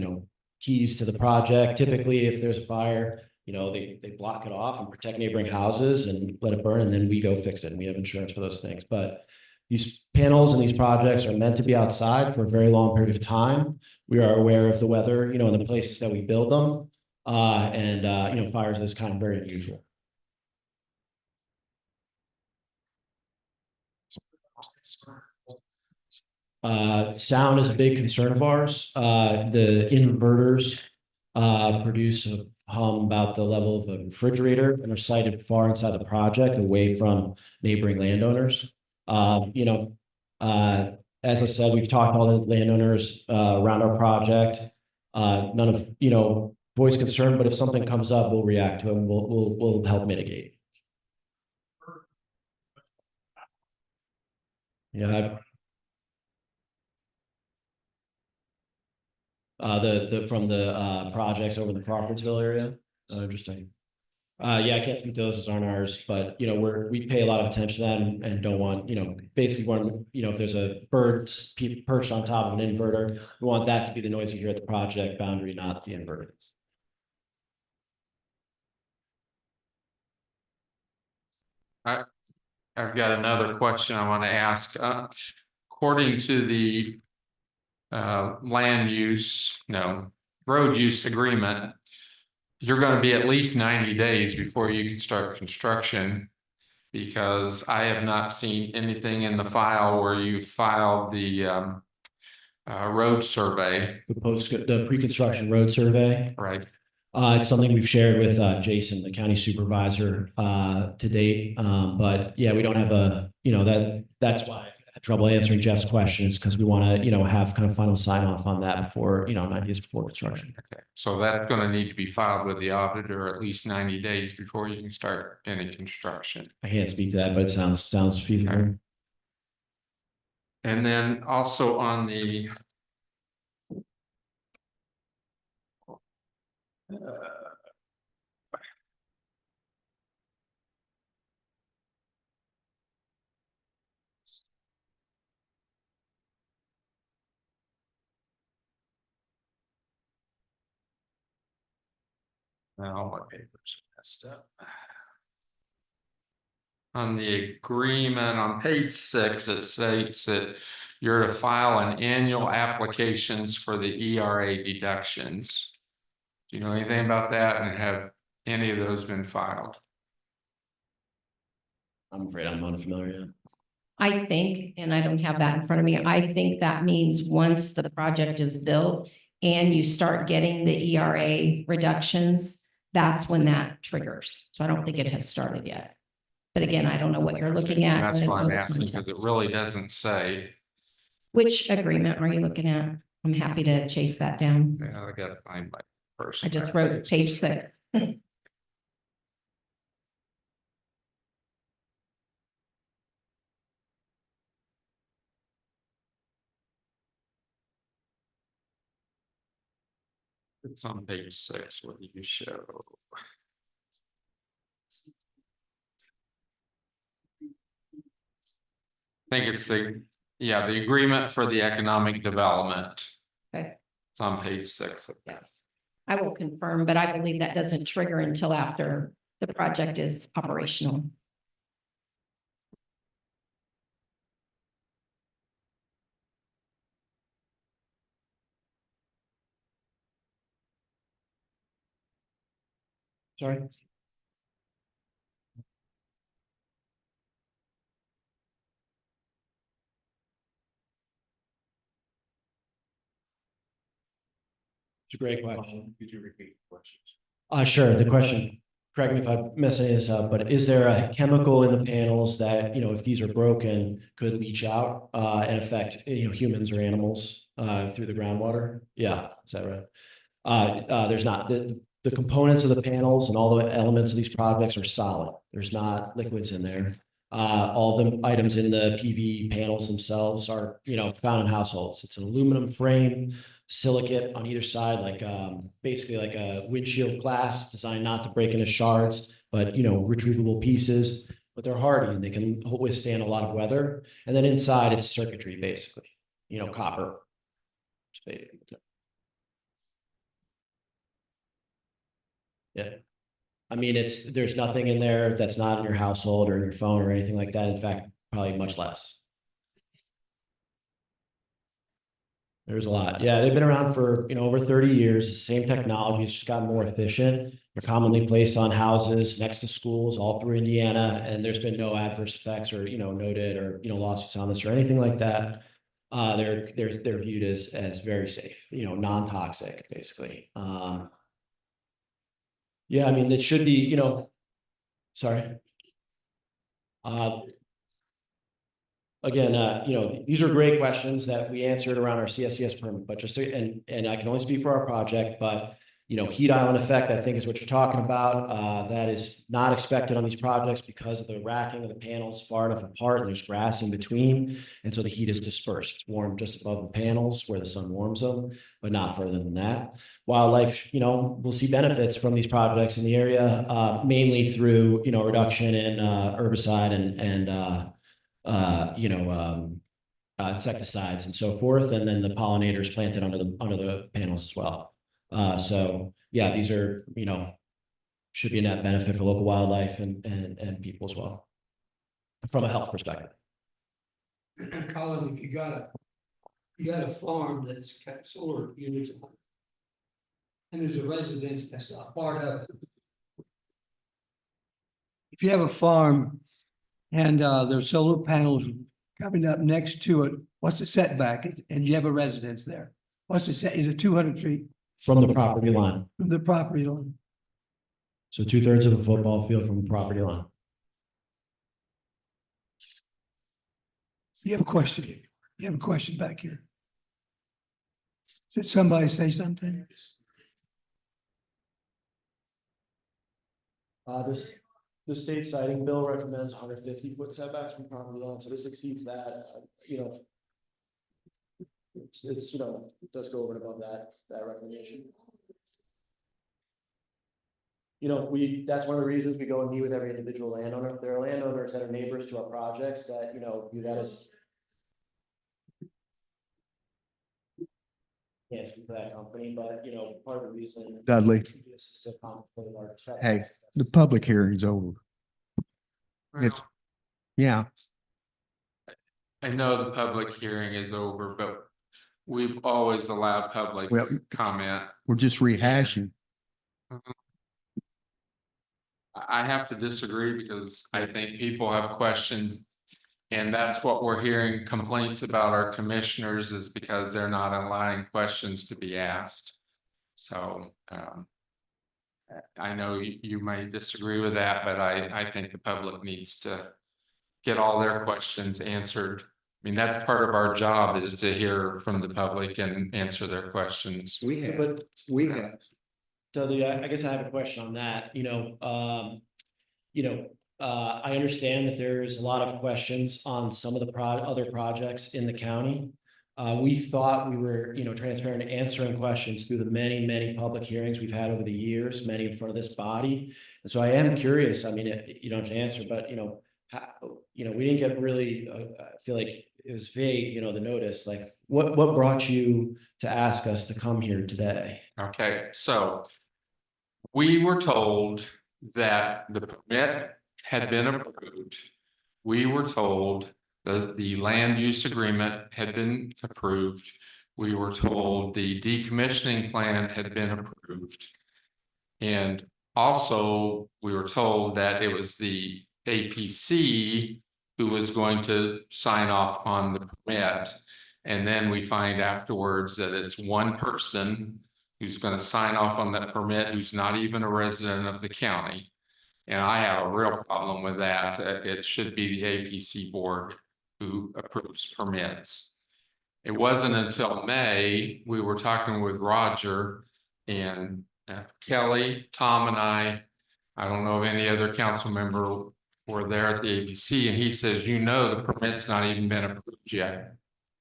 keys to the project. Typically, if there's a fire, they block it off and protect neighboring houses and let it burn, and then we go fix it. And we have insurance for those things. But these panels and these projects are meant to be outside for a very long period of time. We are aware of the weather, in the places that we build them. Fires of this kind are very unusual. Sound is a big concern of ours. The inverters produce a hum about the level of a refrigerator and are sited far inside the project, away from neighboring landowners. As I said, we've talked to all the landowners around our project. None of voice concern, but if something comes up, we'll react to it and we'll help mitigate. Yeah, from the projects over in the Crawfordsville area. Interesting. Yeah, I can't speak to those as aren't ours, but you know, we pay a lot of attention to that and don't want, you know, basically want, you know, if there's a bird perched on top of an inverter, we want that to be the noise you hear at the project boundary, not the inverter. I've got another question I want to ask. According to the land use, no, road use agreement, you're going to be at least 90 days before you can start construction, because I have not seen anything in the file where you filed the road survey. The pre-construction road survey. Right. It's something we've shared with Jason, the county supervisor, to date. But yeah, we don't have a, you know, that's why I had trouble answering Jeff's questions, because we want to, you know, have kind of final sign off on that before, you know, 90 days before construction. Okay, so that's going to need to be filed with the auditor at least 90 days before you can start any construction. I can't speak to that, but it sounds feasible. Okay. And then also on the now my papers are messed up. On the agreement on page 6, it states that you're to file an annual applications for the ERA deductions. Do you know anything about that, and have any of those been filed? I'm afraid I'm unfamiliar. I think, and I don't have that in front of me, I think that means once the project is built and you start getting the ERA reductions, that's when that triggers. So I don't think it has started yet. But again, I don't know what you're looking at. That's I don't why know I'm the asking, because it context. really doesn't say. Which agreement are you looking at? I'm happy to chase that down. Yeah, I gotta find my first. I just wrote page 6. It's on page 6. What do you show? I think it's the agreement for the economic development. Okay. It's on page 6. Yes. I will confirm, but I believe that doesn't trigger until after the project is operational. Sorry. It's a great question. Could you repeat the questions? Sure. The question, correct me if I'm messing this up, but is there a chemical in the panels that, you know, if these are broken, could leach out and affect, you know, humans or animals through the groundwater? Yeah, is that right? There's not. The components of the panels and all the elements of these projects are solid. There's not liquids in there. All the items in the PV panels themselves are, you know, found in households. It's an aluminum frame, silicate on either side, like basically like a windshield glass designed not to break into shards, but you know, retrievable pieces. But they're hardy and they can withstand a lot of weather. And then inside it's circuitry, basically, you know, copper. Yeah. I mean, there's nothing in there that's not in your household or in your phone or anything like that. In fact, probably much less. There's a lot. Yeah, they've been around for, you know, over 30 years. Same technology, it's just gotten more efficient. They're commonly placed on houses next to schools all through Indiana, and there's been no adverse effects or, you know, noted or, you know, lawsuits on this or anything like that. They're viewed as very safe, you know, non-toxic, basically. Yeah, I mean, it should be, you know, sorry. Again, you know, these are great questions that we answered around our CSCS permit, but just to, and I can only speak for our project, but Heat island effect, I think is what you're talking about. That is not expected on these projects because of the racking of the panels far enough apart and there's grass in between. And so the heat is dispersed. It's warm just above the panels where the sun warms them, but not further than that. Wildlife, will see benefits from these projects in the area, mainly through, reduction in herbicide and insecticides and so forth. And then the pollinators planted under the panels as well. So yeah, these are, should be a net benefit for local wildlife and people as well. From a health perspective. Colin, if you got a farm that's got solar units on it, and there's a residence that's not part of it. If you have a farm and there's solar panels coming up next to it, what's the setback? And you have a residence there. What's the set? Is it 200 feet? From the property line. From the property line. So 2/3 of a football field from the property line. You have a question? You have a question back here? Did somebody say something? The state citing bill recommends 150-foot setbacks from property line, so this exceeds that, It's it does go over and above that recommendation. That's one of the reasons we go and meet with every individual landowner. If there are landowners that are neighbors to our projects that, view that as. Can't speak for that company, but part of the reason. Dudley. This is to contemplate our setbacks. Hey, the public hearing's over. It's, yeah, I know the public hearing is over, but we've always allowed public Well- comment. we're just rehashing. I have to disagree because I think people have questions. And that's what we're hearing complaints about our commissioners is because they're not allowing questions to be asked. So I know you may disagree with that, but I think the public needs to get all their questions answered. I mean, that's part of our job is to hear from the public and answer their questions. We have. Dudley, I guess I have a question on that, I understand that there's a lot of questions on some of the other projects in the county. We thought we were, transparent and answering questions through the many, many public hearings we've had over the years, many in front of this body. And so I am curious, I mean, you don't have to answer, but, we didn't get really, I feel like it was vague, the notice, like what brought you to ask us to come here today? Okay, so we were told that the permit had been approved. We were told that the land use agreement had been approved. We were told the decommissioning plan had been approved. And also, we were told that it was the APC who was going to sign off on the permit. And then we find afterwards that it's one person who's going to sign off on that permit, who's not even a resident of the county. And I have a real problem with that. It should be the APC board who approves permits. It wasn't until May, we were talking with Roger and Kelly, Tom and I don't know if any other council member were there at the APC, and he says, the permit's not even been approved yet.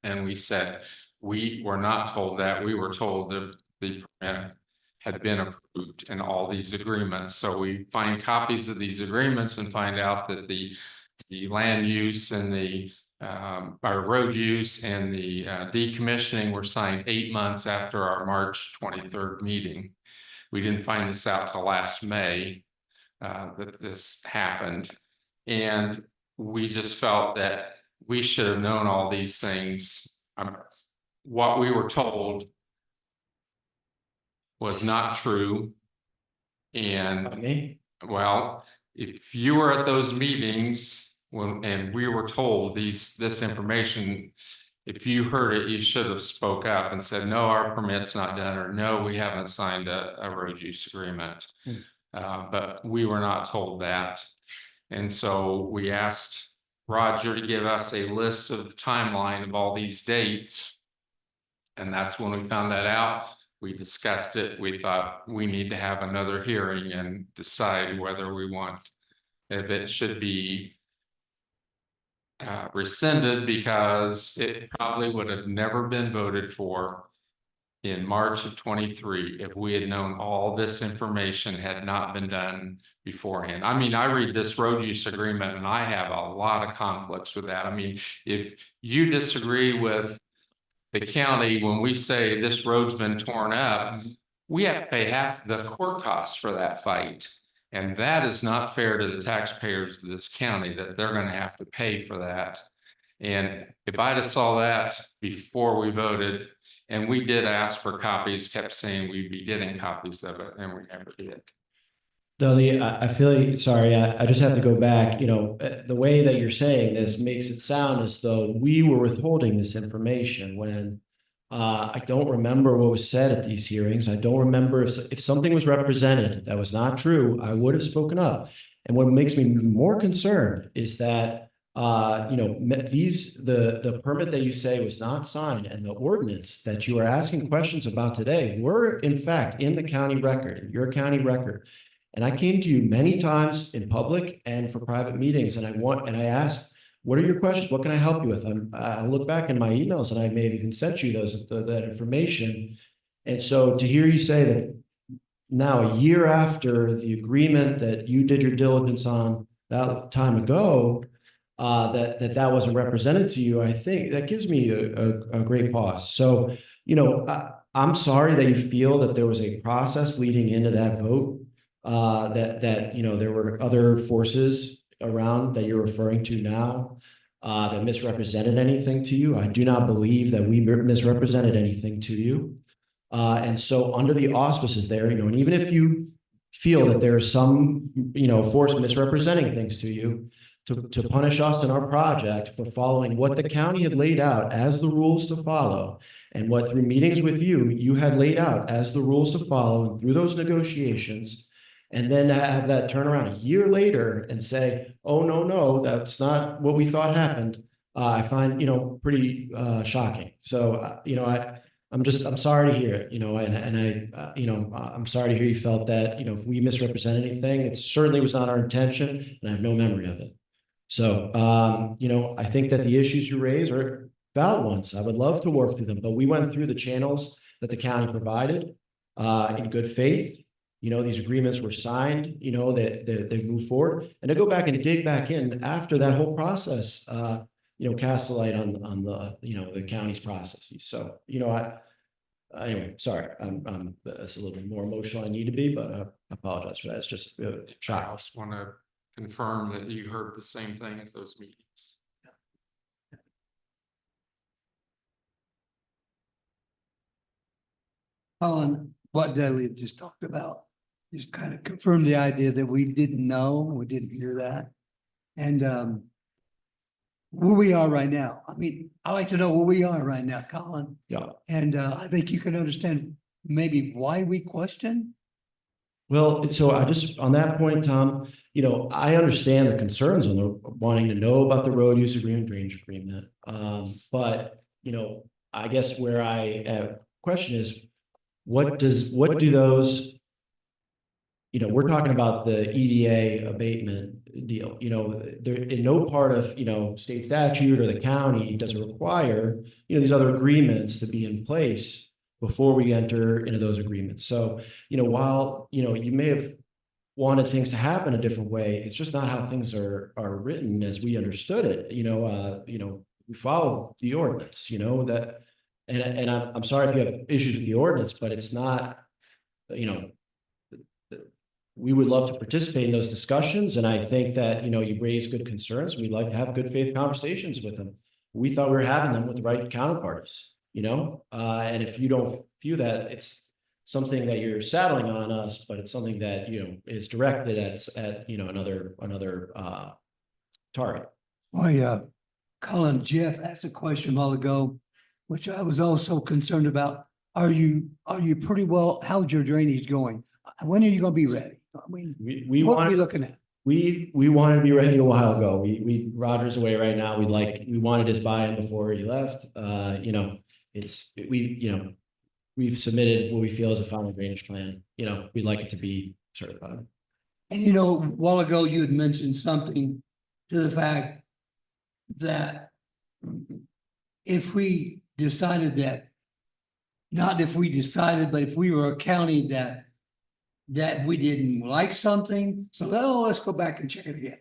And we said, we were not told that. We were told that the permit had been approved in all these agreements. So we find copies of these agreements and find out that the land use and the our road use and the decommissioning were signed 8 months after our March 23rd meeting. We didn't find this out till last May that this happened. And we just felt that we should have known all these things. What we were told was not true. And well, if you were at those meetings and we were told this information, if you heard it, you should have spoke up and said, no, our permit's not done, or no, we haven't signed a road use agreement. But we were not told that. And so we asked Roger to give us a list of the timeline of all these dates. And that's when we found that out. We discussed it. We thought we need to have another hearing and decide whether we want, if it should be rescinded because it probably would have never been voted for in March of 23 if we had known all this information had not been done beforehand. I mean, I read this road use agreement and I have a lot of conflicts with that. I mean, if you disagree with the county, when we say this road's been torn up, we have to pay half the court costs for that fight. And that is not fair to the taxpayers of this county, that they're gonna have to pay for that. And if I'd have saw that before we voted, and we did ask for copies, kept saying we'd be getting copies of it, and we never did. Dudley, I feel like, sorry, I just have to go back, the way that you're saying this makes it sound as though we were withholding this information when I don't remember what was said at these hearings. I don't remember if something was represented that was not true, I would have spoken up. And what makes me more concerned is that, the permit that you say was not signed and the ordinance that you are asking questions about today were in fact in the county record, your county record. And I came to you many times in public and for private meetings, and I asked, what are your questions? What can I help you with? I look back in my emails and I may have even sent you that information. And so to hear you say that now, a year after the agreement that you did your diligence on that time ago, that wasn't represented to you, I think that gives me a great pause. So, I'm sorry that you feel that there was a process leading into that vote. That there were other forces around that you're referring to now that misrepresented anything to you. I do not believe that we misrepresented anything to you. And so under the auspices there, and even if you feel that there's some, force misrepresenting things to you, to punish us in our project for following what the county had laid out as the rules to follow, and what through meetings with you had laid out as the rules to follow through those negotiations. And then have that turn around a year later and say, oh, no, that's not what we thought happened. I find, pretty shocking. So, I'm sorry to hear it, I'm sorry to hear you felt that, if we misrepresent anything, it certainly was not our intention and I have no memory of it. So, I think that the issues you raise are valid ones. I would love to work through them, but we went through the channels that the county provided in good faith. These agreements were signed, that they move forward, and to go back and dig back in after that whole process, cast a light on the, the county's processes. So, anyway, sorry, that's a little bit more emotional than I need to be, but I apologize for that. It's just I child. also want to confirm that you heard the same thing at those meetings. On what Dudley just talked about, just kind of confirmed the idea that we didn't know, we didn't hear that. And where we are right now, I mean, I like to know where we are right now, Colin. Yeah. And I think you can understand maybe why we question. Well, so on that point, Tom, I understand the concerns on the wanting to know about the road use agreement, drainage agreement. But, I guess where I question is, what do those, we're talking about the EDA abatement deal, there in no part of, state statute or the county does it require, these other agreements to be in place before we enter into those agreements. So, while, you may have wanted things to happen a different way, it's just not how things are written as we understood it. We follow the ordinance, that, and I'm sorry if you have issues with the ordinance, but it's not, we would love to participate in those discussions. And I think that, you raise good concerns. We'd like to have good faith conversations with them. We thought we were having them with the right counterparties, and if you don't view that, it's something that you're saddling on us, but it's something that, is directed at another target. Well, Colin, Jeff asked a question a while ago, which I was also concerned about. Are you pretty well, how's your drainage going? When are you gonna be ready? I mean, we what want are we looking at? We wanted to be ready a while ago. Roger's away right now. We wanted his buy-in before he left. we've submitted what we feel is a final drainage plan. You know, we'd like it to be certified. And you know, a while ago, you had mentioned something to the fact that if we decided that, not if we decided, but if we were a county that we didn't like something, so, oh, let's go back and check it again.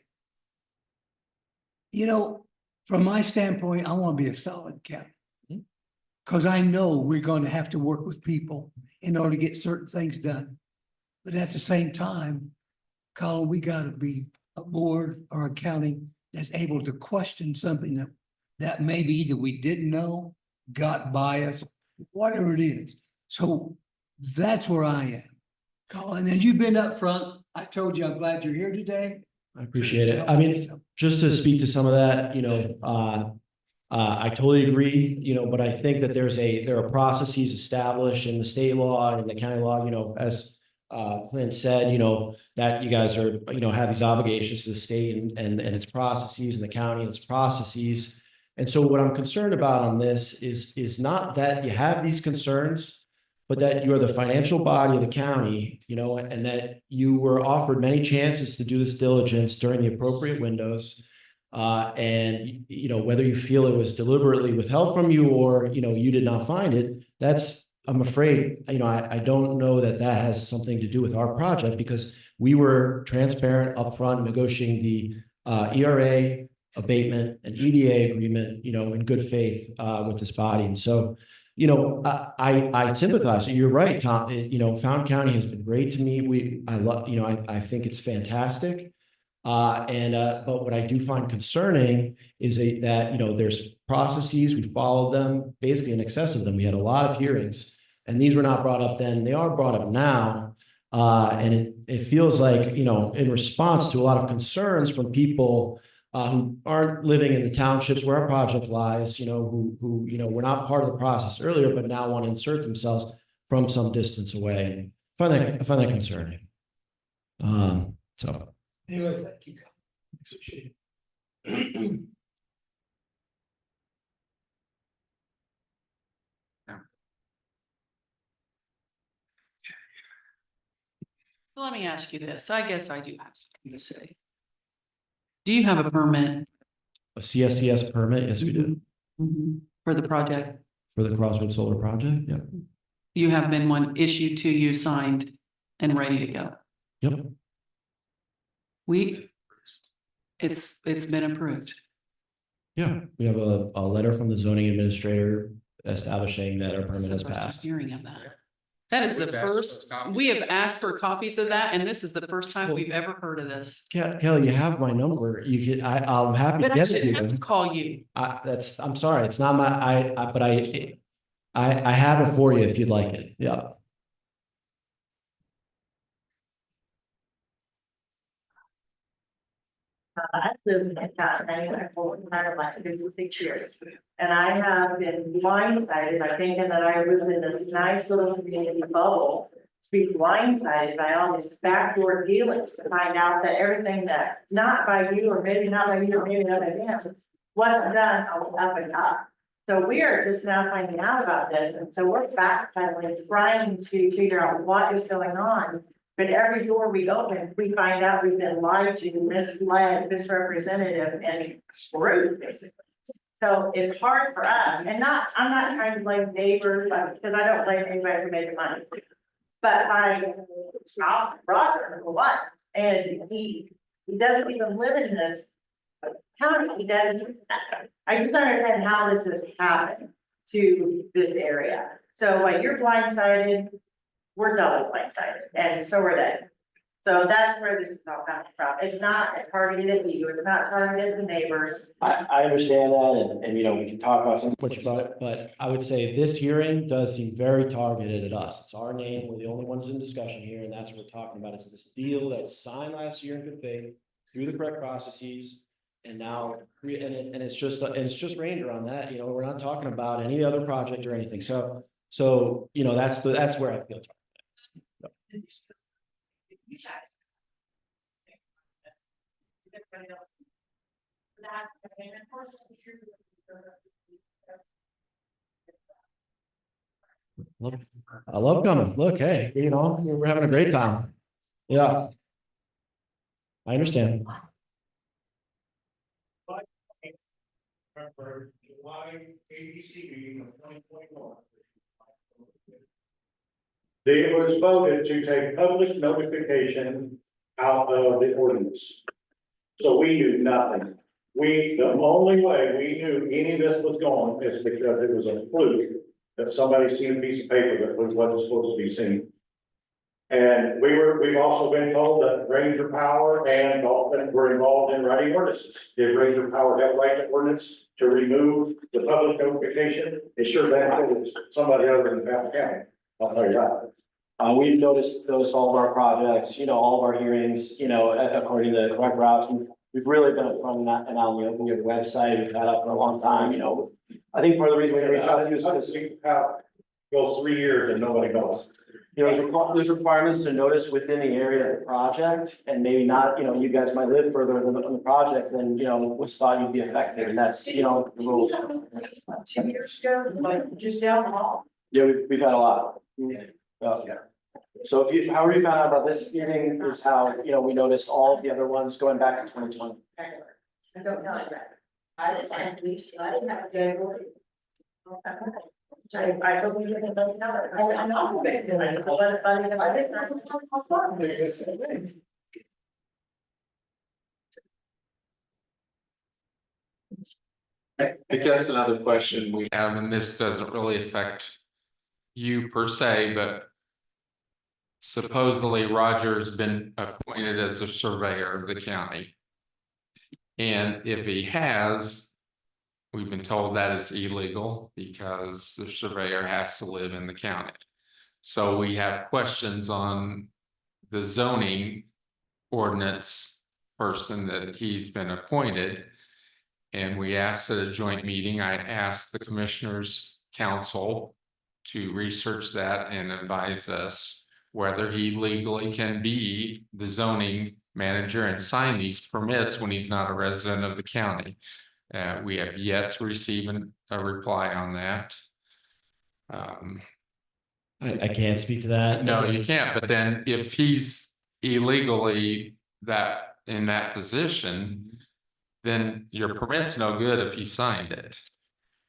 You know, from my standpoint, I want to be a solid county. Because I know we're going to have to work with people in order to get certain things done. But at the same time, Colin, we got to be a board or a county that's able to question something that maybe either we didn't know, got biased, whatever it is. So that's where I am. Colin, and you've been up front. I told you, I'm glad you're here today. I appreciate it. I mean, just to speak to some of that, you know, I totally agree, you know, but I think that there are processes established in the state law and the county law, you know, as Clint said, you know, that you guys are, you know, have these obligations to the state and its processes and the county and its processes. And so what I'm concerned about on this is not that you have these concerns, but that you are the financial body of the county, you know, and that you were offered many chances to do this diligence during the appropriate windows. And, you know, whether you feel it was deliberately withheld from you or, you know, you did not find it, I'm afraid, you know, I don't know that that has something to do with our project because we were transparent upfront negotiating the ERA abatement and EDA agreement, you know, in good faith with this body. And so, you know, I sympathize. You're right, Tom. You know, Fountain County has been great to me. I love, you know, I think it's fantastic. But what I do find concerning is that, you know, there's processes, we followed them basically in excess of them. We had a lot of hearings and these were not brought up then. They are brought up now. And it feels like, you know, in response to a lot of concerns from people who aren't living in the townships where our project lies, you know, who, you know, were not part of the process earlier, but now want to insert themselves from some distance away. And I find that concerning. So. Anyway, thank you. Appreciate it. Let me ask you this. I guess I do have something to say. Do you have a permit? A CSCS permit, yes, we do. For the project? For the Crossroads Solar Project, yeah. You have been one issued to you, signed and ready to go. Yep. It's been approved. Yeah, we have a letter from the zoning administrator establishing that our permit That's the has first I'm passed. hearing of that. That is the We've asked for first, copies. we have asked for copies of that, and this is the first time we've ever heard of this. Kelly, you have my number. I'm happy to But I get it to shouldn't have to you. call you. I'm sorry, it's not I have it for you if you'd like it. Yeah. I've lived in Canton anyway for kind of like 56 years. And I have been blindsided by thinking that I was in this nice little community bubble. To be blindsided by all these backdoor dealings to find out that everything that not by you or maybe not by you or maybe not by them wasn't done up and up. So we are just now finding out about this. And so we're backpedaling, trying to figure out what is going on. But every door we open, we find out we've been lied to, misled, misrepresented, and screwed, basically. So it's hard for us, and I'm not trying to blame neighbors, because I don't blame anybody for making money. But Roger, for one, and he doesn't even live in this county, he doesn't. I just don't understand how this has happened to this area. So like you're blindsided, we're double blindsided, and so are they. So that's where this is all coming from. It's not targeted at you, it's not targeted at the neighbors. I understand that and you know, we can talk about so much about it, but I would say this hearing does seem very targeted at us. It's our name. We're the only ones in discussion here, and that's what we're talking about. Is this deal that's signed last year in good faith through the correct processes. And now, it's just Ranger on that, you know, we're not talking about any other project or anything. So, you know, that's where I feel. You guys. Is everybody else? That's, and unfortunately, I love coming. Look, hey, you know, we're having a great time. Yeah. I understand. It was voted to take public notification out of the ordinance. So we knew nothing. The only way we knew any of this was going is because it was a fluke that somebody seen a piece of paper that wasn't supposed to be seen. And we've also been told that Ranger Power and Dolphin were involved in writing ordinances. Did Ranger Power help write the ordinance to remove the public notification? It sure benefited somebody other than Bath County. I'll tell you that. We've noticed all of our projects, you know, all of our hearings, you know, according to the correct routes. We've really been upfront that and on the open your website. We've had up for a long time, you know. I think part of the reason we reached out to you is because Go 3 years and nobody knows. you know, there's requirements to notice within the area of the project, and maybe not, you know, you guys might live further on the project than, you know, was thought you'd be affected, and that's, you know, the rules. 2 years ago, like just down the hall. Yeah, we've had a lot. Yeah. So however you found out about this meeting is how, you know, we noticed all of the other ones going back to 2020. I don't know that. I just, I didn't have to go. I hope you didn't know. I know. I guess another question we have, and this doesn't really affect you per se, but supposedly Roger's been appointed as a surveyor of the county. And if he has, we've been told that is illegal because the surveyor has to live in the county. So we have questions on the zoning ordinance person that he's been appointed. And we asked at a joint meeting, I asked the Commissioners' Council to research that and advise us whether he legally can be the zoning manager and sign these permits when he's not a resident of the county. We have yet to receive a reply on that. I can't speak to that. No, you can't, but then if he's illegally in that position, then your permit's no good if he signed it.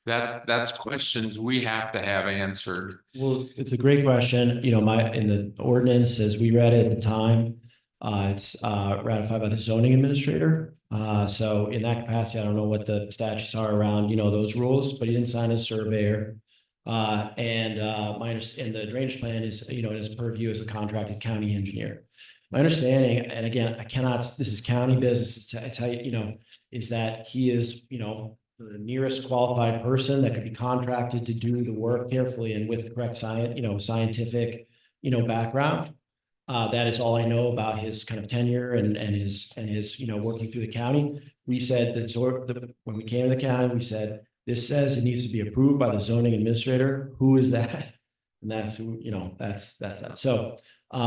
That's questions we have to have answered. Well, it's a great question. You know, in the ordinance, as we read it at the time, it's ratified by the zoning administrator. So in that capacity, I don't know what the statutes are around, you know, those rules, but he didn't sign as surveyor. And the drainage plan is, you know, his purview as a contracted county engineer. My understanding, and again, this is county business, it's how, you know, is that he is, you know, the nearest qualified person that could be contracted to do the work carefully and with correct scientific, you know, background. That is all I know about his kind of tenure and his, you know, working through the county. We said that when we came to the county, we said, this says it needs to be approved by the zoning administrator. Who is that? And that's who, you know, that's that. So, you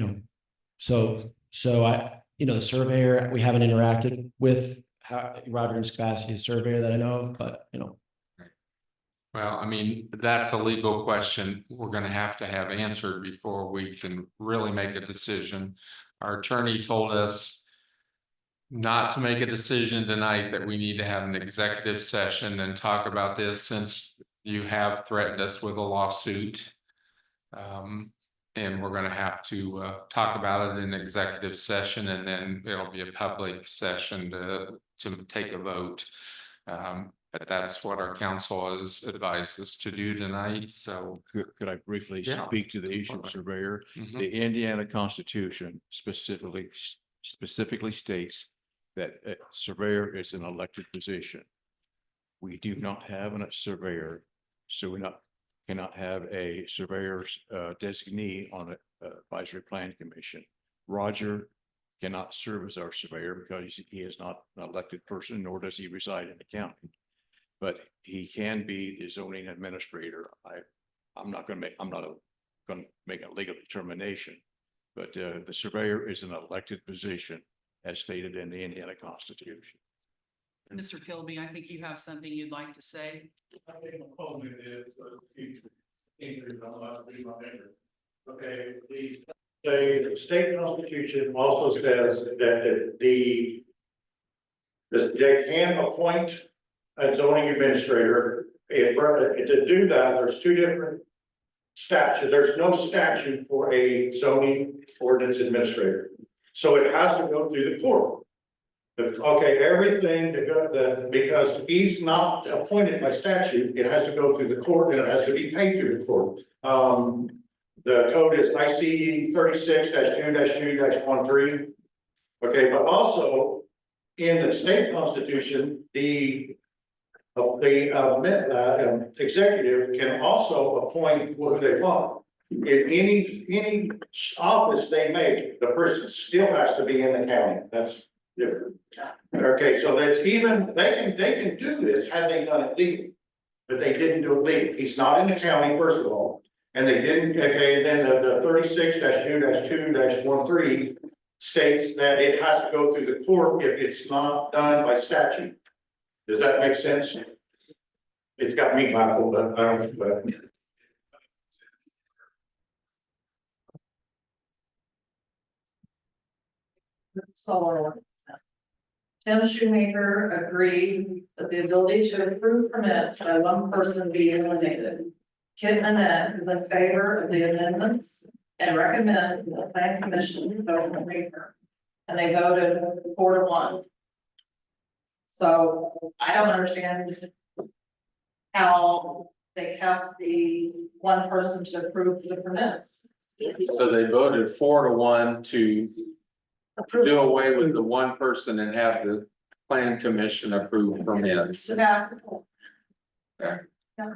know, so I, you know, the surveyor, we haven't interacted with Roger's capacity as surveyor that I know of, but, you know. Well, I mean, that's a legal question we're gonna have answered before we can really make a decision. Our attorney told us not to make a decision tonight, that we need to have an executive session and talk about this since you have threatened us with a lawsuit. And we're gonna have to talk about it in executive session, and then it'll be a public session to take a vote. But that's what our council has advised us to do tonight, so. Could I briefly Yeah. speak to the issue of surveyor? Mhm. The Indiana Constitution specifically states that a surveyor is an elected position. We do not have a surveyor, so we cannot have a surveyor's designee on an advisory plan commission. Roger cannot serve as our surveyor because he is not an elected person, nor does he reside in the county. But he can be the zoning administrator. I'm not gonna make a legal determination, but the surveyor is an elected position as stated in the Indiana Constitution. Mr. Kilby, I think you have something you'd like to say. Okay, the state constitution also says that they can appoint a zoning administrator. To do that, there's two different statutes. There's no statute for a zoning ordinance administrator. So it has to go through the court. Okay, everything to go, because he's not appointed by statute, it has to go through the court and it has to be paid through the court. The code is IC 36-2-2-13. Okay, but also in the state constitution, the executive can also appoint who they want. In any office they make, the person still has to be in the county. That's different. Okay, so that's even, they can do this had they done it legally, but they didn't do it legally. He's not in the county, first of all, and they didn't, okay, then the 36-2-2-13 states that it has to go through the court if it's not done by statute. Does that make sense? It's got me baffled, but I don't, but. Solar ordinance. Tim Shoemaker agreed that the ability to approve permits by one person be eliminated. Kit Manette is in favor of the amendments and recommends that the plan commission vote in favor. And they voted 4-1. So I don't understand how they kept the one person to approve the permits. So they voted 4-1 to do away with the one person and have the plan commission approve permits. Yeah. Okay. Yeah.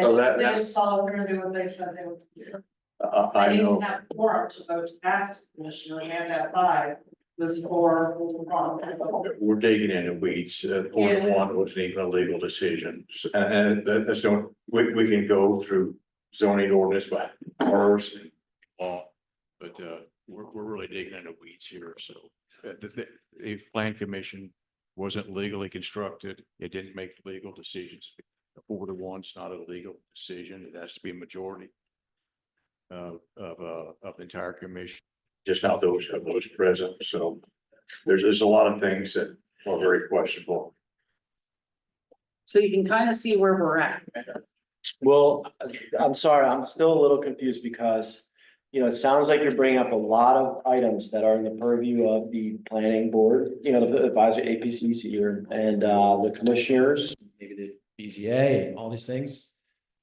So They that's- just followed through and do what they said they would do. I They know. didn't have quorum to vote to pass the commissioner, and that 5 was 4-1. We're digging into weeds. 4-1 wasn't even a legal decision. And that's don't, we can go through zoning ordinance by ours and law. But we're really digging into weeds here. So the plan commission wasn't legally constructed. It didn't make legal decisions. 4-1 is not a legal decision. It has to be a majority of the entire commission, just not those present. So there's a lot of things that are very questionable. So you can kind of see where we're at. Well, I'm sorry, I'm still a little confused because, you know, it sounds like you're bringing up a lot of items that are in the purview of the planning board, you know, the advisory APCC and the commissioners, maybe the BZA and all these things.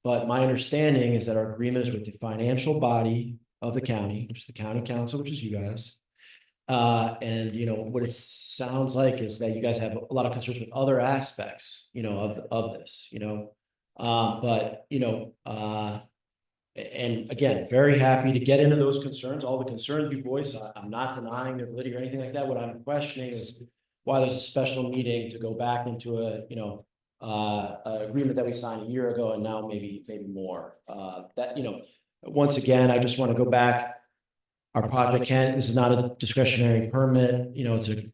But my understanding is that our agreement is with the financial body of the county, which is the county council, which is you guys. And you know, what it sounds like is that you guys have a lot of concerns with other aspects, you know, of this, you know. But you know, and again, very happy to get into those concerns, all the concerns you voice. I'm not denying their validity or anything like that. What I'm questioning is why there's a special meeting to go back into a, you know, agreement that we signed a year ago and now maybe more. That, you know, once again, I just want to go back. Our project this is not a discretionary permit, you know, it's an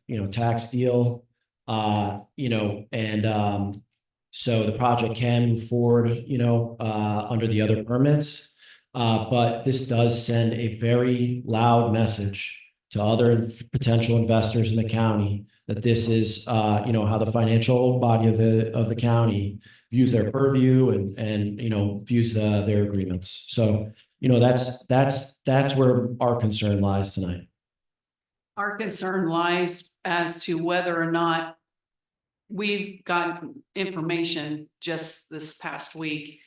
you know, tax deal. You know, and so the project can move forward, you know, under the other permits. But this does send a very loud message to other potential investors in the county that this is, you know, how the financial body of the county views their purview and, you know, views their agreements. So, you know, that's where our concern lies tonight. Our concern lies as to whether or not we've gotten information just this past week,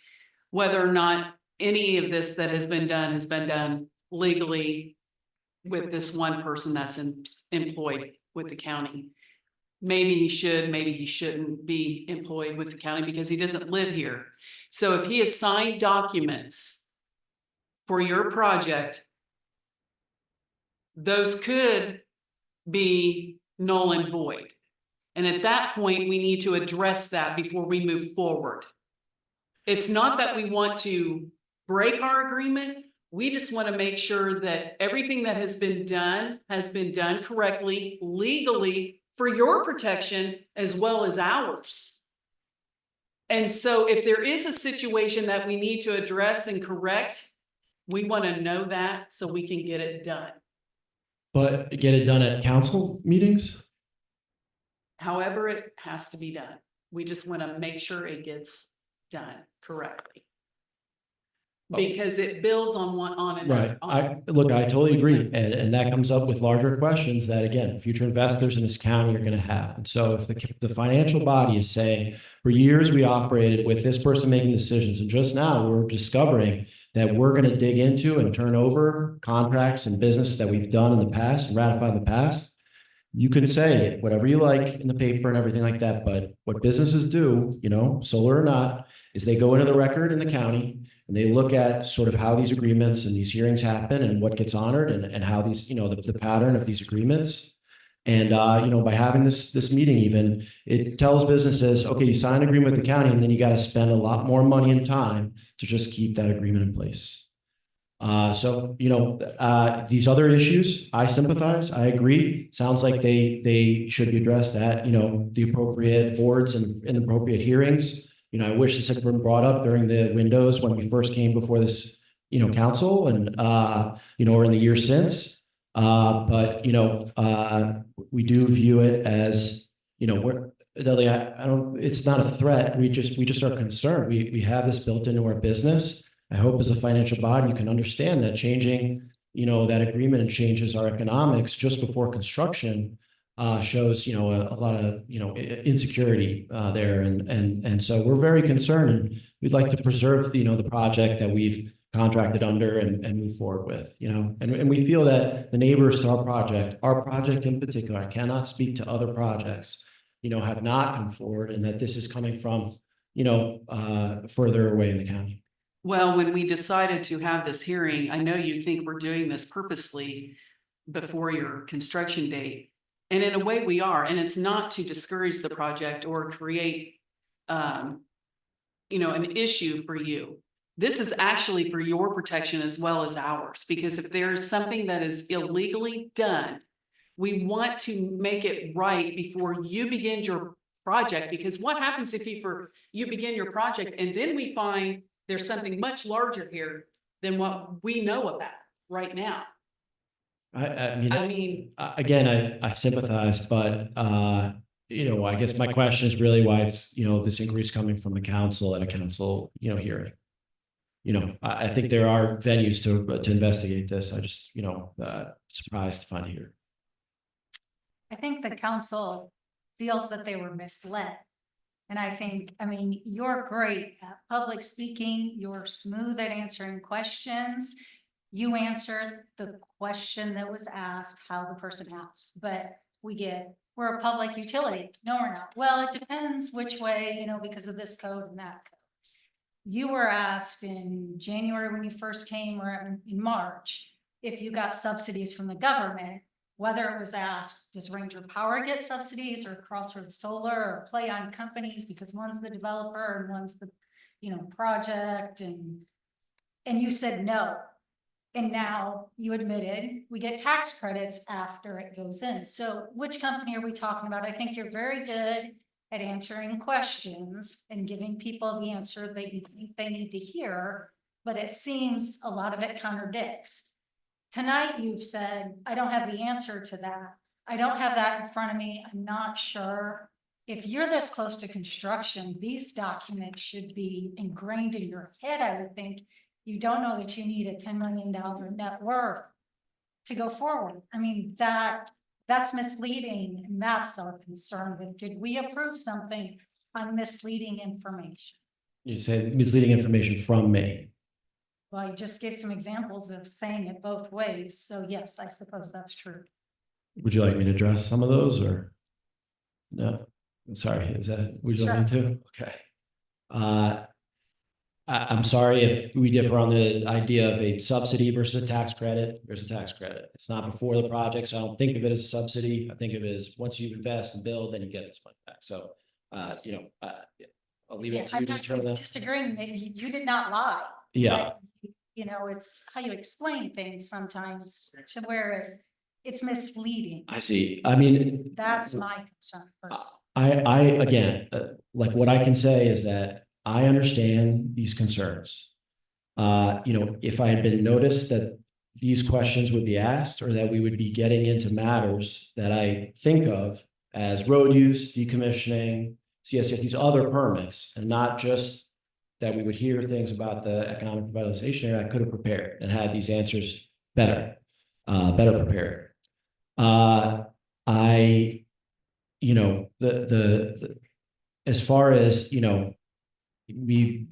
whether or not any of this that has been done legally with this one person that's employed with the county. Maybe he should, maybe he shouldn't be employed with the county because he doesn't live here. So if he has signed documents for your project, those could be null and void. And at that point, we need to address that before we move forward. It's not that we want to break our agreement. We just want to make sure that everything that has been done correctly, legally, for your protection as well as ours. And so if there is a situation that we need to address and correct, we want to know that so we can get it done. But get it done at council meetings? However, it has to be done. We just want to make sure it gets done correctly. Because it builds on one, on another. Right. I totally agree. And that comes up with larger questions that, again, future investors in this county are going to have. And so if the financial body is saying, for years, we operated with this person making decisions, and just now we're discovering that we're going to dig into and turn over contracts and business that we've done in the past and ratified in the past. You can say whatever you like in the paper and everything like that, but what businesses do, solar or not, is they go into the record in the county and they look at sort of how these agreements and these hearings happen and what gets honored and how these, the pattern of these agreements. And, by having this meeting even, it tells businesses, okay, you sign an agreement with the county and then you got to spend a lot more money and time to just keep that agreement in place. These other issues, I sympathize, I agree. Sounds like they should be addressed at, the appropriate boards and in the appropriate hearings. I wish this had been brought up during the windows when we first came before this, council and, or in the years since. But we do view it as, it's not a threat. We just are concerned. We have this built into our business. I hope as a financial body, you can understand that changing, that agreement and changes our economics just before construction shows, a lot of, insecurity there. And so we're very concerned and we'd like to preserve, the project that we've contracted under and move forward with, and we feel that the neighbors to our project in particular, I cannot speak to other projects, have not come forward and that this is coming from, further away in the county. Well, when we decided to have this hearing, I know you think we're doing this purposely before your construction date. And in a way we are, and it's not to discourage the project or create, an issue for you. This is actually for your protection as well as ours, because if there is something that is illegally done, we want to make it right before you begin your project, because what happens if you begin your project and then we find there's something much larger here than what we know about right now? I mean, again, I sympathize, but, I guess my question is really why it's, this increase coming from the council at a council, hearing. I think there are venues to investigate this. I just, surprised to find it here. I think the council feels that they were misled. And I think, you're great at public speaking, you're smooth at answering questions. You answered the question that was asked, how the person asked, but we're a public utility. No, we're not. Well, it depends which way, because of this code and that code. You were asked in January when you first came or in March, if you got subsidies from the government, whether it was asked, does Ranger Power get subsidies or Crossroads Solar or Play On companies, because one's the developer and one's the, project, and you said no. And now you admitted we get tax credits after it goes in. So which company are we talking about? I think you're very good at answering questions and giving people the answer that you think they need to hear, but it seems a lot of it contradicts. Tonight, you've said, I don't have the answer to that. I don't have that in front of me. I'm not sure. If you're this close to construction, these documents should be ingrained in your head, I would think. You don't know that you need a $10 million net worth to go forward. That's misleading, and that's our concern with, did we approve something on misleading information? You said misleading information from me. Well, you just gave some examples of saying it both ways. So yes, I suppose that's true. Would you like me to address some of those or? No, I'm sorry. Would you like me to? Okay. I'm sorry if we differ on the idea of a subsidy versus a tax credit. There's a tax credit. It's not before the project, so I don't think of it as a subsidy. I think of it as once you invest and build, then you get this money back. So, I'll leave it to you to determine that. Disagreeing that you did not lie. Yeah. It's how you explain things sometimes to where it's misleading. I see. That's my concern personally. again, like what I can say is that I understand these concerns. If I had been noticed that these questions would be asked or that we would be getting into matters that I think of as road use, decommissioning, CSS, these other permits, and not just that we would hear things about the economic revitalization area, I could have prepared and had these answers better prepared. As far as, me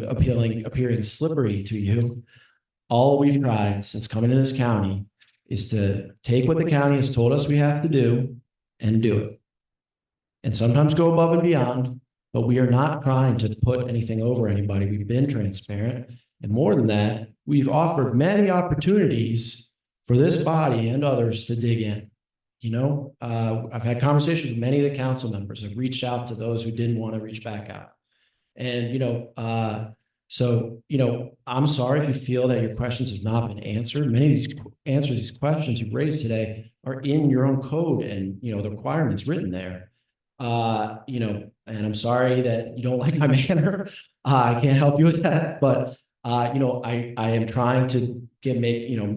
appearing slippery to you, all we've tried since coming to this county is to take what the county has told us we have to do and do it. And sometimes go above and beyond, but we are not trying to put anything over anybody. We've been transparent. And more than that, we've offered many opportunities for this body and others to dig in. I've had conversations with many of the council members. I've reached out to those who didn't want to reach back out. And, I'm sorry if you feel that your questions have not been answered. Many of these answers, these questions you've raised today are in your own code and, the requirements written there. And I'm sorry that you don't like my manner. I can't help you with that, but, I am trying to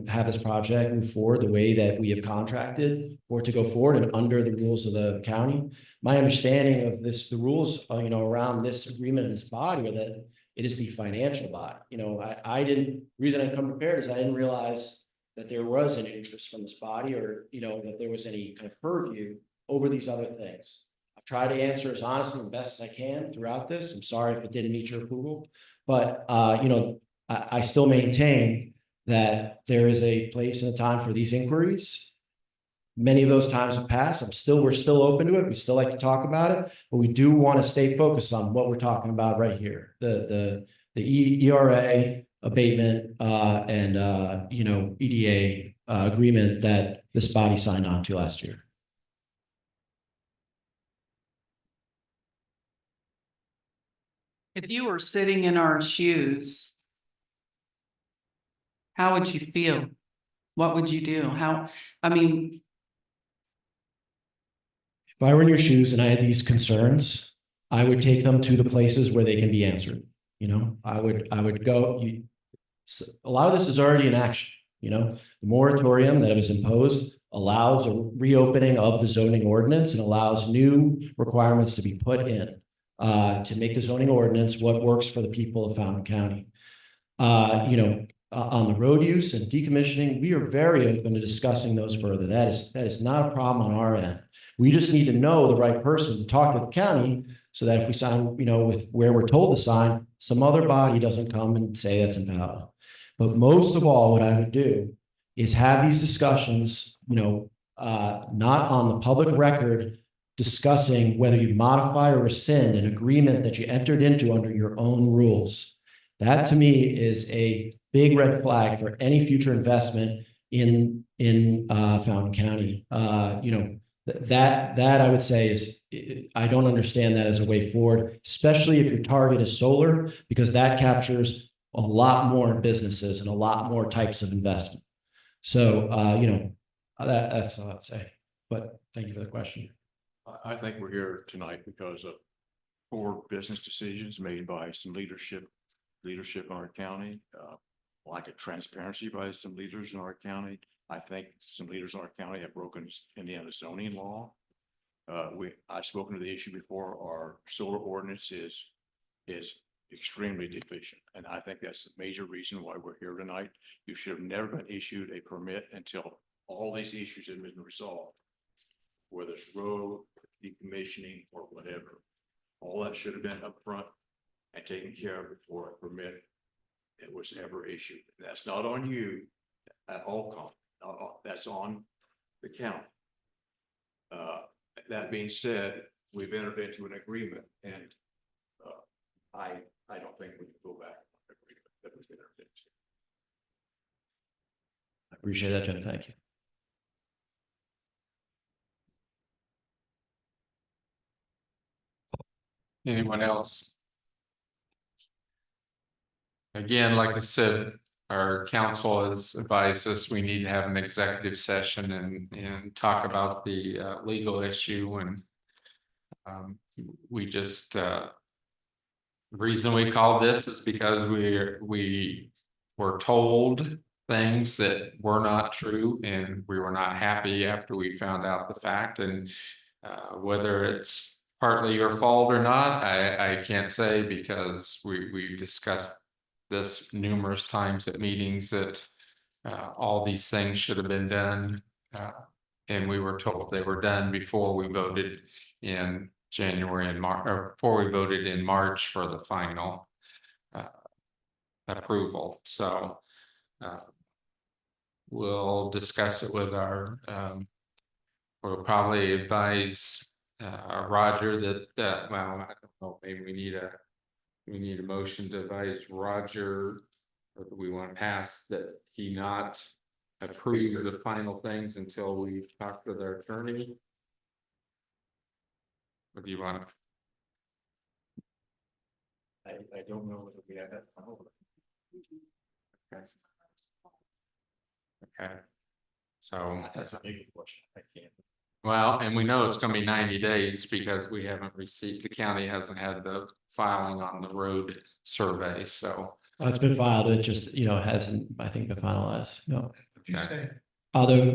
have this project move forward the way that we have contracted for it to go forward and under the rules of the county. My understanding of the rules, around this agreement in this body are that it is the financial body. The reason I come prepared is I didn't realize that there was an interest from this body or, that there was any kind of purview over these other things. I've tried to answer as honestly and best as I can throughout this. I'm sorry if it didn't meet your approval, but, I still maintain that there is a place and a time for these inquiries. Many of those times have passed. We're still open to it. We still like to talk about it, but we do want to stay focused on what we're talking about right here. The ERA abatement, and EDA agreement that this body signed on to last year. If you were sitting in our shoes, how would you feel? What would you do? If I were in your shoes and I had these concerns, I would take them to the places where they can be answered. I would go, a lot of this is already in action. The moratorium that was imposed allows a reopening of the zoning ordinance and allows new requirements to be put in to make the zoning ordinance what works for the people of Fountain County. On the road use and decommissioning, we are very open to discussing those further. That is not a problem on our end. We just need to know the right person to talk to the county so that if we sign, with where we're told to sign, some other body doesn't come and say that's invalid. But most of all, what I would do is have these discussions, not on the public record, discussing whether you modify or rescind an agreement that you entered into under your own rules. That to me is a big red flag for any future investment in Fountain County. That I would say is, I don't understand that as a way forward, especially if your target is solar, because that captures a lot more businesses and a lot more types of investment. So, that's all I'd say, but thank you for the question. I think we're here tonight because of poor business decisions made by some leadership in our county, lack of transparency by some leaders in our county. I think some leaders in our county have broken Indiana zoning law. I've spoken to the issue before. Our solar ordinance is extremely deficient, and I think that's the major reason why we're here tonight. You should have never been issued a permit until all these issues have been resolved, whether it's road, decommissioning, or whatever. All that should have been upfront and taken care of before a permit it was ever issued. That's not on you at all. That's on the county. That being said, we've entered into an agreement, and I don't think we can go back on the agreement that was entered into. I appreciate that, Jim. Thank you. Anyone else? Again, like I said, our council has advised us we need to have an executive session and talk about the legal issue, and We just, the reason we call this is because we were told things that were not true, and we were not happy after we found out the fact, and whether it's partly your fault or not, I can't say, because we discussed this numerous times at meetings that all these things should have been done. And we were told they were done before we voted in January and March, or before we voted in March for the final approval. So we'll discuss it with our, we'll probably advise Roger that, well, I don't know, maybe we need a motion to advise Roger, or do we want to pass that he not approve the final things until we've talked with our attorney? What do you want? I don't know whether we have that. Okay. So That's a big question. I can't. well, and we know it's gonna be 90 days because we haven't received, the county hasn't had the filing on the road survey, so. It's been filed, it just, hasn't, I think, been finalized, no. Okay. The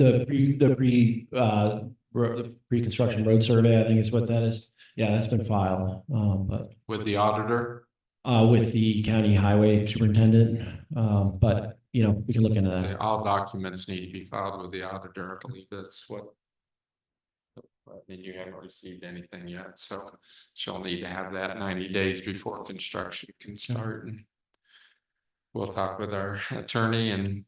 pre-construction road survey, I think is what that is. Yeah, that's been filed, but With the auditor, with the county highway superintendent, but, we can look into that. all documents need to be filed with the auditor. I believe that's what. I mean, you haven't received anything yet, so she'll need to have that 90 days before construction can start. And we'll talk with our attorney and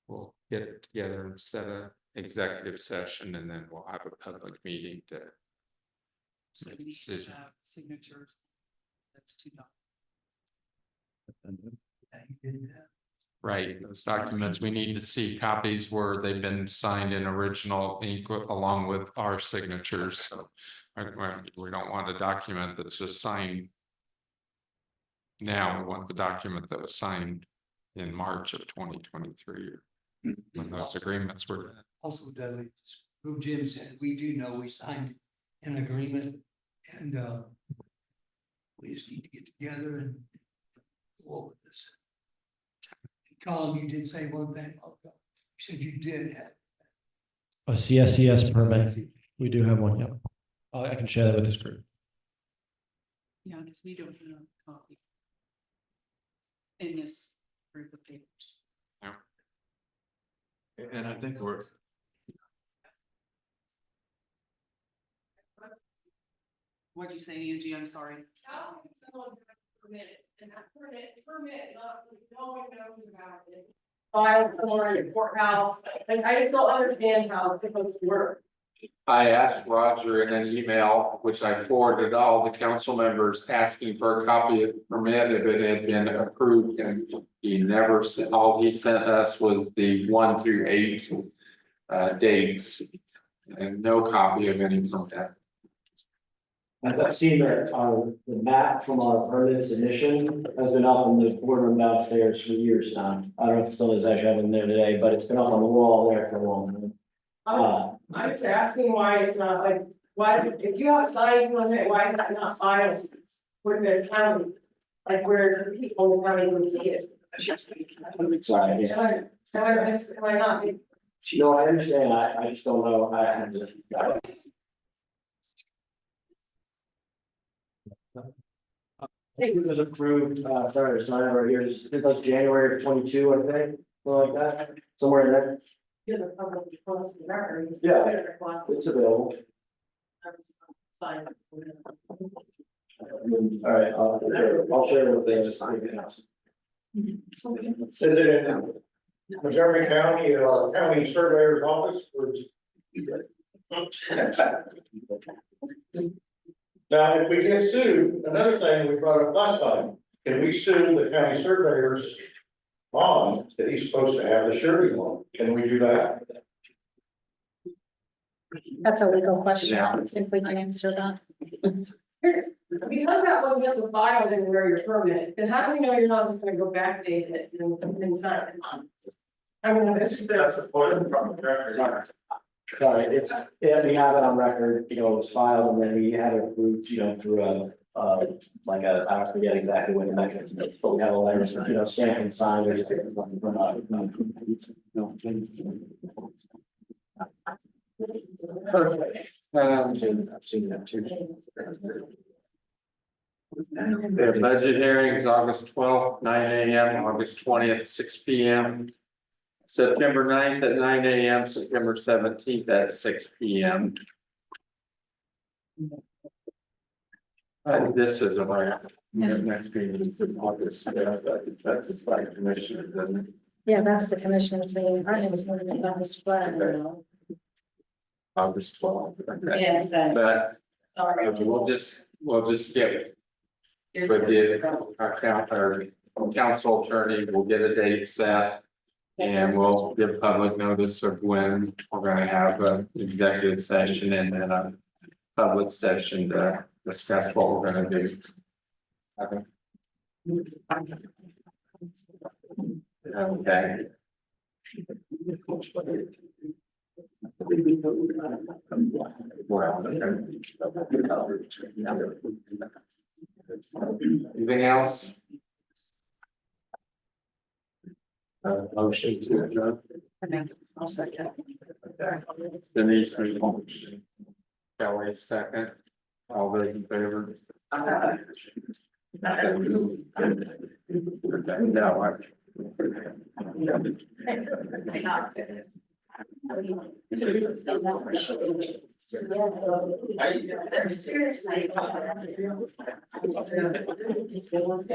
we'll get it together and set a executive session, and then we'll have a public meeting to make a decision. Signatures. That's too long. Right, those documents, we need to see copies where they've been signed in original ink along with our signatures, so. We don't want a document that's just signed. Now, we want the document that was signed in March of 2023. When those agreements were done. Also, Dudley, who Jim said, we do know we signed an agreement, and we just need to get together and go over this. Colin, you did say one thing, you said you did have. A CSCS permit, we do have one, yeah. I can share that with this group. Yeah, because we don't have a copy. In this group of papers. And I think we're, What'd you say, Angie? I'm sorry. File somewhere in the courthouse, and I just don't understand how it's supposed to work. I asked Roger in an email, which I forwarded to all the council members, asking for a copy of the permit if it had been approved, and he never sent, all he sent us was the 1 through 8 dates. And no copy of any from that. I've seen that the map from our permit submission has been up in the boardroom downstairs for years now. I don't know if someone's actually having there today, but it's been up on the wall there for a long time. I'm just asking why it's not like, why, if you have a signed permit, why is that not filed with the county? Like where the people in the county would see it. I'm sorry, yeah. Am I not? No, I understand, I just don't know, It was approved, sorry, it's not over here, it was January of 22, I think, something like that, somewhere in there. You're the public policy records. Yeah. It's available. Signed. All right, I'll share it with them. Is it in Montgomery County or county surveyor's office? Now, if we get sued, another thing we brought up last time, can we sue the county surveyor's bond that he's supposed to have the surety on? Can we do that? That's a legal question. I don't think we can answer that. Because that wasn't up the file and where your permit, then how do we know you're not just gonna go backdate it and sign it? I mean, that's the point of the problem. Sorry, it's, yeah, we have it on record, you know, it was filed and then we had it approved, you know, through like I forget exactly what the mechanism is, but we have a letter, you know, stamped and signed. Perfect. I've seen that too. The budget hearings, August 12th, 9 AM, August 20th, 6 PM. September 9th at 9 AM, September 17th at 6 PM. This is our next meeting is in August, yeah, that's like commissioner, doesn't it? Yeah, that's the commissioners meeting. Our next meeting is on August 12th. Okay. Yes, that- But Sorry. we'll just get. But our council attorney will get a date set. And we'll give public notice of when we're gonna have an executive session and then a public session to discuss what we're gonna do. Okay. Okay. Anything else? Motion to adjourn. I'll second. Denise made a motion. Kelly second. All those in favor? Seriously.